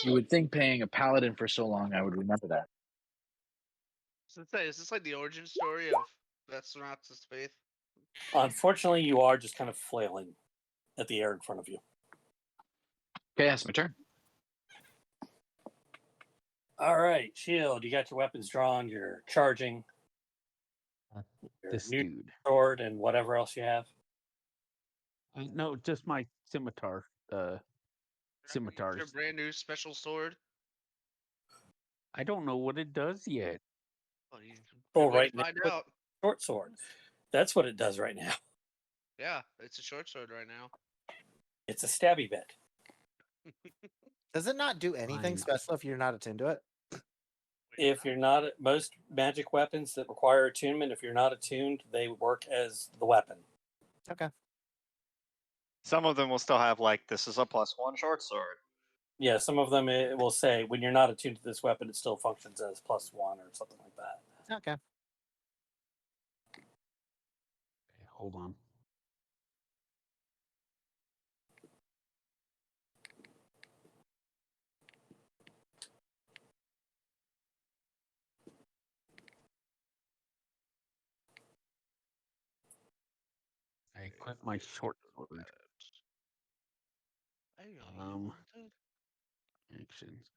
You would think paying a paladin for so long, I would remember that. So say, is this like the origin story of Vestronax's faith? unfortunately, you are just kind of flailing at the air in front of you. Okay, that's my turn. All right, Shield, you got your weapons drawn. You're charging. Your This new dude. sword and whatever else you have. No, just my scimitar. Scimitars. Your brand new special sword. I don't know what it does yet. Oh, you Well, good way right to now, find with out. short sword. That's what it does right now. Yeah, it's a short sword right now. It's a stabby bit. Does it not do anything Fine. special if you're not attuned to it? If you're not, most magic weapons that require attunement, if you're not attuned, they work as the weapon. Okay. Some of them will still have like this is a +1 short sword. Yeah, some of them it will say when you're not attuned to this weapon, it still functions as +1 or something like that. Okay. Okay, hold on. I equip my short sword. Actions.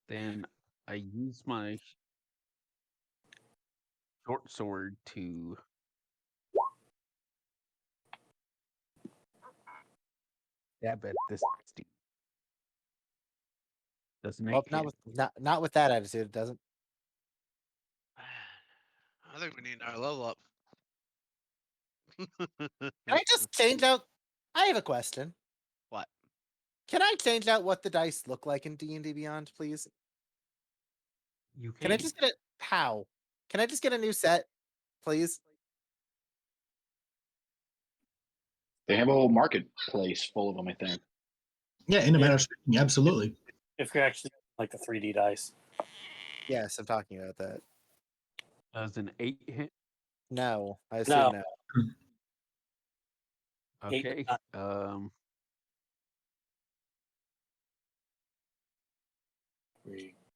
Then I use my short sword to stab at this beastie. Doesn't Well, make it. not with that attitude. It doesn't. I think we need our level up. Can I just change out? I have a question. What? Can I change out what the dice look like in D&D Beyond, please? You Can I just get it? How? Can I just get a new set, please? They have a whole marketplace full of them, I think. Yeah, in a Yeah. matter of speaking, absolutely. If you're actually like the 3D dice. Yes, I'm talking about that. Does an 8 hit? No, I assume no. Eight, Okay.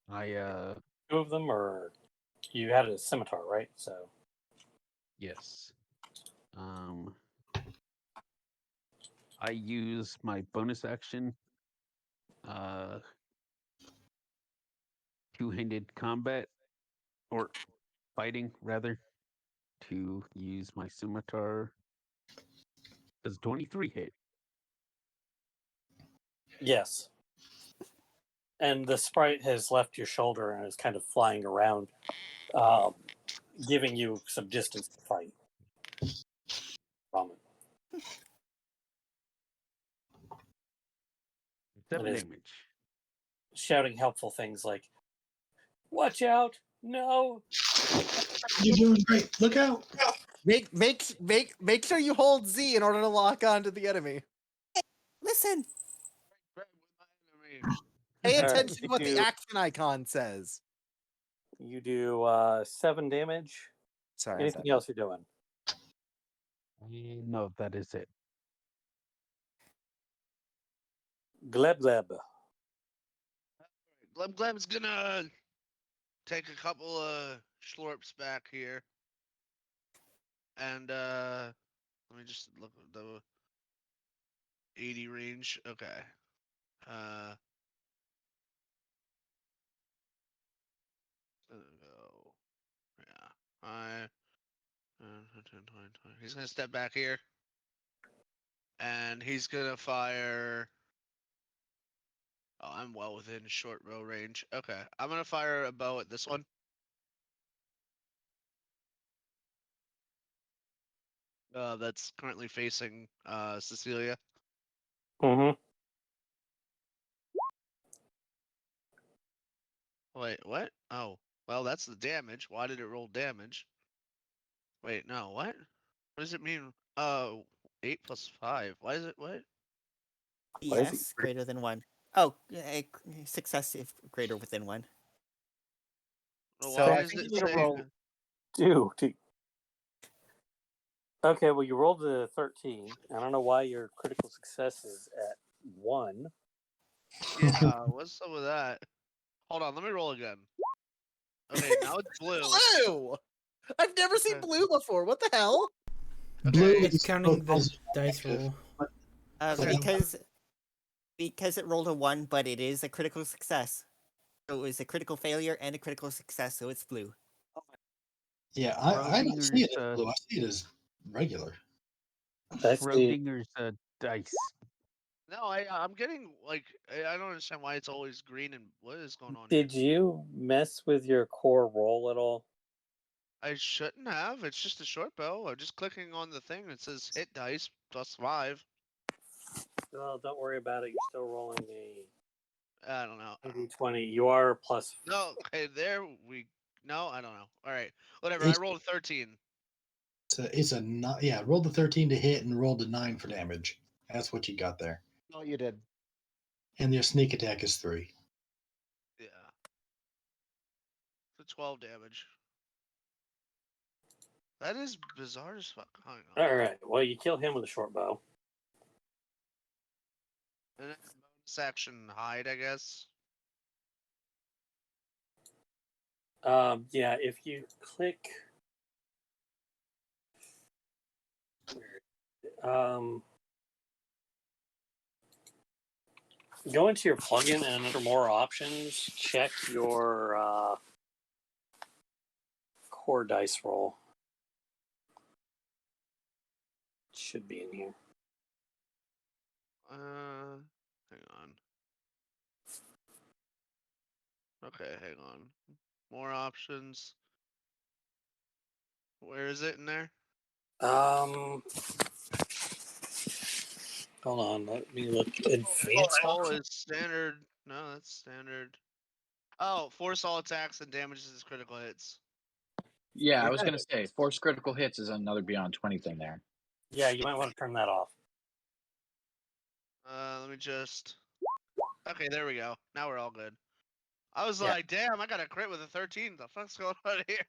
I two of them, or you had a scimitar, right? So yes. I use my bonus action, two-handed combat, or fighting rather, to use my scimitar. Does 23 hit? yes. And the sprite has left your shoulder and is kind of flying around, giving you some distance to fight from it. 7 It is damage. shouting helpful things like, "Watch out! No!" You're doing great. Look out. Make sure you hold Z in order to lock onto the enemy. Listen, Grab with my enemy. Pay All right, attention you to what the do- action icon says. You do 7 damage. Sorry, I'm Anything done. else you're doing? No, that is it. Gleb gleb. Gleb Gleb's gonna take a couple of schlorps back here. And let me just look at the 80 range. Okay. Go. Yeah. 5, 10, 20, 20. He's gonna step back here. And he's gonna fire. Oh, I'm well within short bow range. Okay. I'm gonna fire a bow at this one. That's currently facing Cecilia. Mm-hmm. Wait, what? Oh, well, that's the damage. Why did it roll damage? Wait, no, what? What does it mean? 8 plus 5. Why is it what? Why is it yes, greater than 1. Oh, success if greater within 1. Well, So why I is think it you need to saying? roll. Dude. Okay, well, you rolled a 13. I don't know why your critical success is at 1. Yeah, what's up with that? Hold on, let me roll again. Okay, now it's blue. Blue. I've never seen Okay. blue before. What the hell? Blue Okay. It's is counting the also dice active. roll. Okay. Because it rolled a 1, but it is a critical success. So it was a critical failure and a critical success, so it's blue. Yeah, I don't see it as Schrodinger's, blue. I see it as regular. I see. Schrodinger's dice. No, I'm getting like I don't understand why it's always green and what is going on Did here. you mess with your core roll at all? I shouldn't have. It's just a short bow. I'm just clicking on the thing that says hit dice plus 5. Well, don't worry about it. You're still rolling a I don't know. 20. You are plus. No, okay, there we. No, I don't know. All right, whatever. I It's rolled a 13. yeah. Roll the 13 to hit and roll the 9 for damage. That's what you got there. Oh, you did. And their sneak attack is 3. Yeah. So 12 damage. That is bizarre as fuck. Hang on. All right. Well, you kill him with a short bow. And then bonus action hide, I guess. Yeah, if you click. Go into your plugin and under more options, check your core dice roll. It should be in here. Hang on. Okay, hang on. More options. Where is it in there? Hold on, let me look. Advanced Oh, options? it's standard. No, that's standard. Oh, force all attacks and damages his critical hits. Yeah, I was gonna say force critical hits is another beyond 20 thing there. Yeah, you might want to turn that off. Let me just. Okay, there we go. Now we're all good. I was Yeah. like, damn, I got a crit with a 13. The fuck's going on here?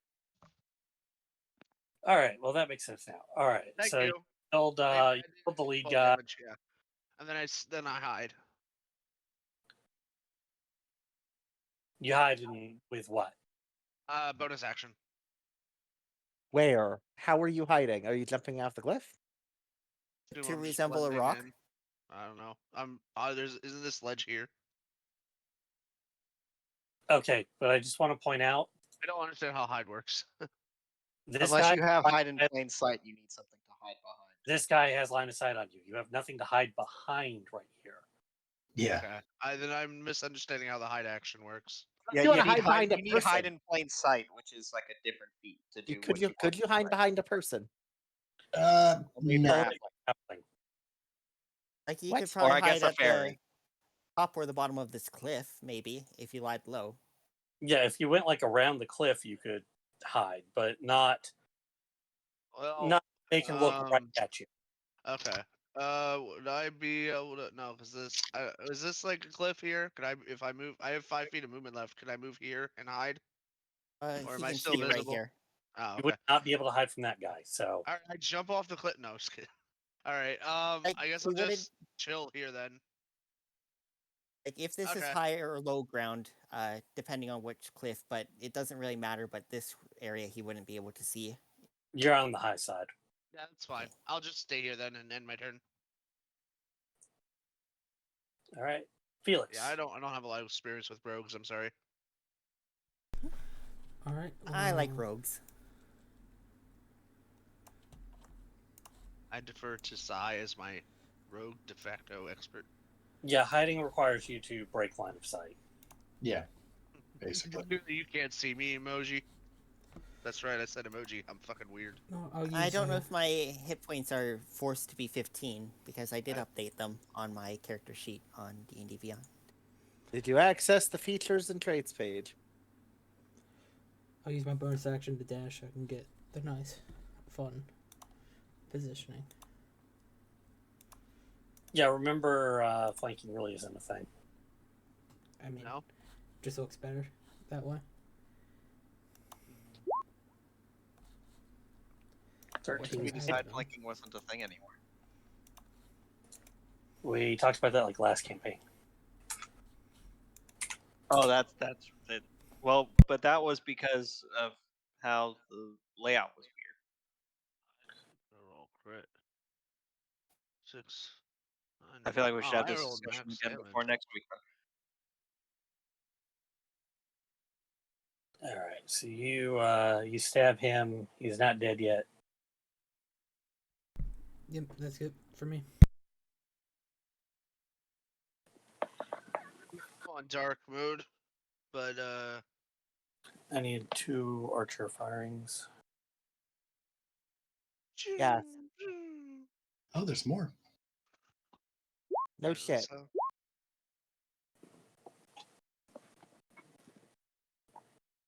All right, well that makes sense now. All right, Thank so you. you killed I the lead 12 guy. damage, yeah. And then I hide. You hide with what? Bonus action. Where? How are you hiding? Are you jumping off the cliff? Assume To I'm just resemble a blending rock? in. I don't know. Isn't this ledge here? Okay, but I just want to point out I don't understand how hide works. this Unless guy. you have hide in plain sight, you need something to hide behind. This guy has line of sight on you. You have nothing to hide behind right here. Yeah. Okay. Then I'm misunderstanding how the hide action works. Yeah, You you wanna need hide behind a you need hide person. in plain sight, which is like a different feat to do. Could what you want could you to hide do, behind a person? Only No. for Halfling. Like you What? could Or probably I guess hide a at the fairy. top or the bottom of this cliff, maybe, if you lied low. Yeah, if you went like around the cliff, you could hide, but not Well, they can look right at you. okay. Would I be able to? No, because is this like a cliff here? Could I, if I move, I have 5 feet of movement left. Could I move here and hide? Or am He I can still see you right visible? here. Oh, You okay. would not be able to hide from that guy. So All right, I jump off the cliff. No, just kidding. All right. Like, I guess he I'll wouldn't- just chill here then. Like if this is Okay. high or low ground, depending on which cliff, but it doesn't really matter. But this area he wouldn't be able to see. you're on the high side. Yeah, that's fine. Okay. I'll just stay here then and end my turn. All right, Felix. Yeah, I don't have a lot of experience with rogues. I'm sorry. All right. I like rogues. I defer to Sai as my rogue de facto expert. Yeah, hiding requires you to break line of sight. Yeah. Basically. You can't see me, emoji. That's right, I said emoji. I'm fucking weird. No, I'll use, I don't know if my hit points are forced to be 15 because I did I- update them on my character sheet on D&D Beyond. Did you access the features and traits page? I'll use my bonus action to dash. I can get the nice, fun positioning. Yeah, remember flanking really isn't a thing. I mean, No? just looks better that way. When did we 13. decide flanking wasn't a thing anymore? We talked about that like last campaign. Oh, that's it. Well, but that was because of how the layout was weird. Roll crit. 6. I feel like we should have I this rolled discussion max again damage. before next week. All right, so you stab him. He's not dead yet. Yep, that's good for me. On dark mode, but I need 2 archer firings. Yeah. Oh, there's more. No shit. So,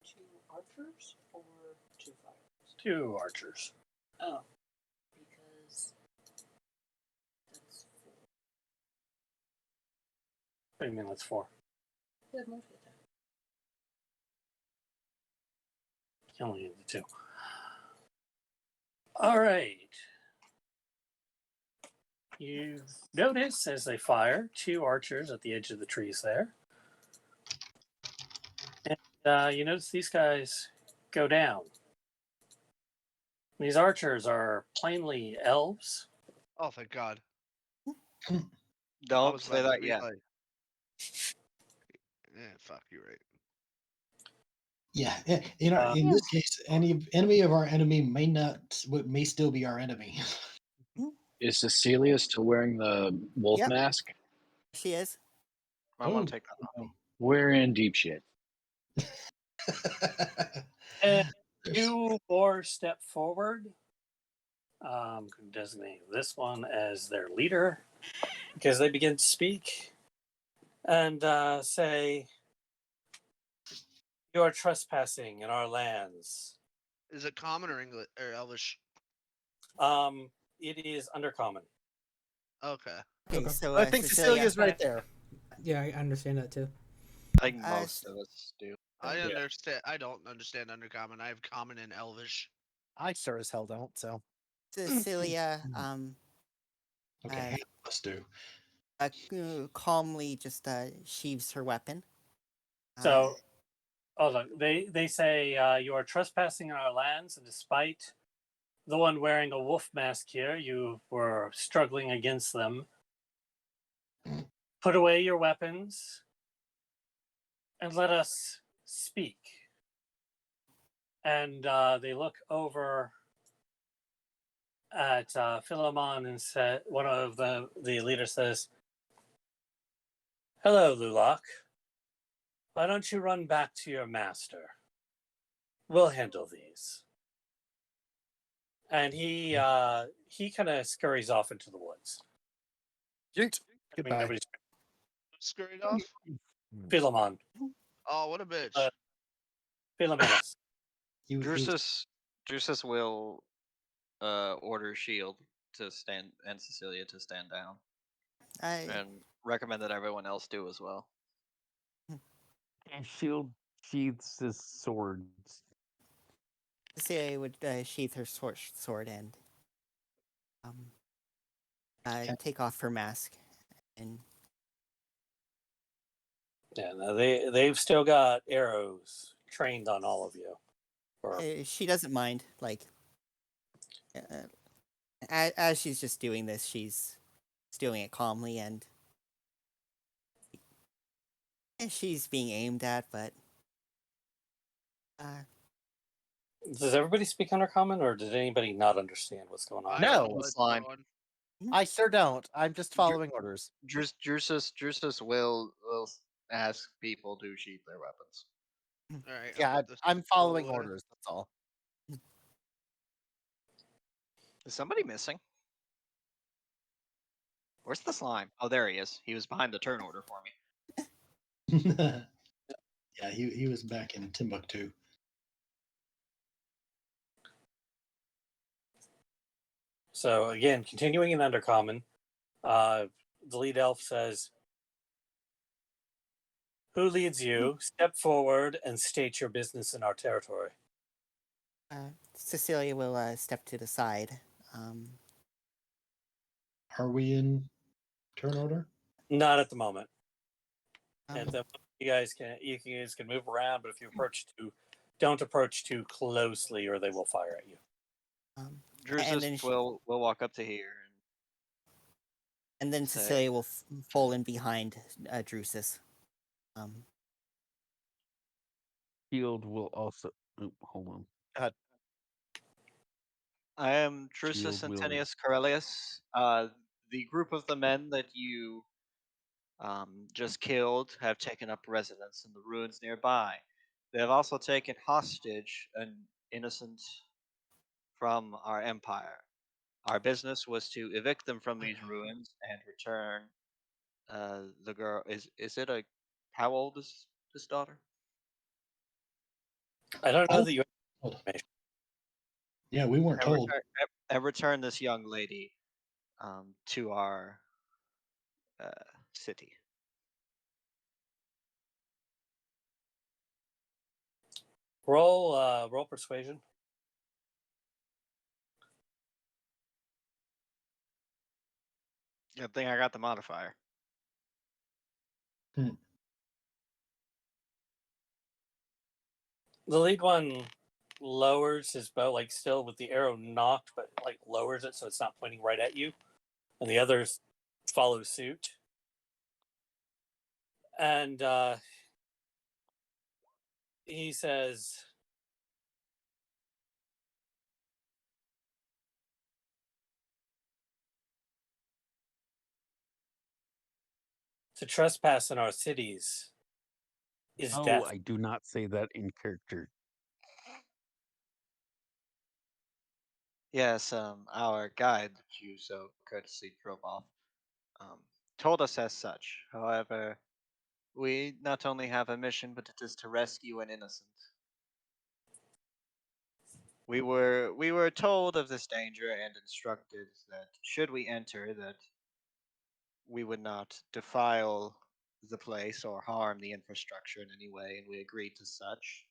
2 archers or 2 fighters? 2 archers. Oh, because that's 4. What do you mean that's 4? You only need the 2. All right. You notice as they fire 2 archers at the edge of the trees there. And you notice these guys go down. These archers are plainly elves. Oh, thank God. I Don't was say about to that be yet. like, yeah, fuck, you're right. Yeah, in this case, any enemy of our enemy may still be our enemy. Is Cecilia still wearing the wolf Yep. mask? She is. I'm gonna take that off. Oh. We're in deep shit. And 2 more step forward. Designate this one as their leader because they begin to speak and say, "You are trespassing in our lands." Is it common or English or Elvish? It is undercommon. Okay. Okay, Okay. so I think Cecilia. Cecilia's right there. Yeah, I understand that too. I think most of us do. I Yeah. understand. I don't understand undercommon. I have common and Elvish. I sure as hell don't. So Cecilia Okay, half of us do. calmly just sheaves her weapon. So, look, they say you are trespassing in our lands, and despite the one wearing a wolf mask here, you were struggling against them. Put away your weapons and let us speak. And they look over at Philemon and said, one of the leaders says, "Hello, Lulak. Why don't you run back to your master? We'll handle these." And he kind of scurries off into the woods. Yeet. I mean, Goodbye. nobody's Scurried off. Philemon. Oh, what a bitch. Philomenos. He was Drusus will order Shield to stand and Cecilia to stand down, and recommend that everyone else do as well. And Shield sheaths his swords. Cecilia would sheath her sword and take off her mask. And Yeah, no, they've still got arrows trained on all of you. Or, she doesn't mind. Like, as she's just doing this, she's doing it calmly, and she's being aimed at, but does everybody speak Undercommon, or did anybody not understand what's going on? I No. don't know That's what's fine. going. I sure don't. I'm just following orders. Drusus will ask people to sheath their weapons. All right. Yeah, I'll put this I'm following away. orders. That's all. Is somebody missing? Where's the slime? Oh, there he is. He was behind the turn order for me. yeah, he was back in Timbuktu. So again, continuing in Undercommon, the lead elf says, "Who leads you? Step forward and state your business in our territory." Cecilia will step to the side. Are we in turn order? Not at the moment. Um, And then you guys can move around, but if you don't approach too closely, or they will fire at you. and Drusus then will walk up to here and then say- Cecilia will fall in behind Drusus. Shield will also. Hold on. I am Drusus Shield will- Centenius Corellius. The group of the men that you just killed have taken up residence in the ruins nearby. They have also taken hostage an innocent from our empire. Our business was to evict them from these ruins and return the girl. Is it a? How old is this daughter? I don't know Oh. that you. Yeah, we weren't told. Return this young lady to our city. Roll persuasion. Good thing I got the modifier. The lead one lowers his bow, like still with the arrow knocked, but like lowers it so it's not pointing right at you, and the others follow suit. And he says, "To trespass in our cities is Oh, death." I do not say that in character. Yes, our guide, that you so courteously drove off, told us as such. However, we not only have a mission, but it is to rescue an innocent. We were told of this danger and instructed that should we enter, that we would not defile the place or harm the infrastructure in any way, and we agreed to such.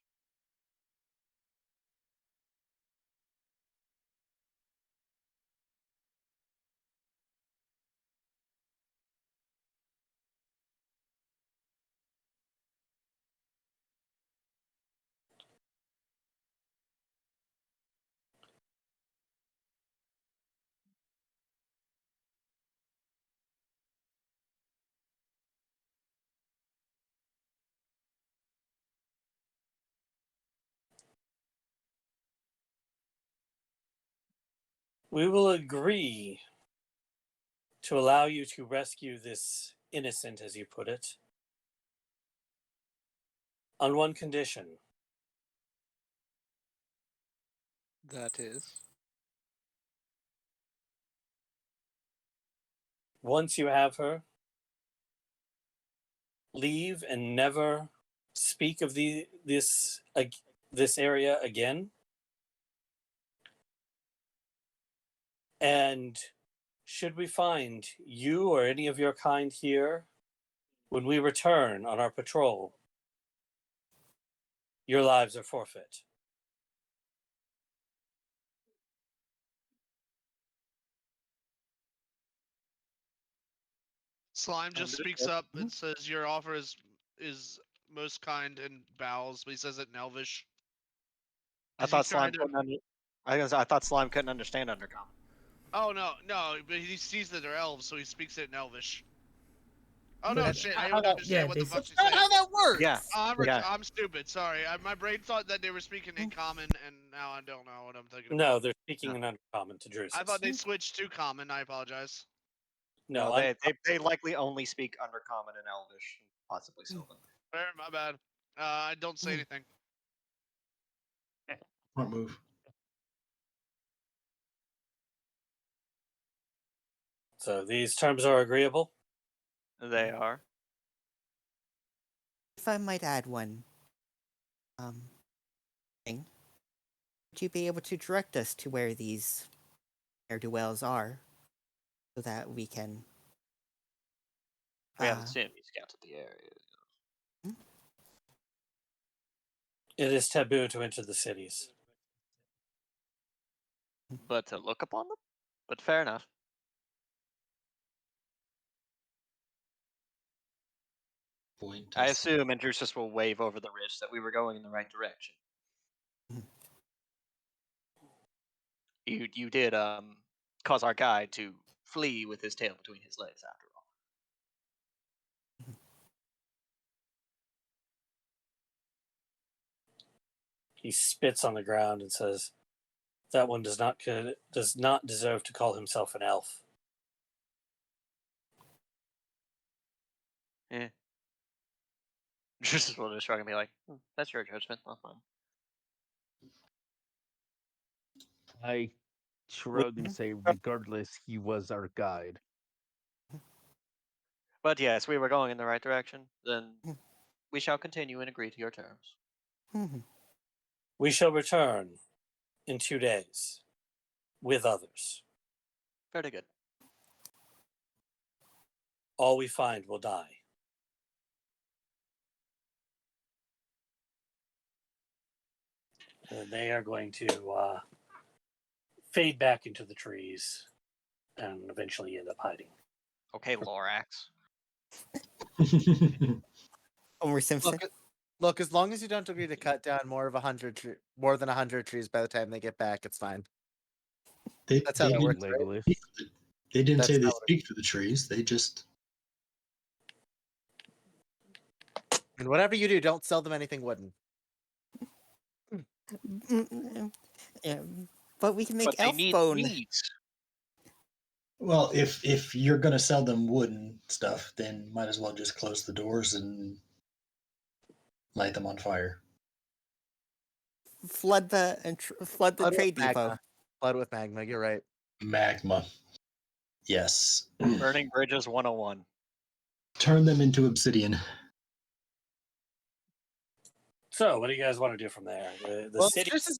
We will agree to allow you to rescue this innocent, as you put it, on one condition. That is. Once you have her, leave and never speak of this area again. And should we find you or any of your kind here when we return on our patrol, your lives are forfeit. Slime just speaks up and says, "Your offer is most kind," and bows, but he says it in Elvish. I Is he thought trying Slime to- couldn't I thought Slime couldn't understand Undercommon. Oh no! But he sees that they're elves, so he speaks it in Elvish. Oh Yeah, no, that's shit! I how don't that- understand yeah, what they the fuck said- she's That's saying. not how that works. Yeah. Yeah. I'm stupid. Sorry, my brain thought that they were speaking in common, and now I don't know what I'm thinking about. No, they're speaking in Undercommon to Drusus. I thought they switched to common. I apologize. No, they likely only speak Undercommon and Elvish, possibly Sylvan. Fair, my bad. I don't say anything. Smart move. So these terms are agreeable? They are. If I might add one thing, would you be able to direct us to where these ne'er-do-wells are, so that we can? We haven't seen any scouted the area. It is taboo to enter the cities. But to look upon them? But fair enough. Point. I assume Andrusus will wave over the ridge that we were going in the right direction. You did cause our guide to flee with his tail between his legs after all. He spits on the ground and says, "That one does not deserve to call himself an elf." Yeah. Andrusus will just shrug and be like, that's your judgment, not mine. I shrug and say, regardless, he was our guide. But yes, we were going in the right direction. Then we shall continue and agree to your terms. We shall return in 2 days with others. Very good. All we find will die. They are going to fade back into the trees and eventually end up hiding. Okay, Lorax. Homer Simpson. Look, as long as you don't agree to cut down more than 100 trees by the time they get back, it's fine. They, That's how they that didn't, works, right? Legolas. they didn't That's say they how it- speak for the trees. They just. And whatever you do, don't sell them anything wooden. But we can make But they elf need bone. weeds. Well, if you're gonna sell them wooden stuff, then might as well just close the doors and light them on fire. Flood the flood the Flood with trade depot. magma. Flood with magma. You're right. Magma. Yes. Burning Bridges 101. Turn them into obsidian. So, what do you guys want to do from there? The Well, city. Chris is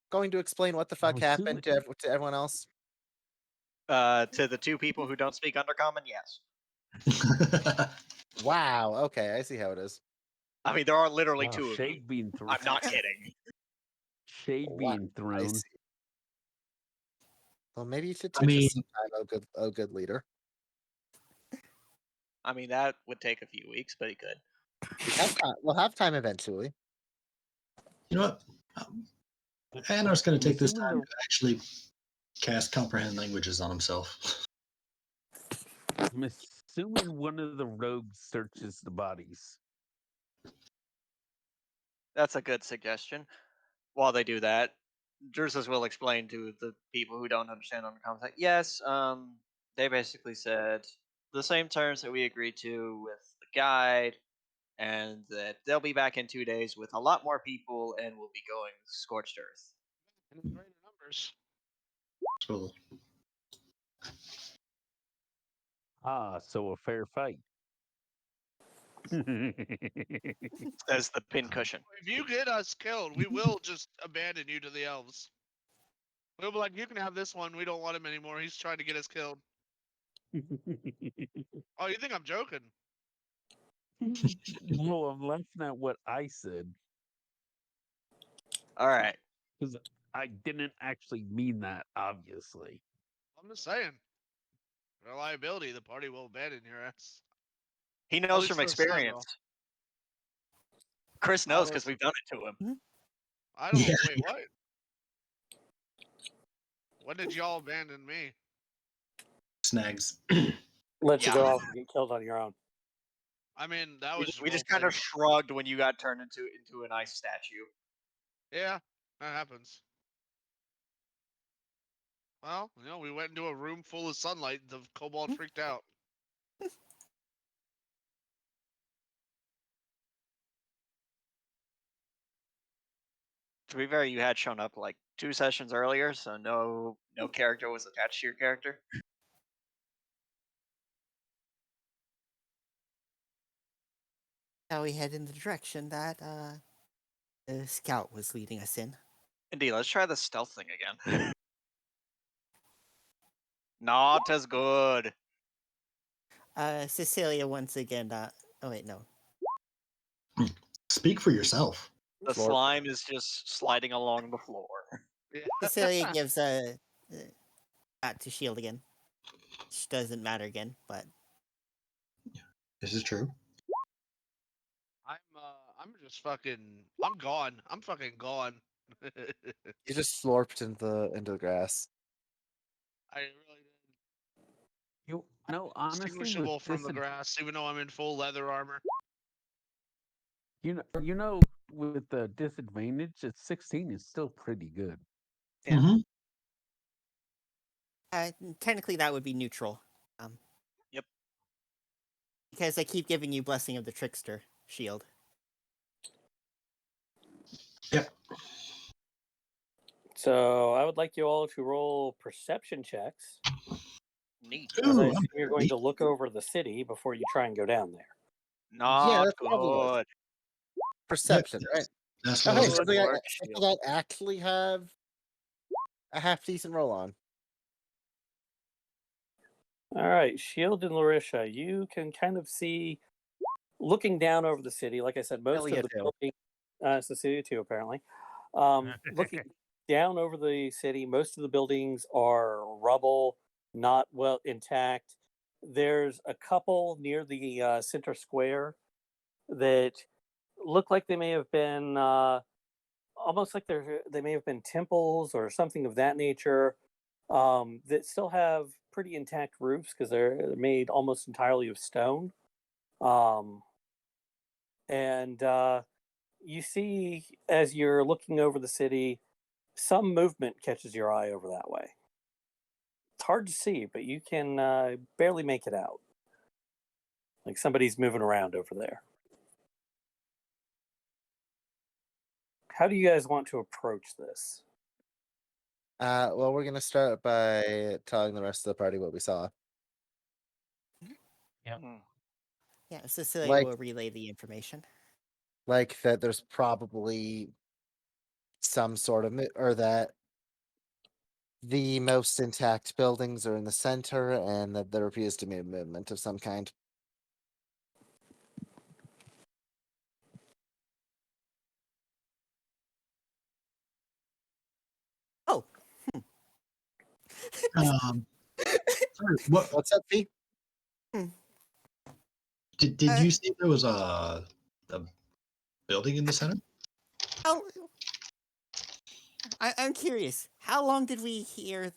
going to explain what the fuck happened to everyone else. To the two people who don't speak Undercommon, yes. Wow. Okay, I see how it is. I mean, there are literally Oh, two of them. shade being thrown. I'm not kidding. Shade Wow, being I thrown. see. Well, maybe you should I take mean- this time, oh good leader. I mean, that would take a few weeks, but he could. We'll have time eventually. You know what? Anar's going to take this assuming time to actually cast comprehend languages on himself. I'm assuming one of the rogues searches the bodies. That's a good suggestion. While they do that, Drusus will explain to the people who don't understand Undercommon. Like, yes, they basically said the same terms that we agreed to with the guide, and that they'll be back in 2 days with a lot more people, and we'll be going scorched earth. And in greater numbers. Cool. Ah, so a fair fight. As the pincushion. If you get us killed, we will just abandon you to the elves. We'll be like, you can have this one. We don't want him anymore. He's trying to get us killed. Oh, you think I'm joking? No, I'm laughing at what I said All right. because I didn't actually mean that, obviously. I'm just saying. Reliability, the party will abandon your ass. He At knows least from for a start, experience. Chris knows because we've done it to him. I don't. Yeah. Wait, what? When did y'all abandon me? Snags. Let you Yeah. go off and get killed on your own. I mean, that We was. we just kind of shrugged when you got turned into an ice statue. Yeah, that happens. Well, we went into a room full of sunlight. The kobold freaked out. To be fair, you had shown up like 2 sessions earlier, so no character was attached to your character. Now we head in the direction that the scout was leading us in. Indeed, let's try the stealth thing again. Not as good. Cecilia once again. Oh wait, no. Speak for yourself. The Floor. slime is just sliding along the floor. Yeah. Cecilia gives a bat to shield again. Which doesn't matter again, but This is true. I'm just fucking. I'm gone. I'm fucking gone. You just slurped into the grass. I really did. You no, honestly, Distinguishable with from the grass, even though I'm in full leather armor. you know, with the disadvantage, at 16 is still pretty good. Yeah. Mhm. Technically that would be neutral. Yep. Because I keep giving you Blessing of the Trickster shield. Yep. So I would like you all to roll perception checks. Neat. As I Ooh, assume you're going to look over the city before you try and go down there. Not that's probably what- good. Perception, Yep. right? That's Oh, what I hey, was- something work, I actually have a half decent roll on. All right, Shield and Larisha, you can kind of see, looking down over the city. Like I said, most Cecilia of the too. building, Cecilia too, apparently. Looking down over the city, most of the buildings are rubble, not well intact. There's a couple near the center square that look like they may have been almost like they may have been temples or something of that nature, that still have pretty intact roofs because they're made almost entirely of stone. Um, and you see, as you're looking over the city, some movement catches your eye over that way. It's hard to see, but you can barely make it out. Like somebody's moving around over there. How do you guys want to approach this? Well, we're gonna start by telling the rest of the party what we saw. Hmm. Yeah, Cecilia Like- will relay the information. Like that, there's probably some sort of or that the most intact buildings are in the center, and that there appears to be a movement of some kind. Oh, Um, sorry, what What's up, V? did you say there was a building in the center? oh, I'm curious. How long did we hear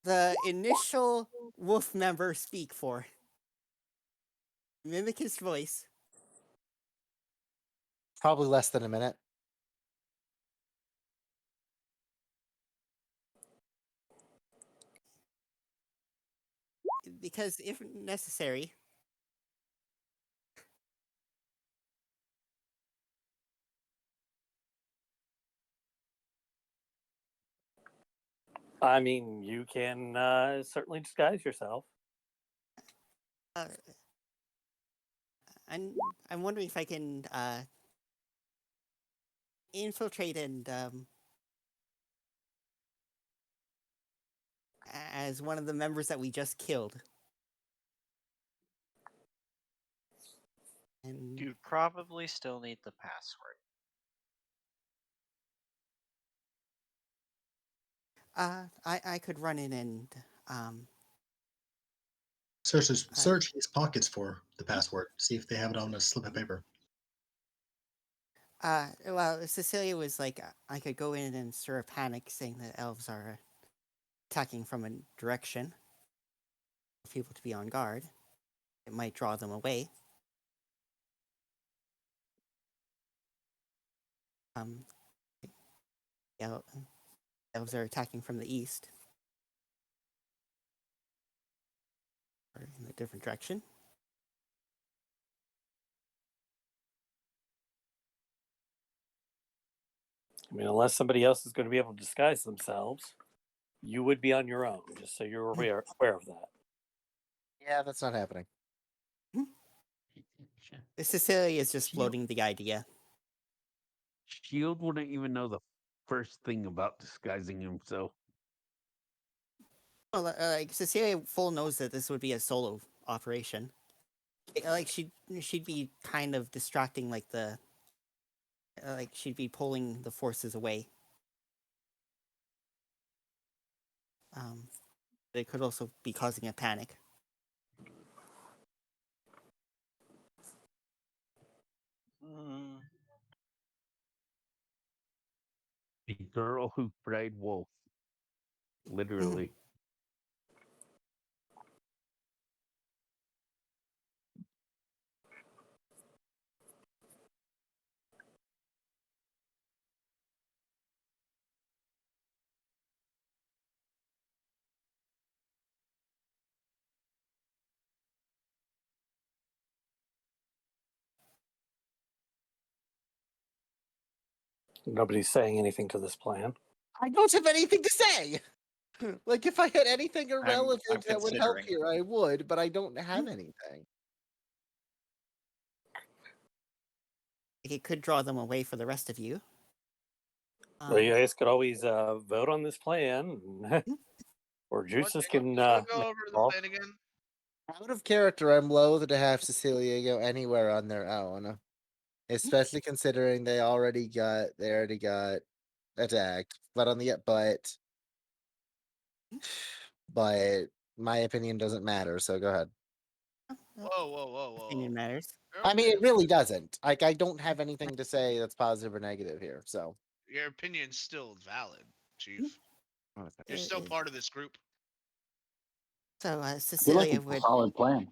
the initial wolf member speak for? Mimic his voice. Probably less than a minute. Because if necessary, I mean, you can certainly disguise yourself. uh, I'm wondering if I can infiltrate and as one of the members that we just killed. And You'd probably still need the password. I could run in and Search his pockets for the password. See if they have it on a slip of paper. well, Cecilia was like, I could go in and stir a panic, saying that elves are attacking from a direction. For people to be on guard. It might draw them away. Yeah, elves are attacking from the east. Or in a different direction. I mean, unless somebody else is going to be able to disguise themselves, you would be on your own, just so you're aware of that. Yeah, that's not happening. Cecilia is just Shield- floating the idea. Shield wouldn't even know the first thing about disguising himself. Well, like Cecilia full knows that this would be a solo operation. Like she'd be kind of distracting, like like she'd be pulling the forces away. They could also be causing a panic. Hmm. The girl who fried wolf. Literally. Nobody's saying anything to this plan. I don't have anything to say. Like, if I had anything I'm irrelevant that would help considering. here, I would, but I don't have anything. Like it could draw them away for the rest of you. Well, you guys could always vote on this plan, or juices can. Go over the involve. plan again. Out of character, I'm loath to have Cecilia go anywhere on their own. especially considering they already got attacked. But but my opinion doesn't matter. So go ahead. Whoa, whoa, whoa, whoa. Opinion matters. I mean, it really doesn't. Like, I don't have anything to say that's positive or negative here. So Your opinion's still valid, Chief. You're still Uh, part of this group. So I feel like Cecilia it's a would. solid plan.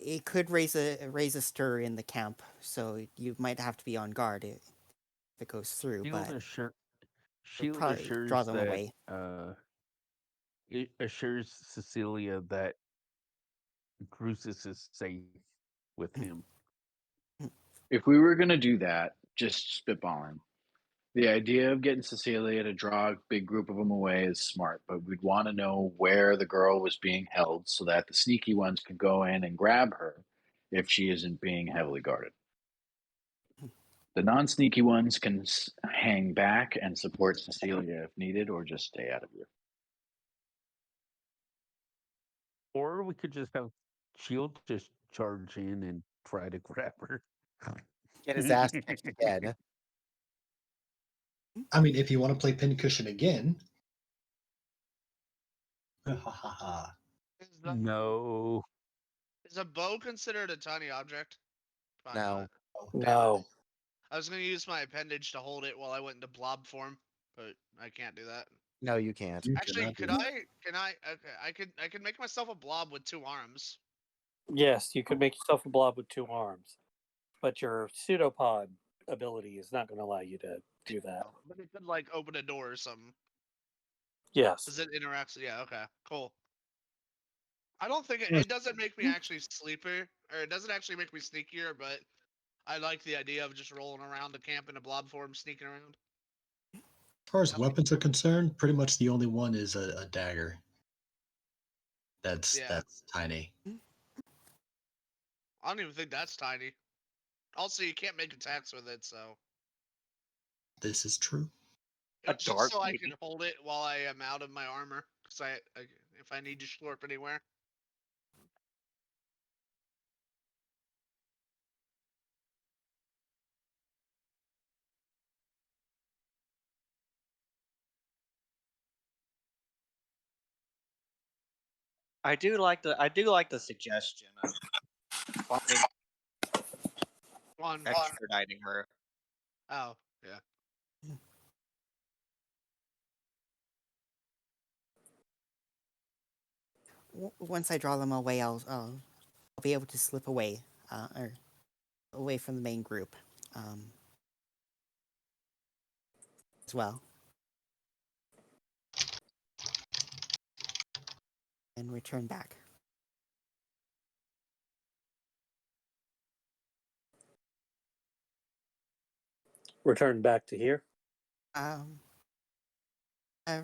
It could raise a stir in the camp, so you might have to be on guard if it goes through. Shield, But Shield probably draw assures them that away. it assures Cecilia that Drusus is safe with him. If we were going to do that, just spitballing, the idea of getting Cecilia to draw a big group of them away is smart, but we'd want to know where the girl was being held so that the sneaky ones can go in and grab her if she isn't being heavily guarded. The non sneaky ones can hang back and support Cecilia if needed, or just stay out of view. Or we could just have Shield just charge in and try to grab her. get his ass kicked again. I mean, if you want to play pincushion again, ha ha ha. No. Is a bow considered a tiny object? Probably No. not. No. I was gonna use my appendage to hold it while I went into blob form, but I can't do that. No, you can't. You Actually, cannot do could that. I? Can I? Okay, I could make myself a blob with 2 arms. Yes, you could make yourself a blob with 2 arms, but your pseudopod ability is not going to allow you to do that. But it could like open a door or something. Yes. Does it interact? Yeah. Okay. Cool. I don't think it doesn't make me actually sleeper, or it doesn't actually make me sneakier, but I like the idea of just rolling around the camp in a blob form, sneaking around. As far as weapons are concerned, pretty much the only one is a dagger. That's tiny. I don't even think that's tiny. Also, you can't make attacks with it, so This is true. A it's dart, just so I maybe. can hold it while I am out of my armor, because if I need to slurp anywhere. I do like the suggestion of finding One. extraditing her. Oh, yeah. Once I draw them away, I'll be able to slip away, or away from the main group, as well, and return back. Return back to here.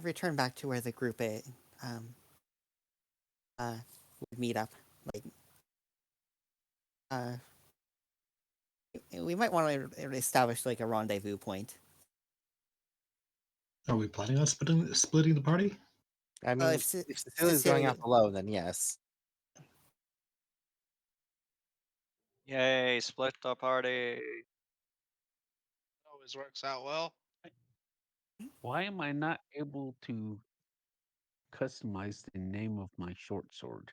Return back to where the group would meet up. Like, we might want to establish like a rendezvous point. Are we planning on splitting the party? I mean, if if Cecilia's going out alone, then yes. Yay, split the party. Always works out well. Why am I not able to customize the name of my short sword?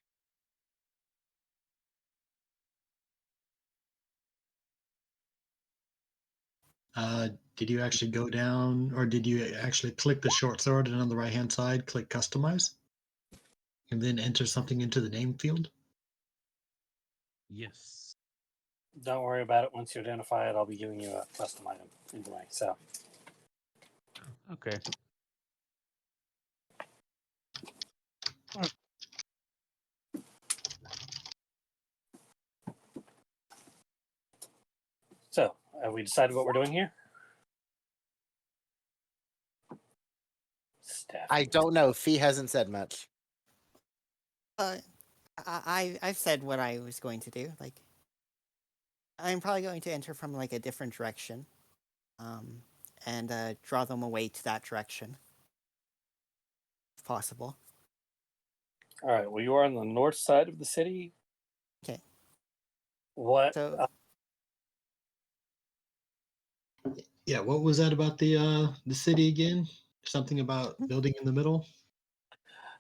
Did you actually go down, or did you actually click the short sword and on the right hand side click customize? And then enter something into the name field? Yes. Don't worry about it. Once you identify it, I'll be giving you a custom item anyway. So Okay. have we decided what we're doing here? Staff. I don't know. Fee hasn't said much. I've said what I was going to do. Like, I'm probably going to enter from like a different direction, and draw them away to that direction, if possible. All right. Well, you are on the north side of the city. Okay. What? So Yeah, what was that about the city again? Something about building in the middle?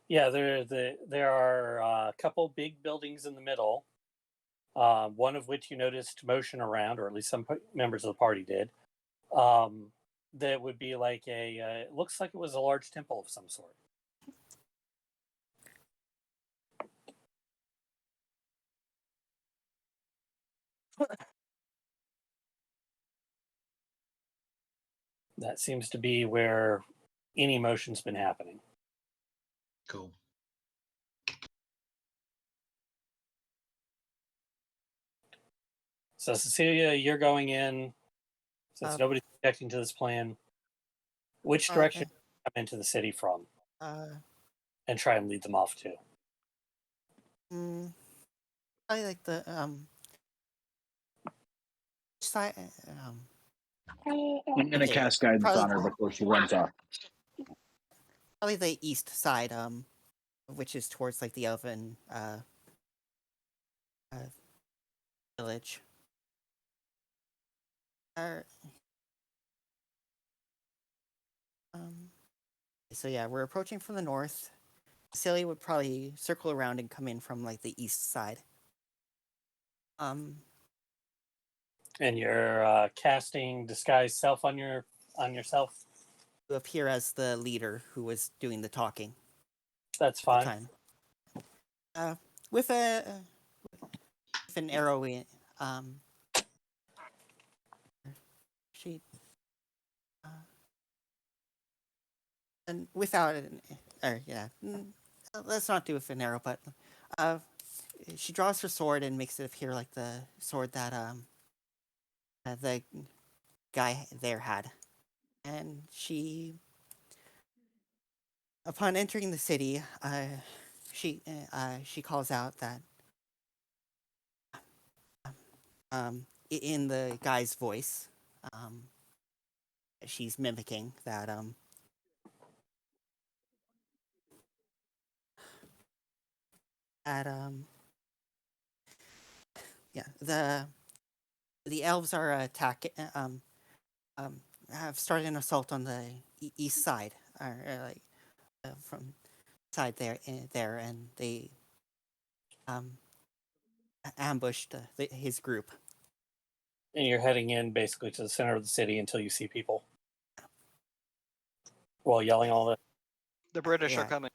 Yeah, there are a couple big buildings in the middle. One of which you noticed motion around, or at least some members of the party did. That would be like it looks like it was a large temple of some sort. That seems to be where any motion's been happening. Cool. So Cecilia, you're going in since Uh, nobody's objecting to this plan. Which direction come into the city from, and try and lead them off to? I like the side. I'm going to Okay, cast guidance probably on her before she runs off. probably the east side, which is towards like the elven village. So yeah, we're approaching from the north. Celia would probably circle around and come in from like the east side. And you're casting disguise self on yourself. To appear as the leader who was doing the talking That's at fine. the time. With an arrow in she and without an or yeah. Let's not do with an arrow, but she draws her sword and makes it appear like the sword that the guy there had. And she, upon entering the city, she calls out that in the guy's voice, she's mimicking that at yeah the elves are attacking have started an assault on the east side like from side there and they ambushed his group. And you're heading in basically to the center of the city until you see people. While yelling all that. The British are Yeah. coming.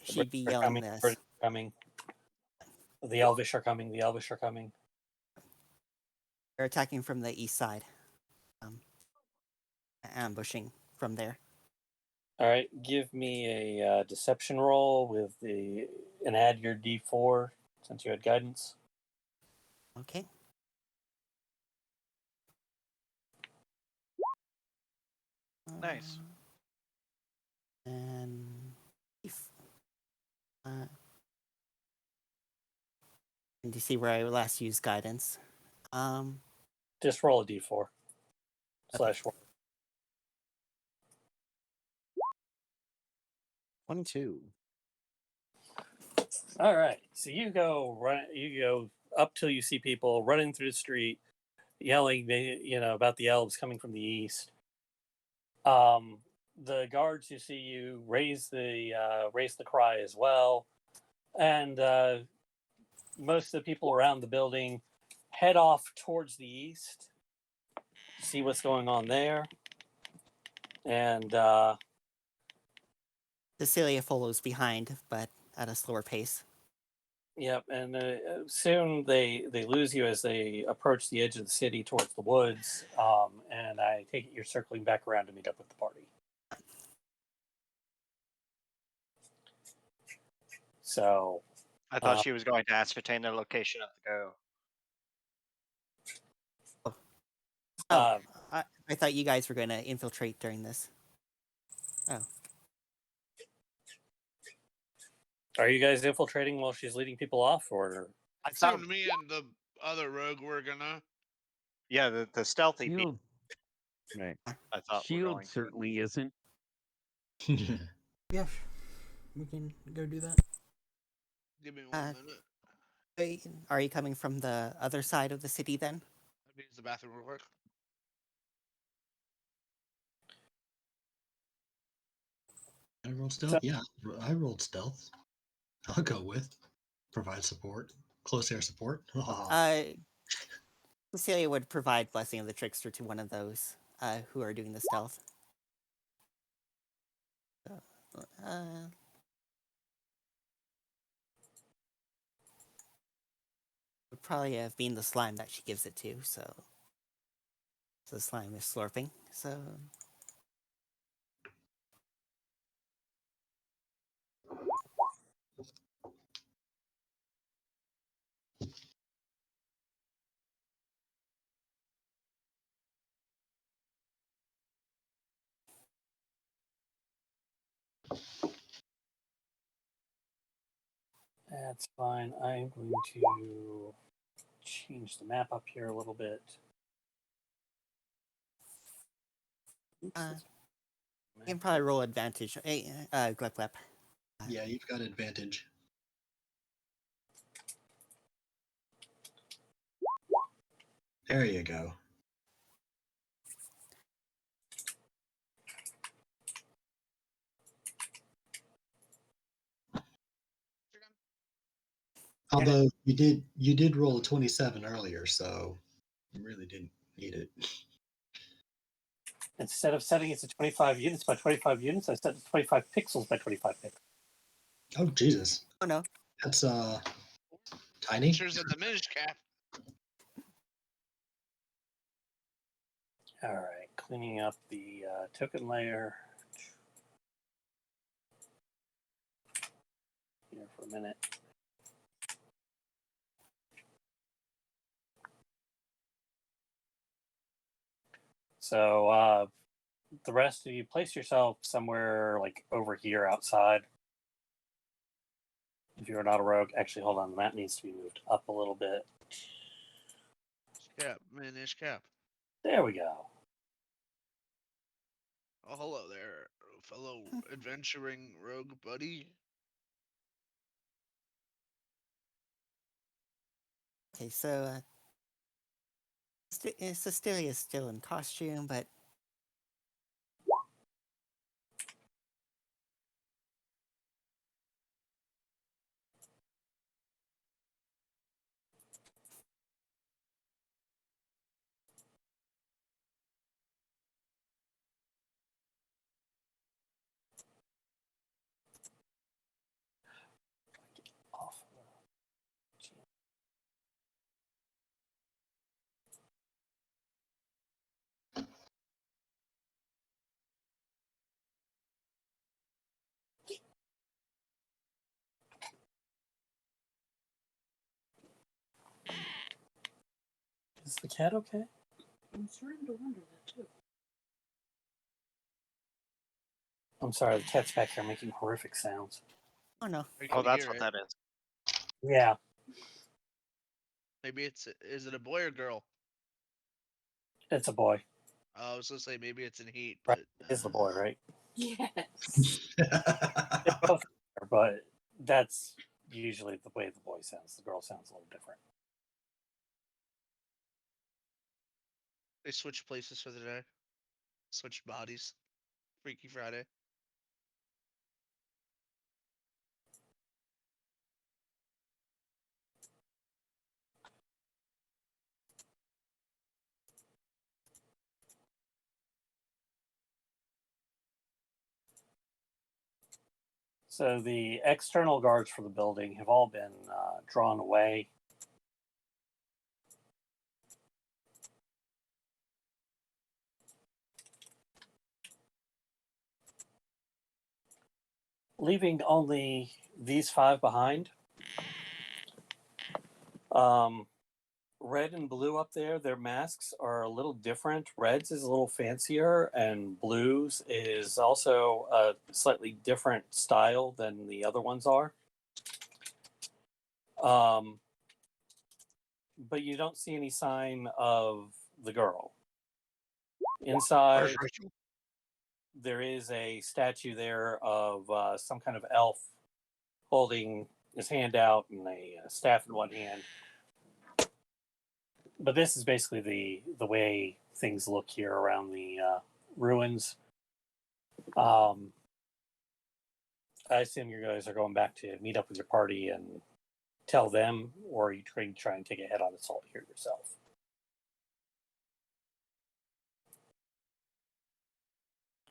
She'd be British are yelling coming, this. British are coming. The Elvish are coming. The Elvish are coming. They're attacking from the east side, ambushing from there. All right, give me a deception roll and add your D4 since you had guidance. Okay. Nice. And and you see where I last used guidance. Just roll a D4 Okay. /1. 22. All right, so you go up till you see people running through the street, yelling, about the elves coming from the east. The guards who see you raise the cry as well, and most of the people around the building head off towards the east, see what's going on there, and Cecilia follows behind, but at a slower pace. yep, and soon they lose you as they approach the edge of the city towards the woods, and I take it you're circling back around to meet up with the party. So I thought she was going to ascertain the location of the go. I thought you guys were going to infiltrate during this. Oh. Are you guys infiltrating while she's leading people off, or? I thought me and the other rogue were gonna. Yeah, the stealthy beat. Shield, right. I thought we're Shield going to. certainly isn't. Yeah, we can go do that. Give me 1 minute. Wait, are you coming from the other side of the city then? That means the bathroom will work. I rolled stealth? So- Yeah, I rolled stealth. I'll go with provide support. Close air support. Cecilia would provide Blessing of the Trickster to one of those who are doing the stealth. Would probably have been the slime that she gives it to, so the slime is slurping. So That's fine. I'm going to change the map up here a little bit. Oops, you can probably roll advantage. Hey, Glep Glep. Yeah, you've got advantage. There you go. Although you did roll a 27 earlier, so you really didn't need it. Instead of setting it to 25 units by 25 units, I set it to 25 pixels by 25 pixels. Oh Jesus. Oh no. That's tiny. There's a diminished cap. All right, cleaning up the token layer here for a minute. So the rest of you, place yourself somewhere like over here outside. If you're not a rogue, actually, hold on, the map needs to be moved up a little bit. Cap, minish cap. There we go. Oh, hello there, fellow adventuring rogue buddy. Okay, so Cecilia is still in costume, but Off. Is the cat okay? I'm starting to wonder that too. I'm sorry, the cat's back here making horrific sounds. oh no. I Oh, can that's hear what it. that is. Yeah, Maybe is it a boy or girl? it's a boy. I was gonna say maybe it's in heat, Right, but it's the boy, right? Yes. They both are, but that's usually the way the boy sounds. The girl sounds a little different. they switched places for the day. Switched bodies. Freaky Friday. So the external guards for the building have all been drawn away. Leaving only these 5 behind. Red and blue up there, their masks are a little different. Red's is a little fancier, and blues is also a slightly different style than the other ones are. But you don't see any sign of the girl. Inside, there is a statue there of some kind of elf holding his hand out and a staff in one hand. But this is basically the way things look here around the ruins. I assume you guys are going back to meet up with your party and tell them, or are you trying to try and take a head-on assault here yourself?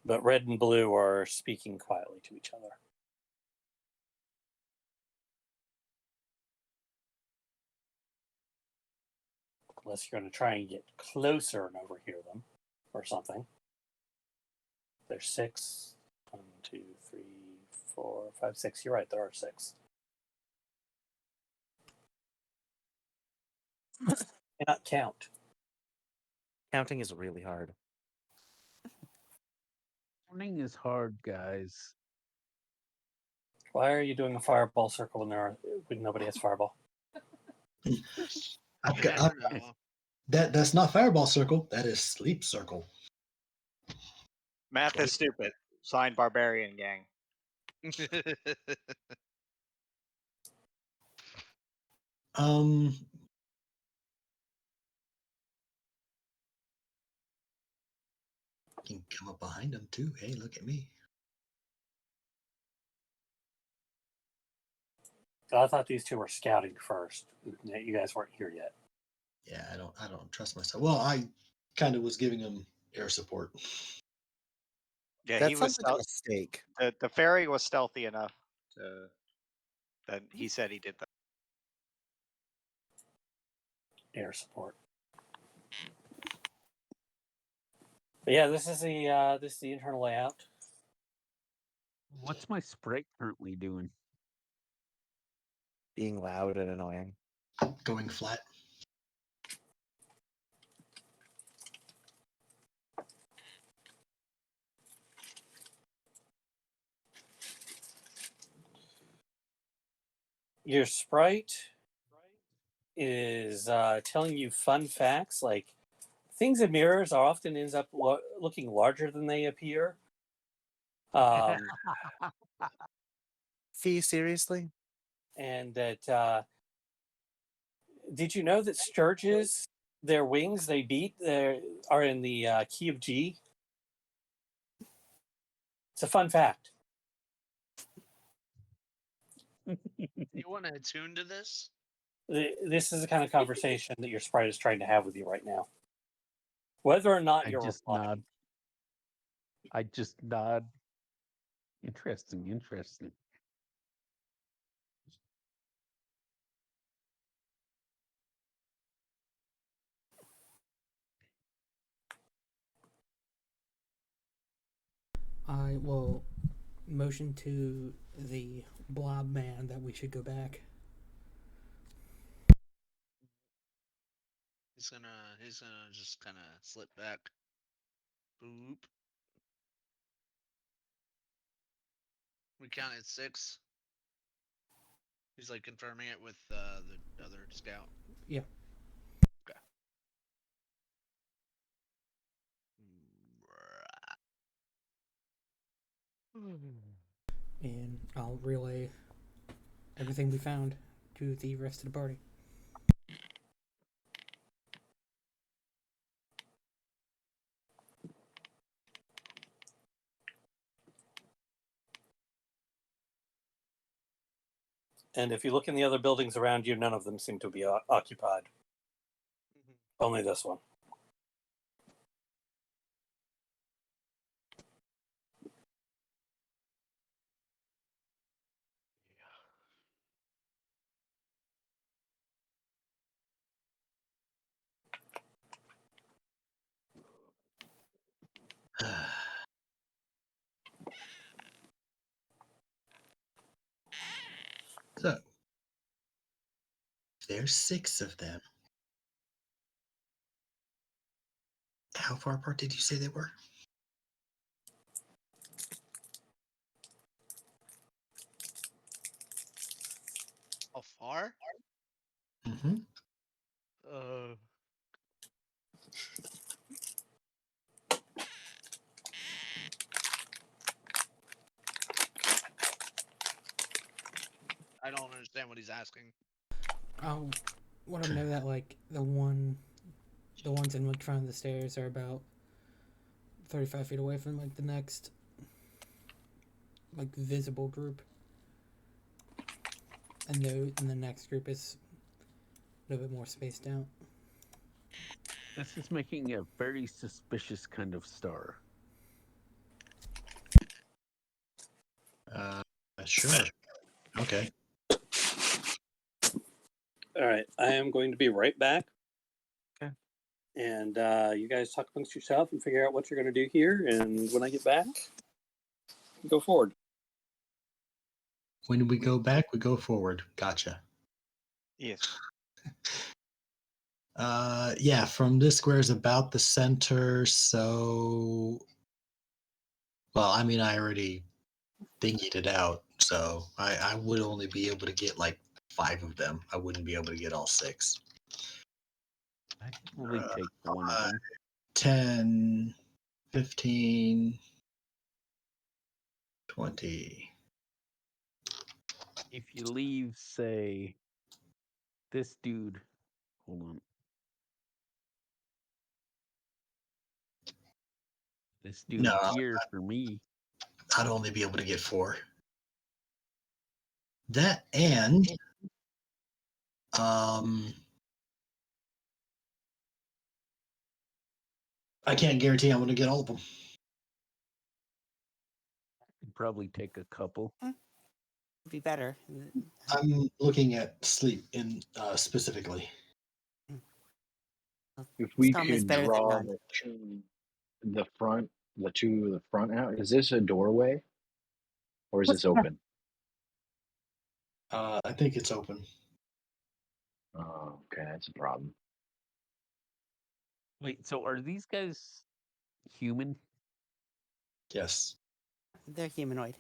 But red and blue are speaking quietly to each other. Unless you're going to try and get closer and overhear them or something. There's 6. 1, 2, 3, 4, 5, 6. You're right, there are 6. Cannot count. Counting is really hard. Counting is hard, guys. Why are you doing a fireball circle when nobody has fireball? I've You got never know. that's not fireball circle. That is sleep circle. Math is stupid. Signed Barbarian Gang. Um, can come up behind them too. Hey, look at me. So I thought these two were scouting first. You guys weren't here yet. Yeah, I don't trust myself. Well, I kind of was giving them air support. Yeah, That he was sounds like a mistake. the fairy was stealthy enough to that he said he did that. Air support. But yeah, this is the internal layout. What's my sprite currently doing? Being loud and annoying. Going flat. Your sprite is telling you fun facts like things in mirrors are often ends up looking larger than they appear. Fee, seriously? And that did you know that sturges, their wings they beat are in the key of G? It's a fun fact. You want to attune to this? This is the kind of conversation that your sprite is trying to have with you right now. Whether or not I you're just replying. nod. I just nod. Interesting, interesting. I will motion to the blob man that we should go back. He's gonna just kind of slip back. Boop. We counted 6. He's like confirming it with the other scout. Yeah. Okay. And I'll relay everything we found to the rest of the party. And if you look in the other buildings around you, none of them seem to be occupied. Only this one. So there's 6 of them. How far apart did you say they were? How far? Mm-hmm. Uh. I don't understand understand what he's asking. I want to know that like the ones in like front of the stairs are about 35 feet away from like the next like visible group, and the next group is a little bit more spaced out. This is making a very suspicious kind of star. Sure. Okay. All right, I am going to be right back. Okay. And you guys talk amongst yourself and figure out what you're going to do here. And when I get back, go forward. When we go back, we go forward. Gotcha. Yes. Yeah, from this square is about the center, so well, I mean I already thingied it out, so I would only be able to get like 5 of them. I wouldn't be able to get all 6. I can only take one of them. 10, 15, 20. If you leave, say, this dude, hold on. This dude No, here for me. I'd only be able to get 4. That and I can't guarantee I'm going to get all of them. I'd probably take a couple. Would be better. I'm looking at sleep in specifically. If we Some is could better than draw none. the front out, is this a doorway or is this open? I think it's open. Oh, okay, that's a problem. Wait, so are these guys human? Yes. They're humanoid.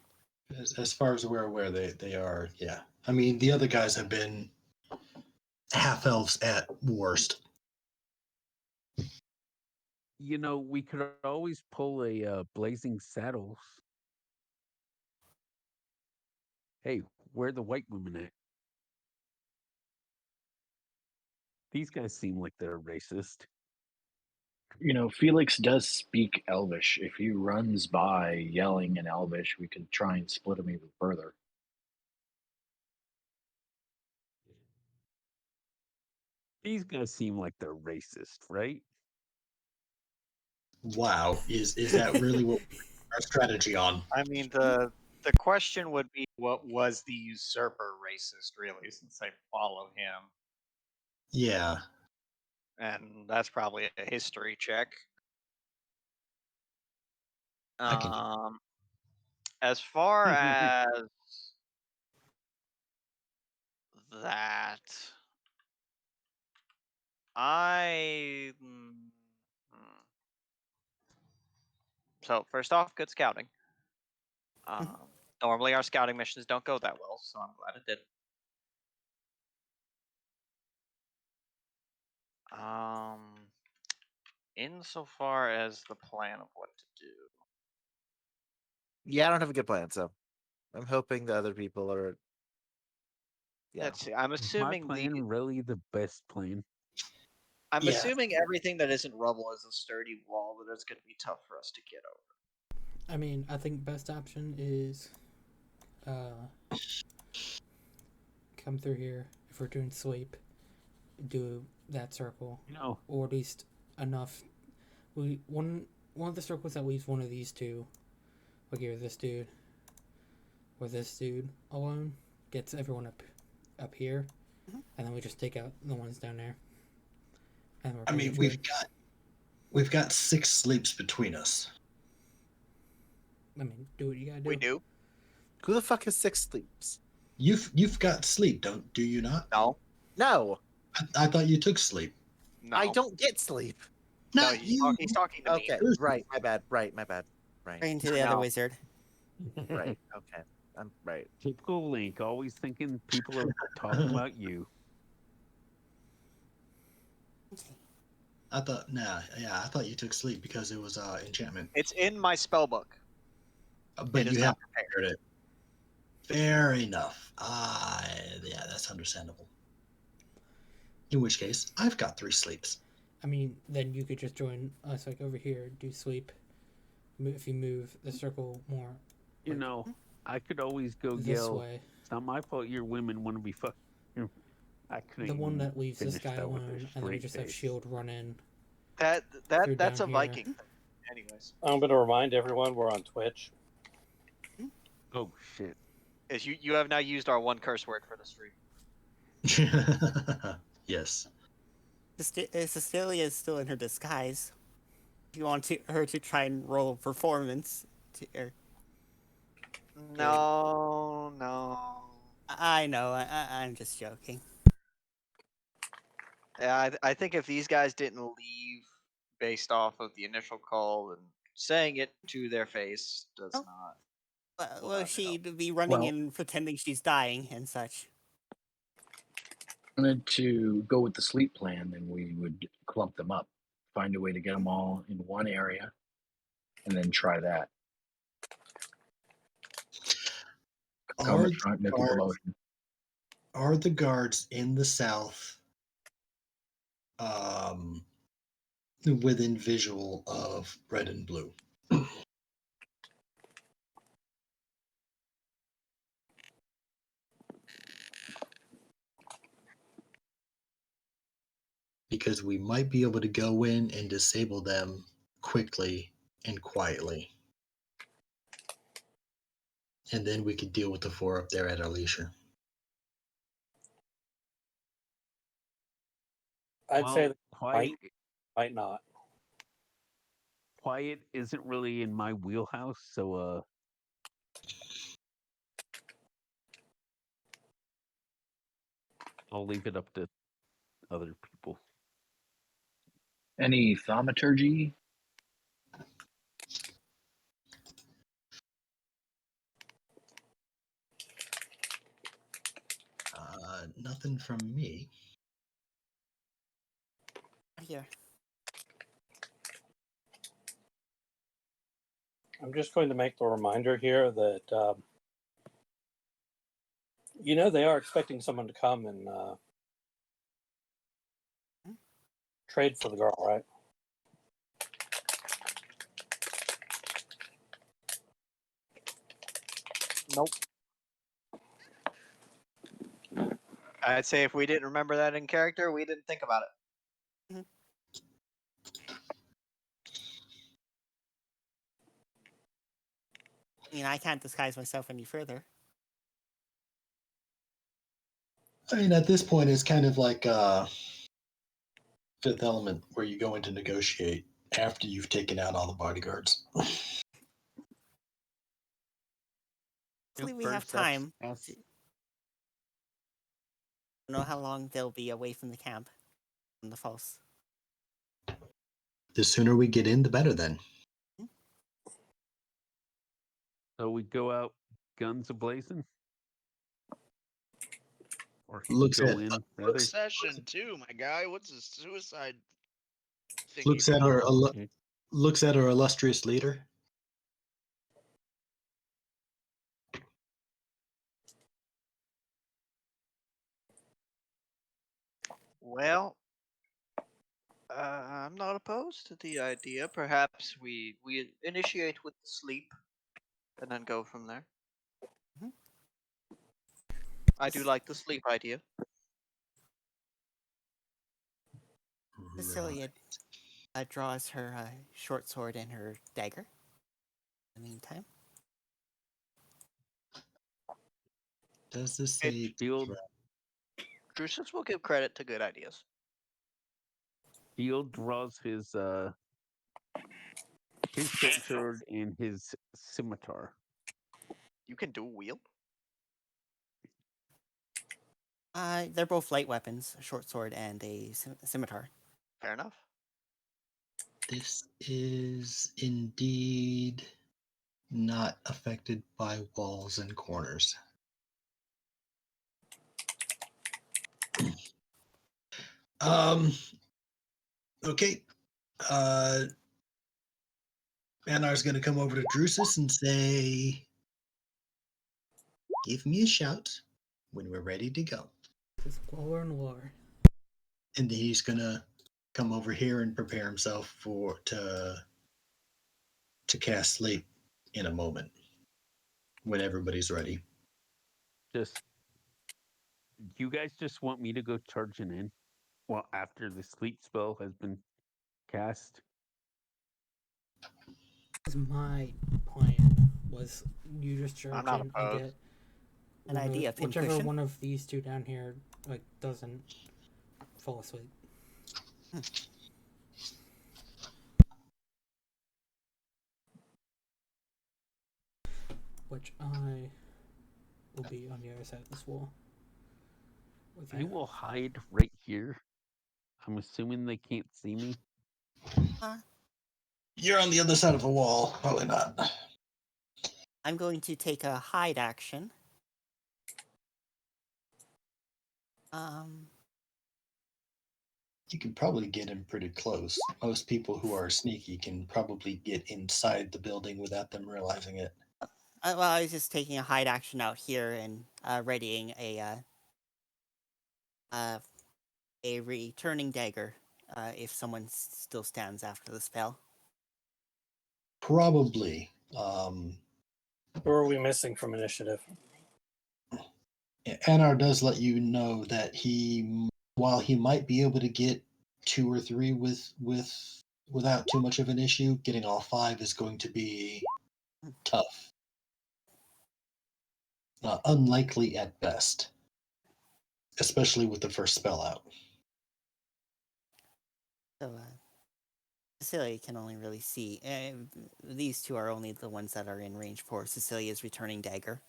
As far as we're aware, they are, yeah. I mean, the other guys have been half elves at worst. You know, we could always pull a Blazing Saddles. Hey, where are the white women at? These guys seem like they're racist. Felix does speak Elvish. If he runs by yelling in Elvish, we could try and split him even further. These guys seem like they're racist, right? Wow, is that really what our strategy on? I mean, the question would be, what was the usurper racist, really, since they follow him? Yeah. And that's probably a history check. I can- As far as that, so first off, good scouting. Normally our scouting missions don't go that well, so I'm glad it did. Insofar as the plan of what to do. Yeah, I don't have a good plan, so I'm hoping the other people are. Yeah. Let's see. I'm Is my assuming plan really the best plan? I'm Yeah. assuming everything that isn't rubble is a sturdy wall that is going to be tough for us to get over. I mean, I think best option is come through here if we're doing sleep, do that circle, No. or at least enough. One of the circles that leaves one of these two, like either this dude or this dude alone, gets everyone up here, and then we just take out the ones down there. And we're I mean, good. we've got 6 sleeps between us. I mean, do what you gotta do. We do. Who the fuck has 6 sleeps? You've got sleep, do you not? No. No, I thought you took sleep. No. I don't get sleep. No, Not you. he's talking to Okay, me. right. My bad. Right, my bad. Right, Right into the other No. wizard. right. Okay, I'm right. Typical Link, always thinking people are talking about you. I thought I thought you took sleep because it was enchantment. It's in my spell book. But It is you not haven't prepared it. Fair enough. Yeah, that's understandable. In which case, I've got 3 sleeps. I mean, then you could just join us, like over here, do sleep. If you move the circle more You like, know, I could always go this yell. way. It's not my fault your women want to be fucked. I couldn't The one even that leaves this finish guy that with a alone, and then we straight just have face. shield run in That's through down a here. Viking thing. Anyways, I'm going to remind everyone we're on Twitch. Oh shit! is you have now used our one curse word for the stream. Yes. Cecilia is still in her disguise. If you want her to try and roll a performance, No. I know. I'm just joking. Yeah, I think if these guys didn't leave based off of the initial call and saying it to their face does Oh. not. Well, she'd be running Well- and pretending she's dying and such. Wanted to go with the sleep plan, then we would clump them up, find a way to get them all in one area, and then try that. Come Are in the front, make a guards, commotion. are the guards in the south within visual of red and blue? Because we might be able to go in and disable them quickly and quietly. And then we could deal with the 4 up there at our leisure. I'd say that quiet. might not. Quiet isn't really in my wheelhouse, so I'll leave it up to other people. Any thaumaturgy? Nothing from me. Here. I'm just going to make the reminder here that they are expecting someone to come and trade for the girl, right? Nope. I'd say if we didn't remember that in character, we didn't think about it. I mean, I can't disguise myself any further. I mean, at this point, it's kind of like Fifth Element, where you go in to negotiate after you've taken out all the bodyguards. Hopefully, we have time. To know how long they'll be away from the camp on the false. The sooner we get in, the better. Then So we go out guns ablazing, or looks go at in rather. looks, Session 2, my guy. What's a suicide thingy? looks at our looks at our illustrious leader. Well, I'm not opposed to the idea. Perhaps we initiate with the sleep, and then go from there. Mhm. I do like the sleep idea. Cecilia draws her short sword and her dagger. In the meantime, Does this say Field Drusus will give credit to good ideas. draws his short sword and his scimitar. You can dual wield. they're both light weapons: a short sword and a scimitar. Fair enough. This is indeed not affected by walls and corners. Okay. Manar's going to come over to Drusus and say, give me a shout when we're ready to go. It's war and war. And he's gonna come over here and prepare himself to cast sleep in a moment when everybody's ready. Just you guys just want me to go charging in? Well, after the sleep spell has been cast. That's my plan. Was you just I'm charge not in and opposed. get An idea, whichever pincushion? one of these two down here like doesn't fall asleep. Which I will be on the other side of this wall. With I you. will hide right here. I'm assuming they can't see me. You're on the other side of a wall. Probably not. I'm going to take a hide action. You can probably get him pretty close. Most people who are sneaky can probably get inside the building without them realizing it. Well, I was just taking a hide action out here and readying a returning dagger if someone still stands after the spell. Probably. Who are we missing from initiative? Anar does let you know that while he might be able to get 2 or 3 without too much of an issue, getting all 5 is going to be tough. Unlikely at best, especially with the first spell out. So Cecilia can only really see. These two are only the ones that are in range for Cecilia's returning dagger.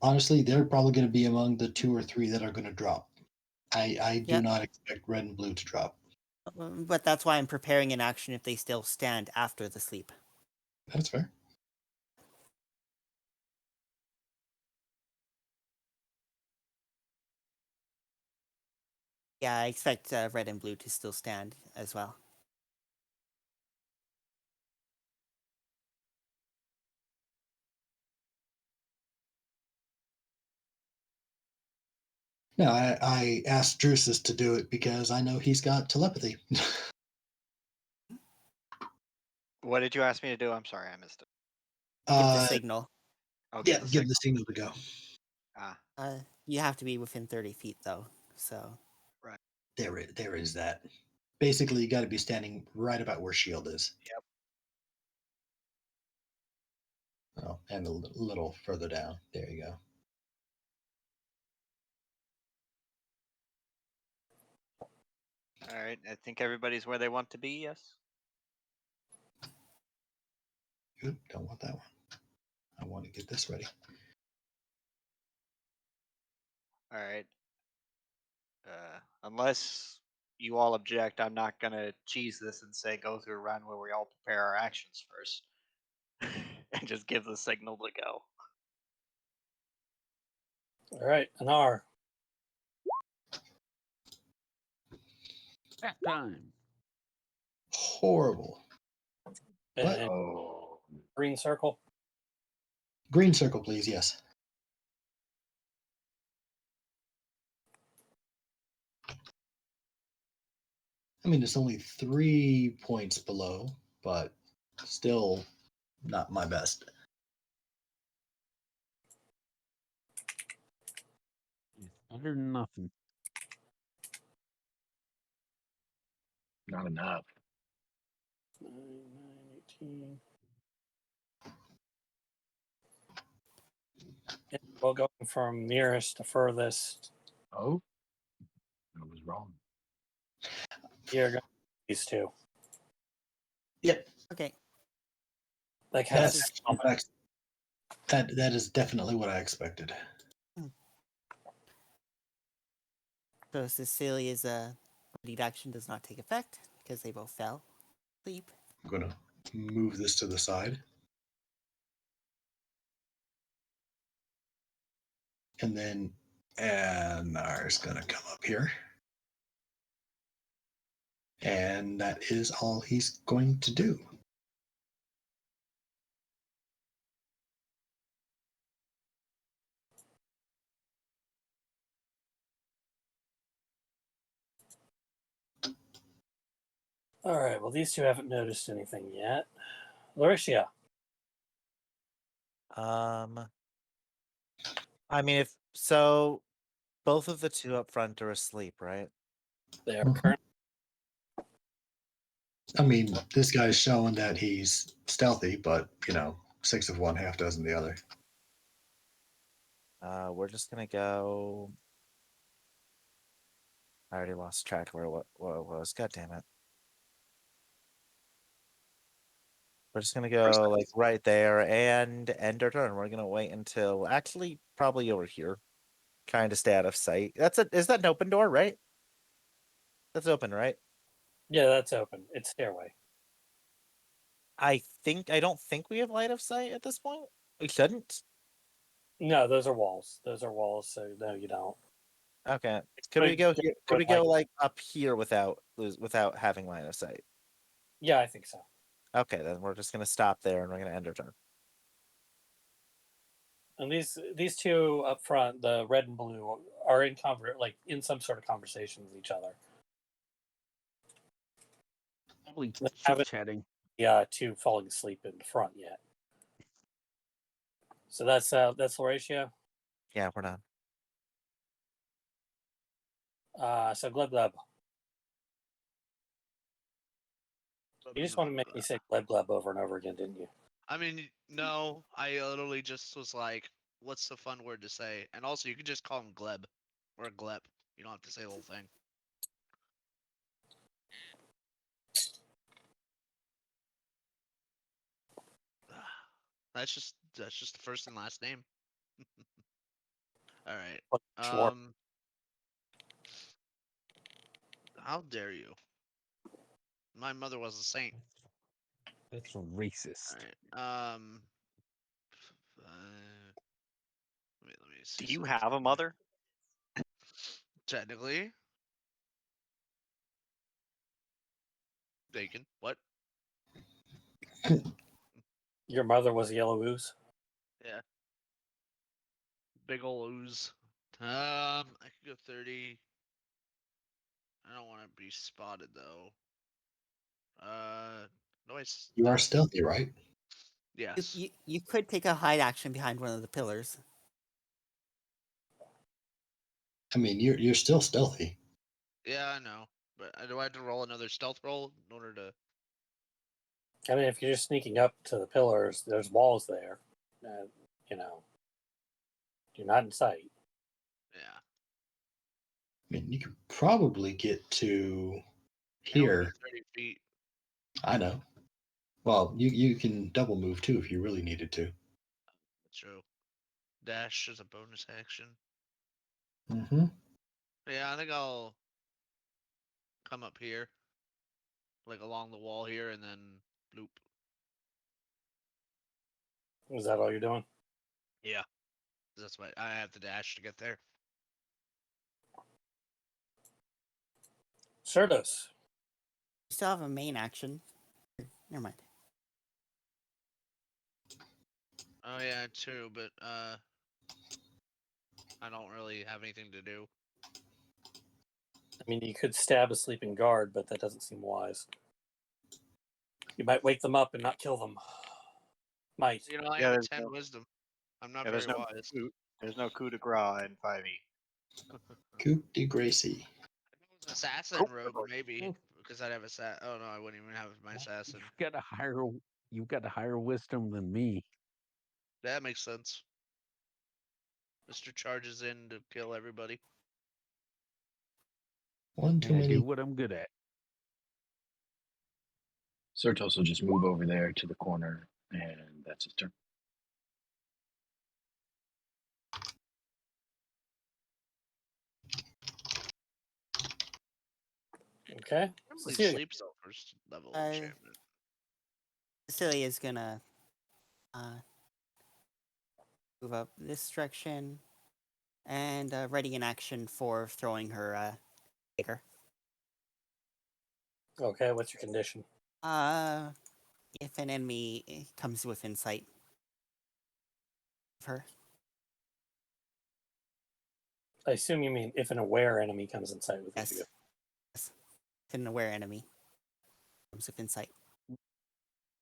Honestly, they're probably going to be among the 2 or 3 that are going to drop. I do Yep. not expect red and blue to drop. But that's why I'm preparing an action if they still stand after the sleep. That's fair. Yeah, I expect red and blue to still stand as well. No, I asked Drusus to do it because I know he's got telepathy. What did you ask me to do? I'm sorry, I missed it. Give the signal. Oh, Yeah, give the give signal. the signal to go. Ah, You have to be within 30 feet, though, so... right. There is that. Basically, you got to be standing right about where shield is. Yep. Oh, and a little further down. There you go. All right. I think everybody's where they want to be. Yes. Oop, don't want that one. I want to get this ready. All right. Unless you all object, I'm not gonna cheese this and say go through a run where we all prepare our actions first, and just give the signal to go. All right, Anar. That time. Horrible. What? And Oh, green circle. Green circle, please. Yes. I mean, it's only 3 points below, but still not my best. It's better than nothing. not enough. 9, 18. And we'll go from nearest to furthest. Oh, I was wrong. You're going these two. Yep. Okay. Like kind of That's what that is definitely what I expected. So Cecilia's lead action does not take effect because they both fell asleep. I'm going to move this to the side. And then Anar's going to come up here. And that is all he's going to do. All right. Well, these two haven't noticed anything yet. Lauricia. I mean, if so, both of the two up front are asleep, right? They are Mhm. current. I mean, this guy's showing that he's stealthy, but six of one, half dozen the other. We're just gonna go. I already lost track where what it was. God damn it. We're just gonna go like right there and end our turn. We're gonna wait until actually probably over here. Kind of stay out of sight. Is that an open door, right? That's open, right? Yeah, that's open. It's stairway. I don't think we have light of sight at this point. We shouldn't. No, those are walls. Those are walls. So no, you don't. Okay. Could we go here? Could we go like up here without having line of sight? Yeah, I think so. Okay, then we're just gonna stop there and we're gonna end our turn. And these two up front, the red and blue, are in some sort of conversation with each other. Probably They chit haven't chatting. two falling asleep in the front yet. So that's the ratio. Yeah, we're done. So Gleb Gleb. You just want to make me say Gleb Gleb over and over again, didn't you? I mean, no, I literally just was like, what's the fun word to say? And also, you could just call him Gleb or Glep. You don't have to say the whole thing. That's just the first and last name. All right. Sure. How dare you? My mother was a saint. That's racist. All right. Let me see. Do you something. have a mother? Technically, bacon. What? Your mother was a yellow ooze. Yeah. Big ol' ooze. I could go 30. I don't want to be spotted though. No, You are stealthy, right? Yes. You could take a hide action behind one of the pillars. I mean, you're still stealthy. Yeah, I know. But do I have to roll another stealth roll in order to? I mean, if you're just sneaking up to the pillars, there's walls there. You know, you're not in sight. Yeah. I mean, you could probably get to It can only be here. 30 feet. I know. Well, you can double move too if you really needed to. That's true. Dash is a bonus action. Mm-hmm. Yeah, I think I'll come up here, like along the wall here, and then loop. Is that all you're doing? Yeah. That's why I have to dash to get there. Cerdos. You still have a main action. Never mind. Oh yeah, true, but I don't really have anything to do. I mean, you could stab a sleeping guard, but that doesn't seem wise. You might wake them up and not kill them. Might. You know, I Yeah, have a there's 10 no, wisdom. I'm not yeah, very there's no wise. coup, there's no coup de grace in 5e. Coup de Gracie. If it was assassin Coup de rogue, grace. maybe because I'd have Oh no, I wouldn't even have my assassin. You've got a higher wisdom than me. That makes sense. Mr. charges in to kill everybody. One too I many. do what I'm good at. Certos will just move over there to the corner, and that's his turn. Okay. Probably Cecilia. sleep cell first level Uh, enchantment. Cecilia is gonna uh, move up this direction and ready in action for throwing her dagger. Okay, what's your condition? If an enemy comes within sight of her. I assume you mean if an aware enemy comes in sight with you. Yes. Yes. If an aware enemy. terms of insight.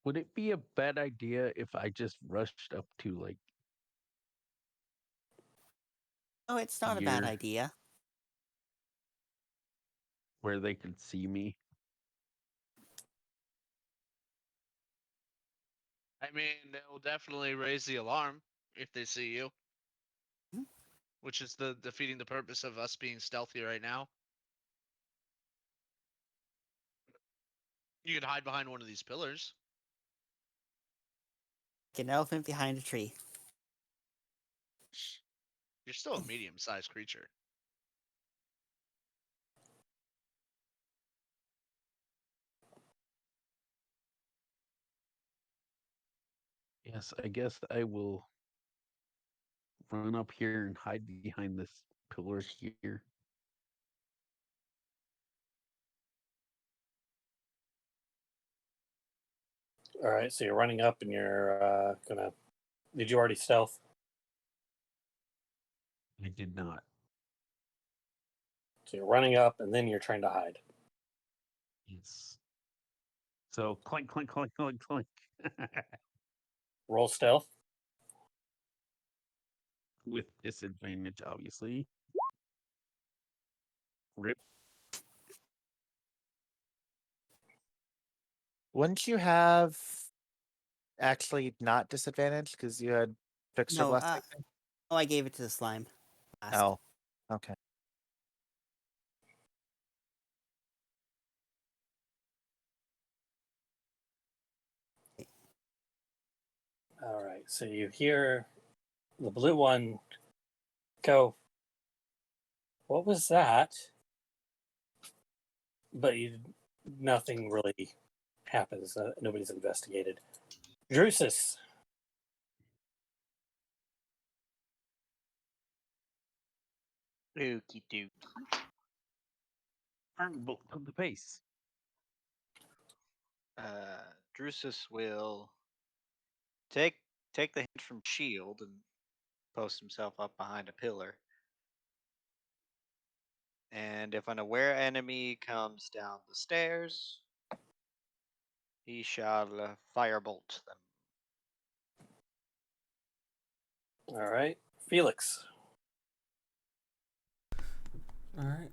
Would it be a bad idea if I just rushed up to like Oh, it's not a bad here idea. where they could see me? I mean, they'll definitely raise the alarm if they see you, Hmm. which is the defeating the purpose of us being stealthy right now. You could hide behind one of these pillars. Like an elephant behind a tree. You're still a medium-sized creature. Yes, I guess I will run up here and hide behind this pillar here. All right, so you're running up and you're gonna. Did you already stealth? I did not. So you're running up and then you're trying to hide. Yes. So clink, clink, clink, clink, clink. Roll stealth. With disadvantage, obviously. Rip. Wouldn't you have actually not disadvantage because you had trickster No, blessing? oh, I gave it to the slime last. Oh, okay. All right, so you hear the blue one go, "What was that?" But nothing really happens. Nobody's investigated. Drusus. Okie dokie. Firebolt of the pace. Drusus will take the hint from Shield and post himself up behind a pillar. And if an aware enemy comes down the stairs, he shall firebolt them. All right, Felix. All right.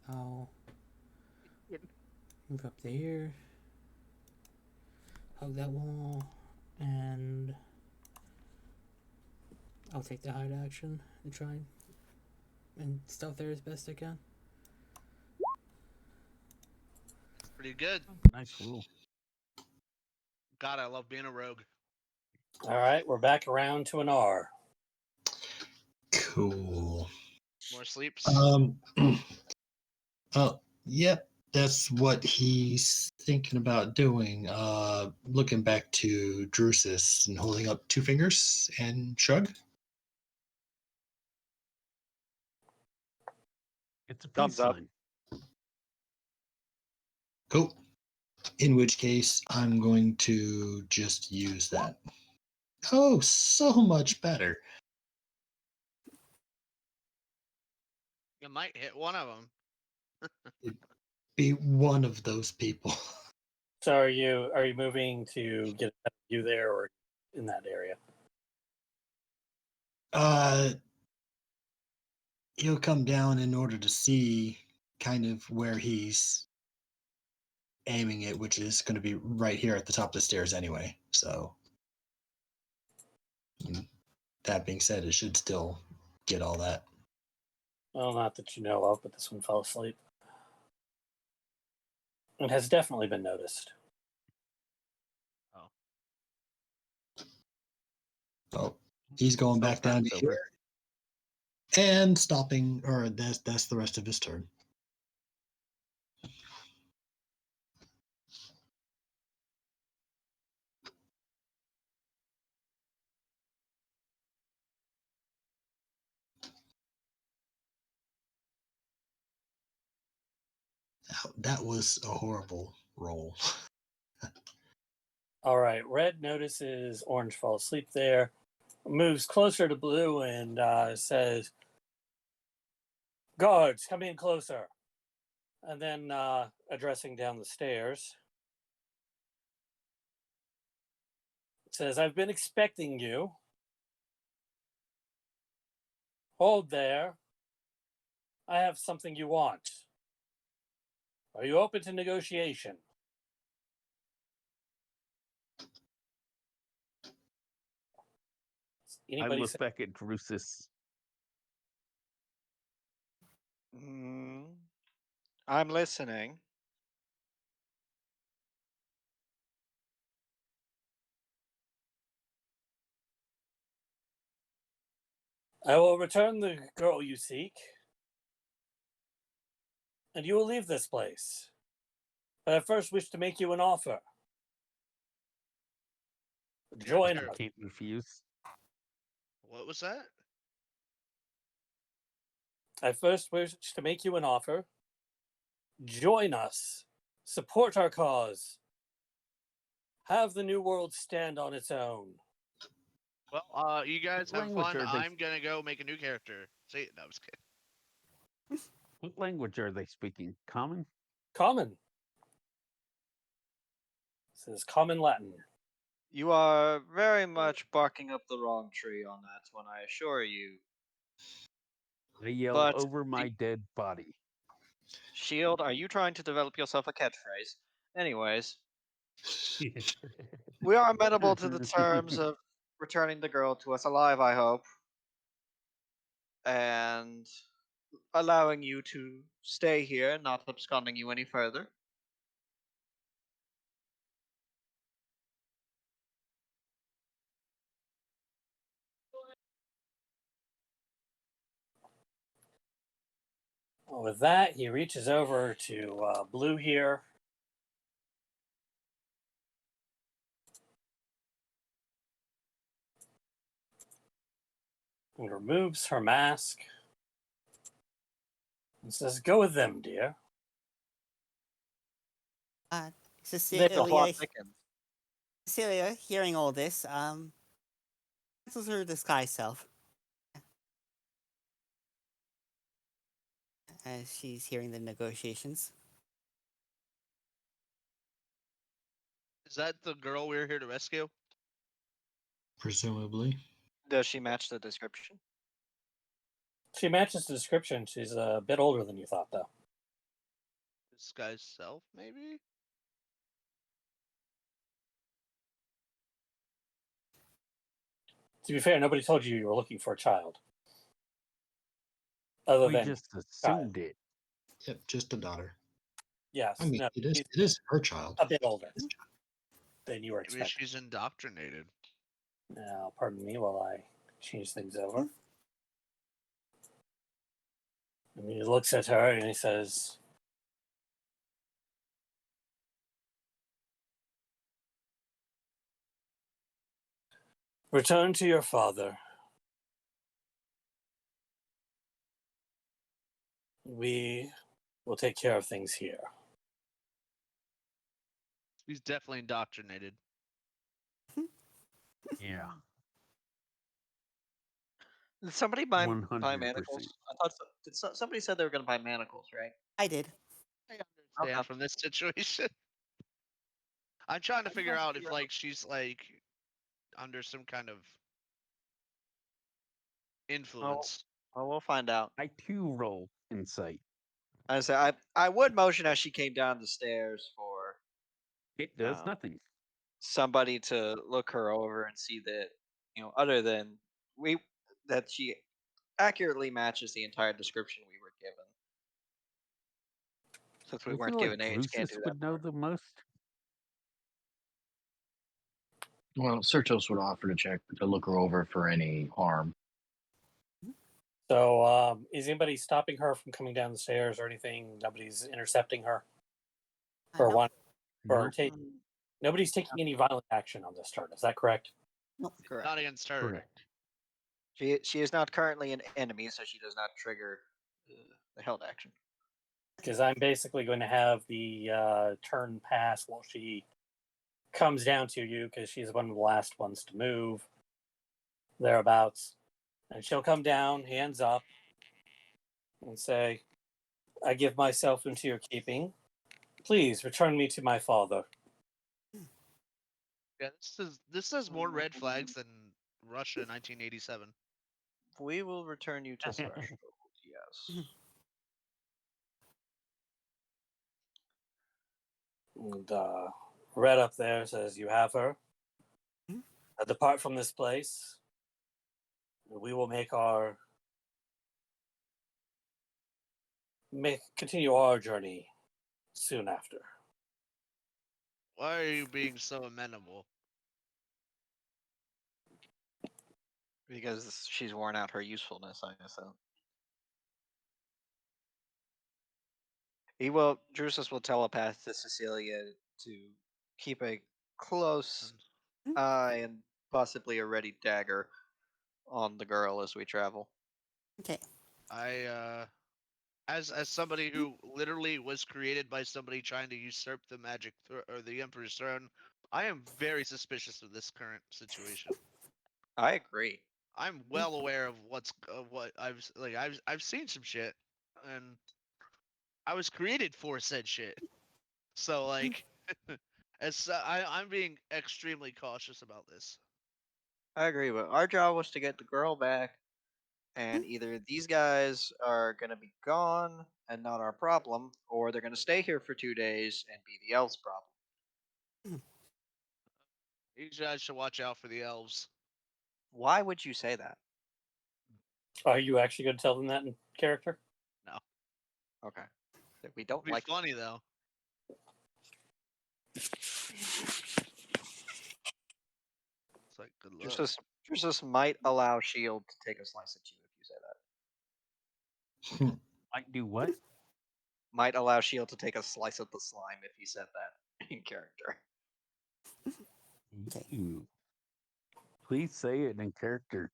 I'll move up to here, hug that wall, and I'll take the hide action and try and stealth there as best I can. Pretty good. Nice rule. God, I love being a rogue. All right, we're back around to an R. Cool. More sleeps. Oh, yep, that's what he's thinking about doing. Looking back to Drusus and holding up two fingers and shrug. It's a peace Thumbs up. sign. Cool. In which case, I'm going to just use that. Oh, so much better. You might hit one of them. Be one of those people. So are you moving to get a view there or in that area? He'll come down in order to see kind of where he's aiming it, which is going to be right here at the top of the stairs anyway. So, that being said, it should still get all that. Well, not that you know of, but this one fell asleep. It has definitely been noticed. Oh, he's going So back down time's to over. here and stopping, or that's the rest of his turn. That was a horrible roll. All right, red notices orange fall asleep there, moves closer to blue and says, Guards, come in closer. And then addressing down the stairs, it says, I've been expecting you. Hold there. I have something you want. Are you open to negotiation? I Anybody look say? back at Drusus. Mm, I'm listening. I will return the girl you seek, and you will leave this place. But I first wish to make you an offer. Join Sure. us. Can't refuse. What was that? I first wish to make you an offer. Join us. Support our cause. Have the new world stand on its own. Well, you guys What have language fun. are they? I'm gonna go make a new character. See, no, I was kidding. What language are they speaking? Common? Common. This is common Latin. You are very much barking up the wrong tree on that one, I assure you. They yell But over my dead body. Shield, are you trying to develop yourself a catchphrase? Anyways, we are amenable to the terms of returning the girl to us alive, I hope, and allowing you to stay here, not absconding you any further. With that, he reaches over to Blue here. And removes her mask. And says, go with them, dear. The Cecilia, plot thickens. Cecilia, hearing all this, cancels her disguise self as she's hearing the negotiations. Is that the girl we're here to rescue? Presumably. Does she match the description? She matches the description. She's a bit older than you thought, though. This guy's self, maybe? To be fair, nobody told you were looking for a child. Other We than just assumed it. Yep, just a daughter. yes, I mean, no, it is she's it is her child. a bit older than you were Maybe expecting. she's indoctrinated. Now, pardon me while I change things over. And he looks at her and he says, return to your father. We will take care of things here. She's definitely indoctrinated. Yeah. Did somebody buy 100%. manacles? I thought somebody said they were going to buy manacles, right? I did. I understand Okay. from this situation. I'm trying to figure out if like she's like under some kind of influence. Well, we'll find out. I too roll insight. I say I would motion as she came down the stairs for It does Um, nothing. somebody to look her over and see that, other than that she accurately matches the entire description we were given. Since we I weren't feel like given age, can't Drusus do that. would know the most. Well, Certos would offer to check to look her over for any harm. So, is anybody stopping her from coming down the stairs or anything? Nobody's intercepting her? Or Nope. one? Or Nope. nobody's taking any violent action on this turn, is that correct? Nope. Correct. Not against her. Correct. She is not currently an enemy, so she does not trigger the held action. Because I'm basically going to have the turn pass while she comes down to you, because she's one of the last ones to move. Thereabouts. And she'll come down, hands up, and say, I give myself into your keeping. Please return me to my father. Yeah, this has more red flags than Russia in 1987. We will return you to Threshold. Yes. And red up there says, you have her. Depart from this place. We will continue our journey soon after. Why are you being so amenable? Because she's worn out her usefulness, I assume. Drusus will telepath to Cecilia to keep a close eye and possibly a ready dagger on the girl as we travel. Okay. As somebody who literally was created by somebody trying to usurp the or the Emperor's throne, I am very suspicious of this current situation. I agree. I'm well aware of what I've seen some shit, and I was created for said shit. So like, I'm being extremely cautious about this. I agree, but our job was to get the girl back, and either these guys are going to be gone and not our problem, or they're going to stay here for 2 days and be the elves' problem. You guys should watch out for the elves. Why would you say that? Are you actually going to tell them that in character? No. Okay. We don't It'd be like funny though. It's like good luck. Drusus might allow Shield to take a slice at you if you say that. Might do what? Might allow Shield to take a slice of the slime if he said that in character. Okay. Ew. Please say it in character.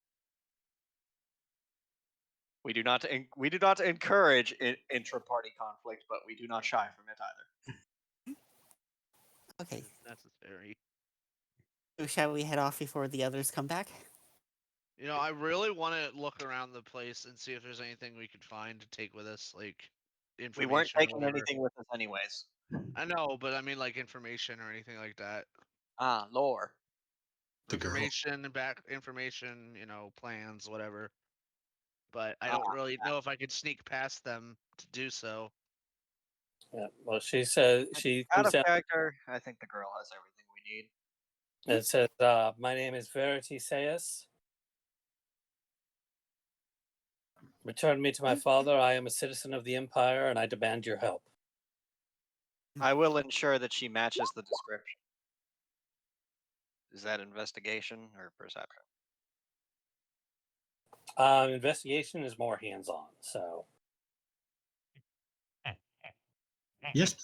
We do not encourage intra-party conflict, but we do not shy from it either. Okay. Necessary. So shall we head off before the others come back? You know, I really want to look around the place and see if there's anything we could find to take with us, like We information. weren't or taking whatever. anything with us anyways. I know, but I mean like information or anything like that. Lore. The girl. Information, you know, plans, whatever. But I don't really know if I could sneak past them to do so. Yeah. Well, she says Out of character, I think the girl has everything we need. It says, my name is Verity Sayas. Return me to my father. I am a citizen of the Empire, and I demand your help. I will ensure that she matches the description. Is that investigation or perception? Investigation is more hands-on, so. Yes,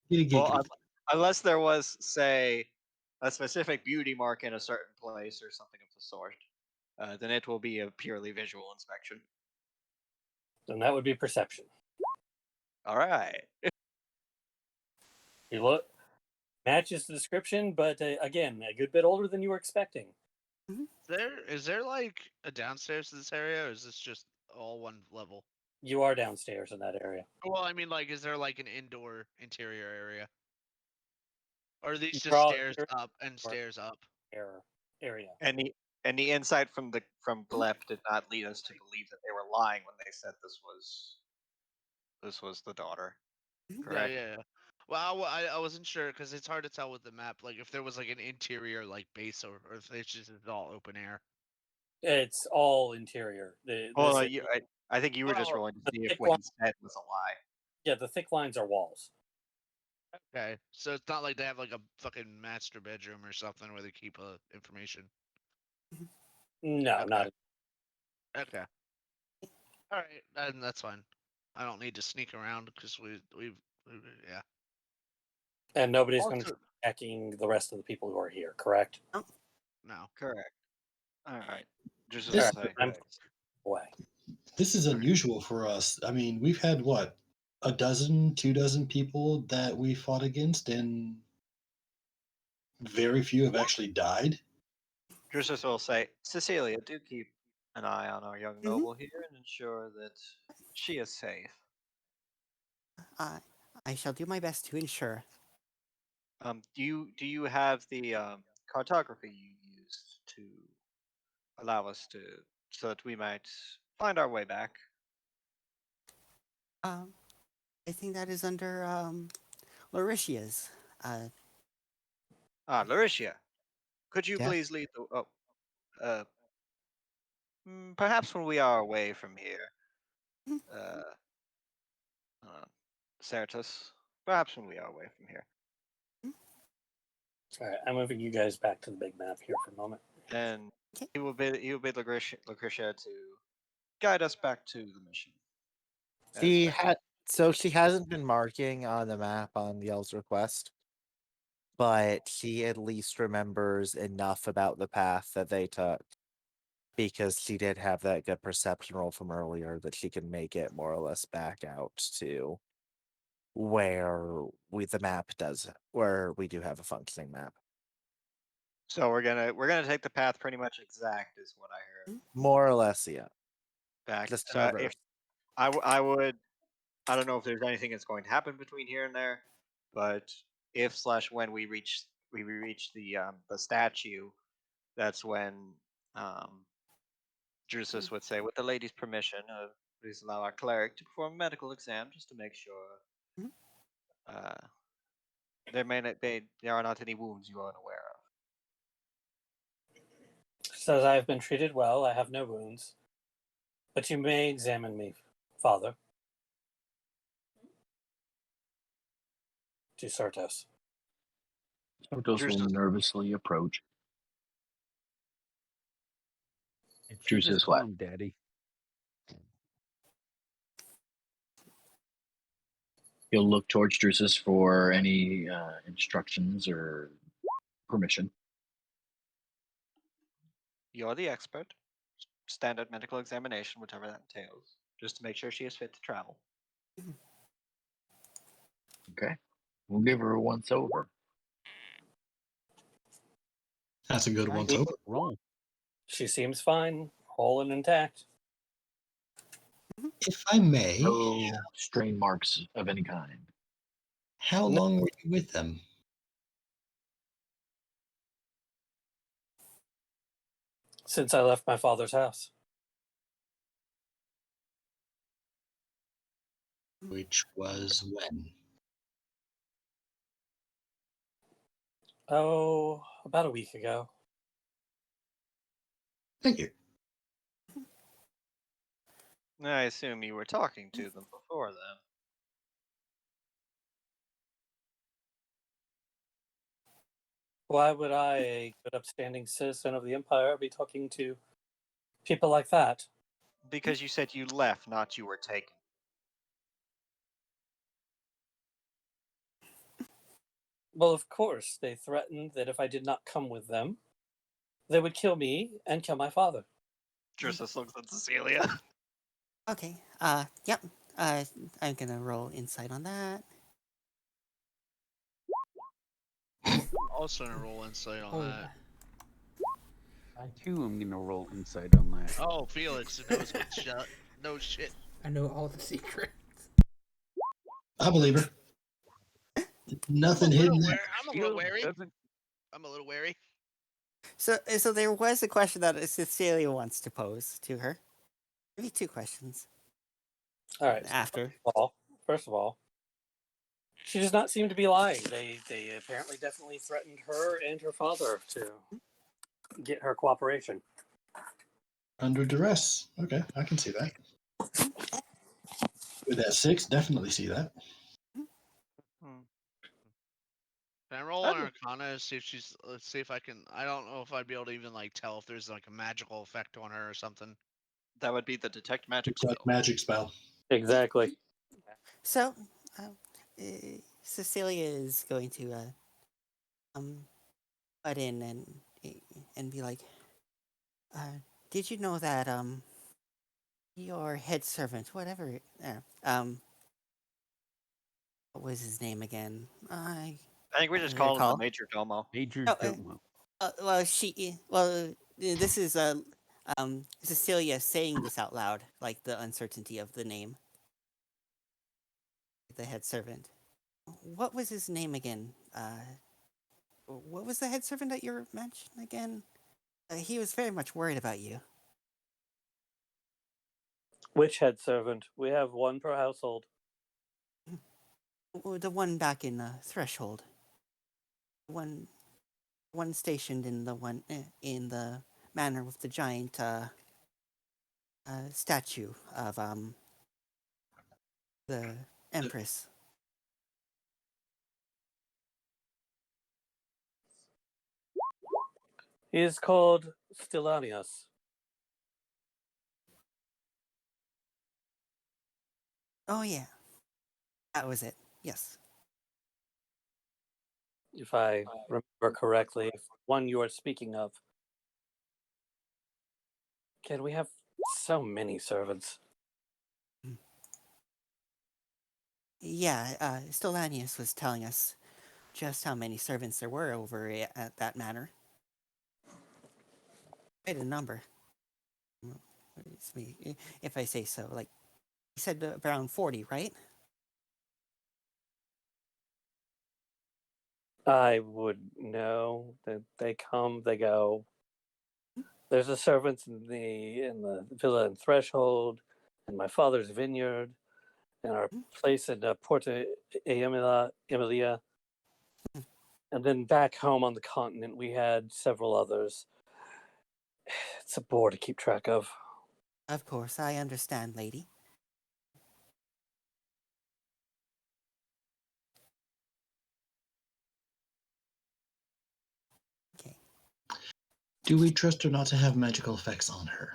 please. Well, unless there was, say, a specific beauty mark in a certain place or something of the sort, then it will be a purely visual inspection. Then that would be perception. All right. You look, matches the description, but again, a good bit older than you were expecting. Is there like a downstairs to this area, or is this just all one level? You are downstairs in that area. Well, I mean, like, is there like an interior area? Or are these just You're stairs up and stairs up? Area. And the insight from Glep did not lead us to believe that they were lying when they said this was the daughter. Correct? Yeah. Well, I wasn't sure because it's hard to tell with the map. Like, if there was like an interior like base, or if it's just all open air. It's all interior. I think you were just rolling to see if what he said was a lie. Yeah, the thick lines are walls. Okay, so it's not like they have like a fucking master bedroom or something where they keep information. No, okay. not. Okay. All right, then that's fine. I don't need to sneak around because we've yeah. And nobody's going to be attacking the rest of the people who are here, correct? No. Correct. All right. Just This- away. This is unusual for us. I mean, we've had what, 2 dozen people that we fought against, and very few have actually died. Drusus will say, Cecilia, do keep an eye on our young noble here and ensure that she is safe. I shall do my best to ensure. Do you have the cartography you used to allow us to, so that we might find our way back? Um, I think that is under Lauritia's. Lauricia, could you Yes. please lead the? Perhaps when we are away from here, Mhm. uh, uh, Certus. Perhaps when we are away from here, All right, I'm moving you guys back to the big map here for a moment. and Okay. he will bid Lucretia to guide us back to the mission. as She best. had so she hasn't been marking on the map on Yell's request, but she at least remembers enough about the path that they took because she did have that good perception roll from earlier that she can make it more or less back out to where we do have a functioning map. So we're gonna take the path pretty much exact, is what I heard. More or less, yeah. Back. Just in So if reverse. I would, I don't know if there's anything that's going to happen between here and there, but if slash when we reach the statue, that's when um Drusus would say, with the lady's permission, please allow our cleric to perform a medical exam just to make sure Mhm. uh, there are not any wounds you are unaware of. Says I have been treated well. I have no wounds, but you may examine me, Father. To Certos. Sotos will Drusus, nervously approach. Did she Drew just says call what? him daddy? He'll look towards Drusus for any instructions or permission. you're the expert. Standard medical examination, whatever that entails, just to make sure she is fit to travel. Okay. We'll give her a once over. That's a good one. Nice. So Roll. She seems fine, whole and intact. if I may, No strain marks of any kind. how No. long were you with them? Since I left my father's house. Which was when? Oh, about a week ago. Thank you. I assume you were talking to them before then. Why would I, a good upstanding citizen of the Empire, be talking to people like that? Because you said you left, not you were taken. Well, of course, they threatened that if I did not come with them, they would kill me and kill my father. Drusus looks at Cecilia. Okay. Yep. I'm gonna roll insight on that. Also gonna roll insight on Oh, that. I too am gonna roll insight on that. Oh, Felix knows what's shut. No shit. I know all the secrets. I believe her. Nothing I'm a hidden. little There. wary. I'm a little Shield wary. doesn't. I'm a little wary. So there was a question that Cecilia wants to pose to her. Maybe two questions. All right. After. First of all, she does not seem to be lying. They apparently definitely threatened her and her father to get her cooperation. Under duress. Okay, I can see that. With that 6, definitely see that. Hmm. Can I roll I on would- Arcana to see if she's? Let's see if I can. I don't know if I'd be able to even like tell if there's like a magical effect on her or something. That would be the detect magic Detect spell. magic spell. Exactly. So, Cecilia is going to butt in and be like, did you know that your head servant, whatever, what was his name again? I think we just call him the recall. Major Domo. Major No, Domo. well, this is Cecilia saying this out loud, like the uncertainty of the name. The head servant. What was his name again? What was the head servant that you mentioned again? He was very much worried about you. Which head servant? We have one per household. The one back in Threshold. One stationed in the manor with the giant statue of the Empress. He is called Stellanius. Oh yeah, that was it. Yes. If I remember correctly, one you are speaking of. Can we have so many servants? Yeah, Stellanius was telling us just how many servants there were over at that manor. Quite a number. It's me, if I say so. Like, he said around 40, right? I would know that they come, they go. There's a servants in the villa in Threshold, and my father's vineyard, and our place in Porta Emilia. And then back home on the continent, we had several others. It's a bore to keep track of. Of course, I understand, lady. Okay. Do we trust her not to have magical effects on her?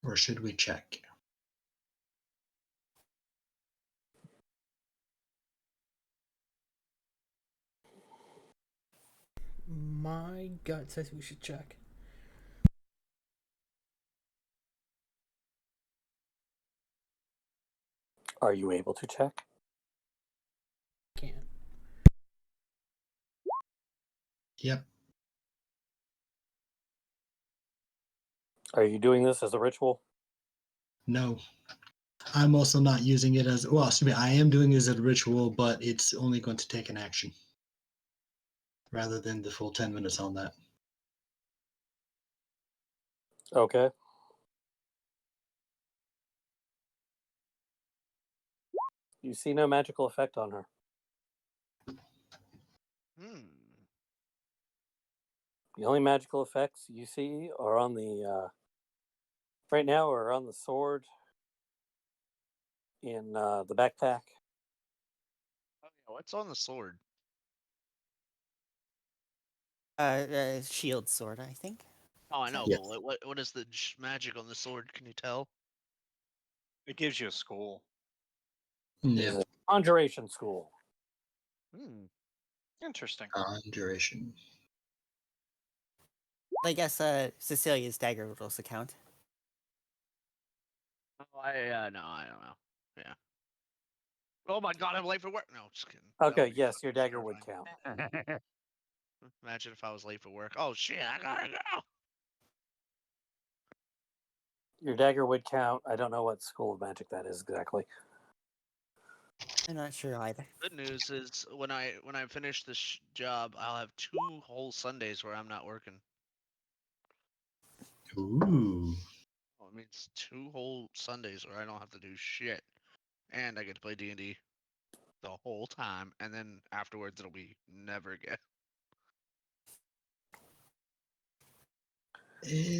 Or should we check? My gut says we should check. Are you able to check? Can't. Yep. Are you doing this as a ritual? No. I'm also not using it as well. Excuse me. I am doing it as a ritual, but it's only going to take an action rather than the full 10 minutes on that. Okay. You see no magical effect on her. The only magical effects you see are on the right now are on the sword in the backpack. Oh, yeah, what's on the sword? Shield sword, I think. Oh, I know, Yes. but what is the magic on the sword? Can you tell? It gives you a school. Is Yeah. a conjuration school. Hmm. Interesting. Conjuration. I guess Cecilia's dagger would also count. Oh, no, I don't know. Yeah. Oh my god, I'm late for work. No, just kidding. Okay, yes, your dagger would count. Imagine if I was late for work. Oh shit, I gotta go. Your dagger would count. I don't know what school of magic that is exactly. I'm not sure either. Good news is when I finish this job, I'll have 2 whole Sundays where I'm not working. Ooh. Oh, it means 2 whole Sundays where I don't have to do shit, and I get to play D&D the whole time, and then afterwards it'll be never again.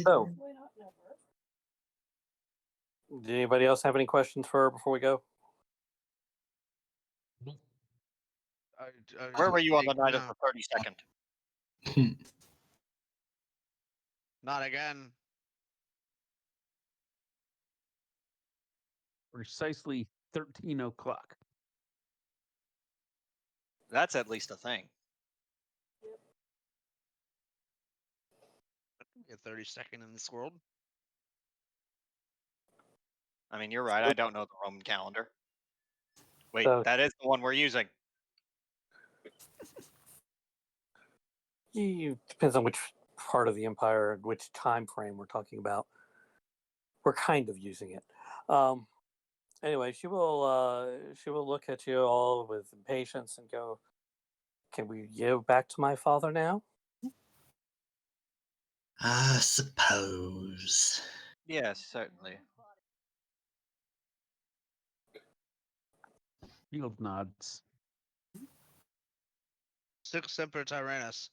So, did anybody else have any questions for her before we go? Where were you on the night of No, the 32nd? not again. Precisely 13 o'clock. That's at least a thing. That could be a 32nd in this world. I mean, you're right. I don't know the Roman calendar. Wait, So- that is the one we're using. Depends on which part of the empire, which time frame we're talking about. We're kind of using it. Anyway, she will look at you all with impatience and go, "Can we give back to my father now?" I suppose. Yes, certainly. Field nods. Six Semper Tyrannis.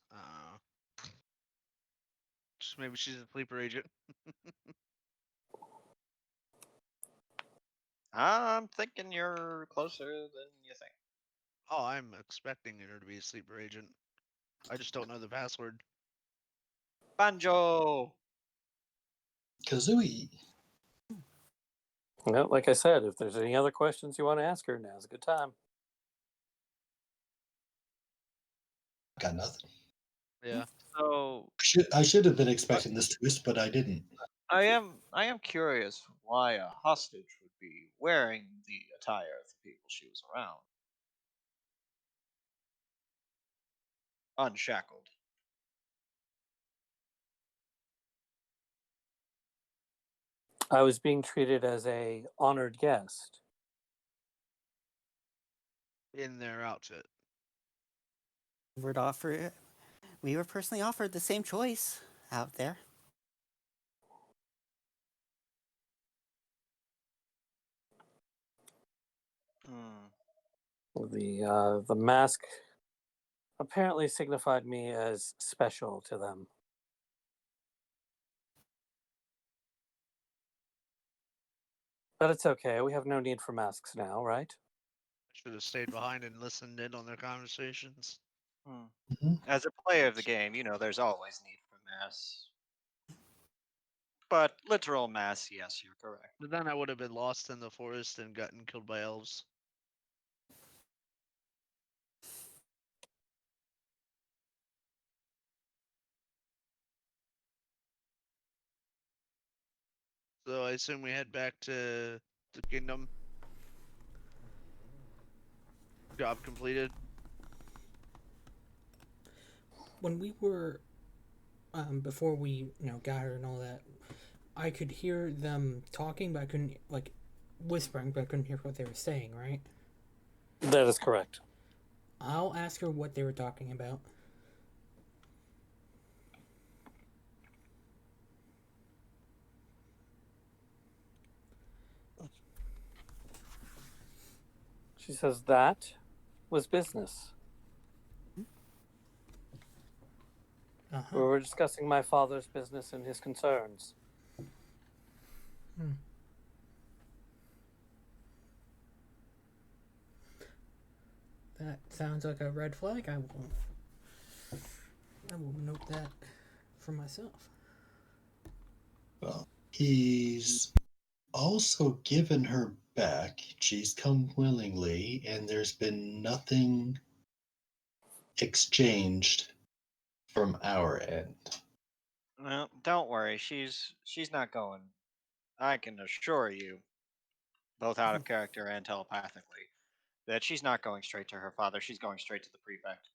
Just maybe she's a sleeper agent. I'm thinking you're closer than you think. Oh, I'm expecting her to be a sleeper agent. I just don't know the password. Banjo! Kazooie. No, like I said, if there's any other questions you want to ask her, now's a good time. Got nothing. Yeah. So I should have been expecting this twist, but I didn't. I am curious why a hostage would be wearing the attire of the people she was around. Unshackled. I was being treated as a honored guest. In their outfit. Word offer. We were personally offered the same choice out there. Hmm. The mask apparently signified me as special to them. But it's okay. We have no need for masks now, right? I should have stayed behind and listened in on their conversations. Hmm. Mhm. As a player of the game, you know there's always need for mass. But literal mass, yes, you're correct. But then I would have been lost in the forest and gotten killed by elves. So I assume we head back to the kingdom. Job completed. When we were, before we, got her and all that, I could hear them talking, but I couldn't, like, whispering, but I couldn't hear what they were saying, right? That is correct. I'll ask her what they were talking about. She says that was business. Uh-huh. We were discussing my father's business and his concerns. That sounds like a red flag. I will note that for myself. Well, he's also given her back. She's come willingly, and there's been nothing exchanged from our end. Well, don't worry, she's not going. I can assure you, both out of character and telepathically, that she's not going straight to her father. She's going straight to the prefect.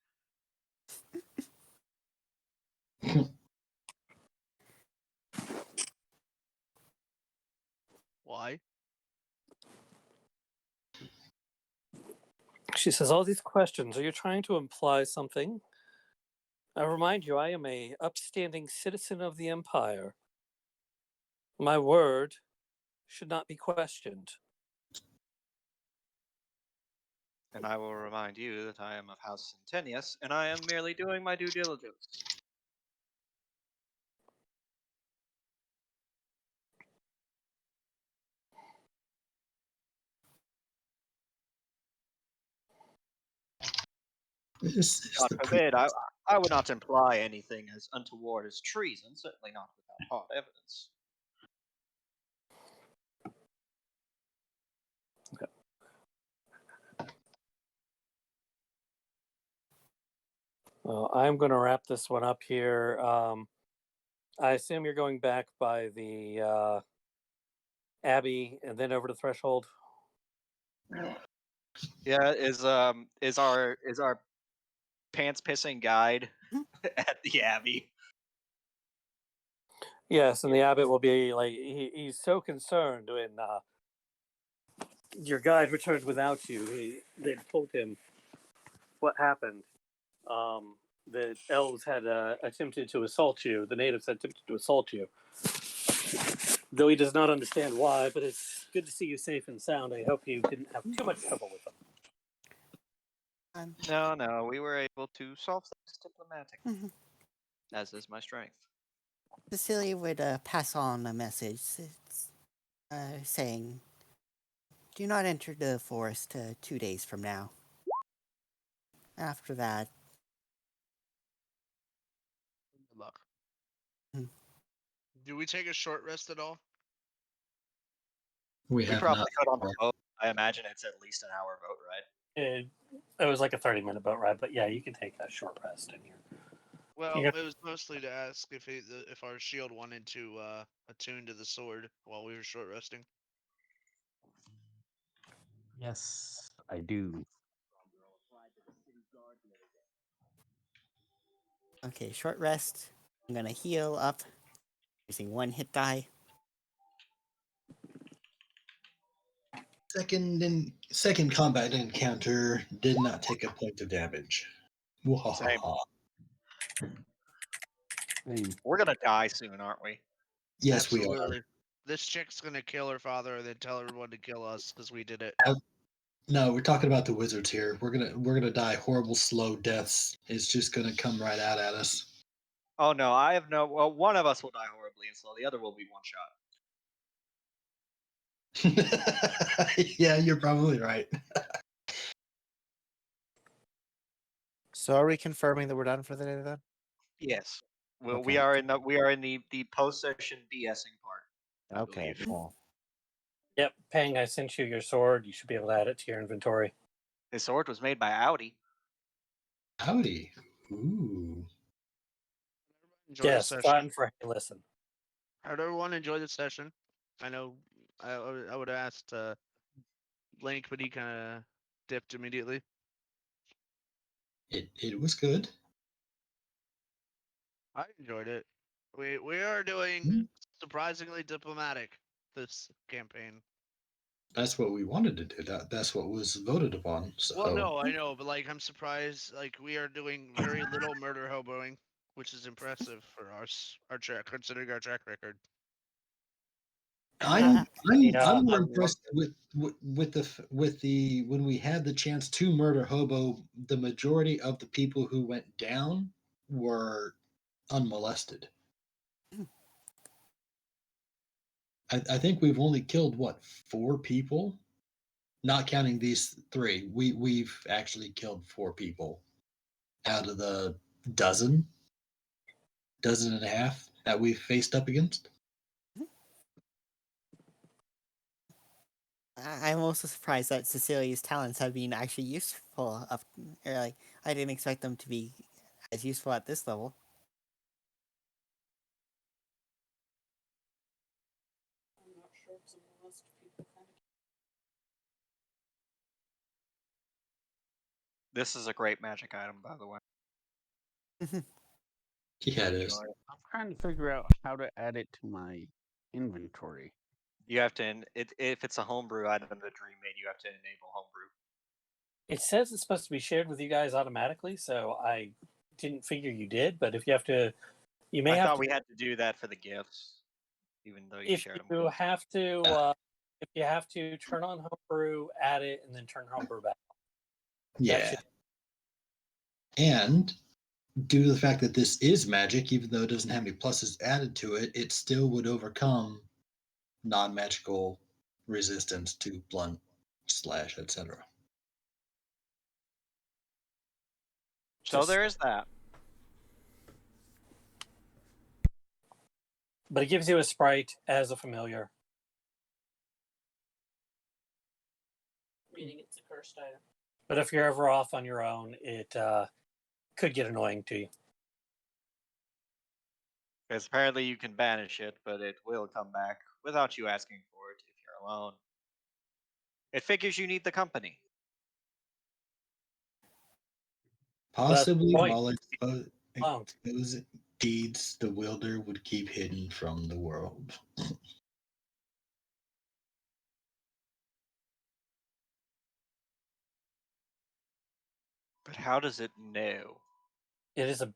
Why? She says, all these questions, are you trying to imply something? I remind you, I am a upstanding citizen of the Empire. My word should not be questioned. And I will remind you that I am of House Centenius, and I am merely doing my due diligence. This is God the forbid, I would not imply anything as untoward as treason, certainly not without hard evidence. Well, I'm going to wrap this one up here. I assume you're going back by the Abbey and then over to Threshold. Yeah, is our pants pissing guide at the Abbey. Yes, and the abbot will be like, he's so concerned when your guide returned without you. They told him what happened. The elves had attempted to assault you. The natives had attempted to assault you. Though he does not understand why, but it's good to see you safe and sound. I hope you didn't have too much trouble with them. No, we were able to solve things diplomatically, as is my strength. Cecilia would pass on a message saying, "Do not enter the forest 2 days from now. After that, Good luck. Hmm. Do we take a short rest at all? We We have probably not. could on the boat. I imagine it's at least an hour boat ride. It was like a 30-minute boat ride, but yeah, you can take a short rest in here. Well, Yeah. it was mostly to ask if our shield wanted to attune to the sword while we were short resting. Yes, I do. okay, short rest. I'm gonna heal up using 1 hit die. Second combat encounter did not take a point of damage. Wahaha. We're gonna die soon, aren't we? Yes, we are. Absolutely. This chick's gonna kill her father and then tell everyone to kill us because we did it. No, we're talking about the wizards here. We're gonna die horrible, slow deaths. It's just gonna come right out at us. Oh no, I have no. Well, one of us will die horribly and slow. The other will be one shot. Yeah, you're probably right. So are we confirming that we're done for the day then? Yes. Well, Okay. we are in the post session BSing part. I Okay, believe. cool. Yep, Pang, I sent you your sword. You should be able to add it to your inventory. His sword was made by Audi. Howdy. Ooh. Enjoy the Yes, session. fun for listen. How did everyone enjoy the session? I know I would have asked Link, but he kind of dipped immediately. It was good. I enjoyed it. We are doing Mm. surprisingly diplomatic this campaign. That's what we wanted to do. That's what was voted upon. So Well, no, I know, but like I'm surprised. Like we are doing very little murder hoboing, which is impressive for our track, considering our track record. I'm Yeah, I'm more I'm- impressed with the when we had the chance to murder hobo. The majority of the people who went down were unmolested. I think we've only killed what 4 people, not counting these 3. We've actually killed 4 people out of the dozen and a half that we've faced up against. I'm also surprised that Cecilia's talents have been actually useful. Like, I didn't expect them to be as useful at this level. This is a great magic item, by the way. Yeah, it is. Enjoy it. I'm trying to figure out how to add it to my inventory. You have to. If it's a homebrew item that Dream made, you have to enable homebrew. It says it's supposed to be shared with you guys automatically, so I didn't figure you did. But if you have to, you may I have thought to. we had to do that for the gifts, even though you If shared them. you With us. have to, if you have to turn on homebrew, add it, and then turn homebrew back. Yeah. And due to the fact that this is magic, even though it doesn't have any pluses added to it, it still would overcome non-magical resistance to blunt, slash, etc. So there is that. But it gives you a sprite as a familiar. Meaning it's a cursed item. But if you're ever off on your own, it could get annoying to you. Because apparently you can banish it, but it will come back without you asking for it if you're alone. It figures you need the company. Possibly point. while Wow. those deeds the wielder would keep hidden from the world. But how does it know? It is a bit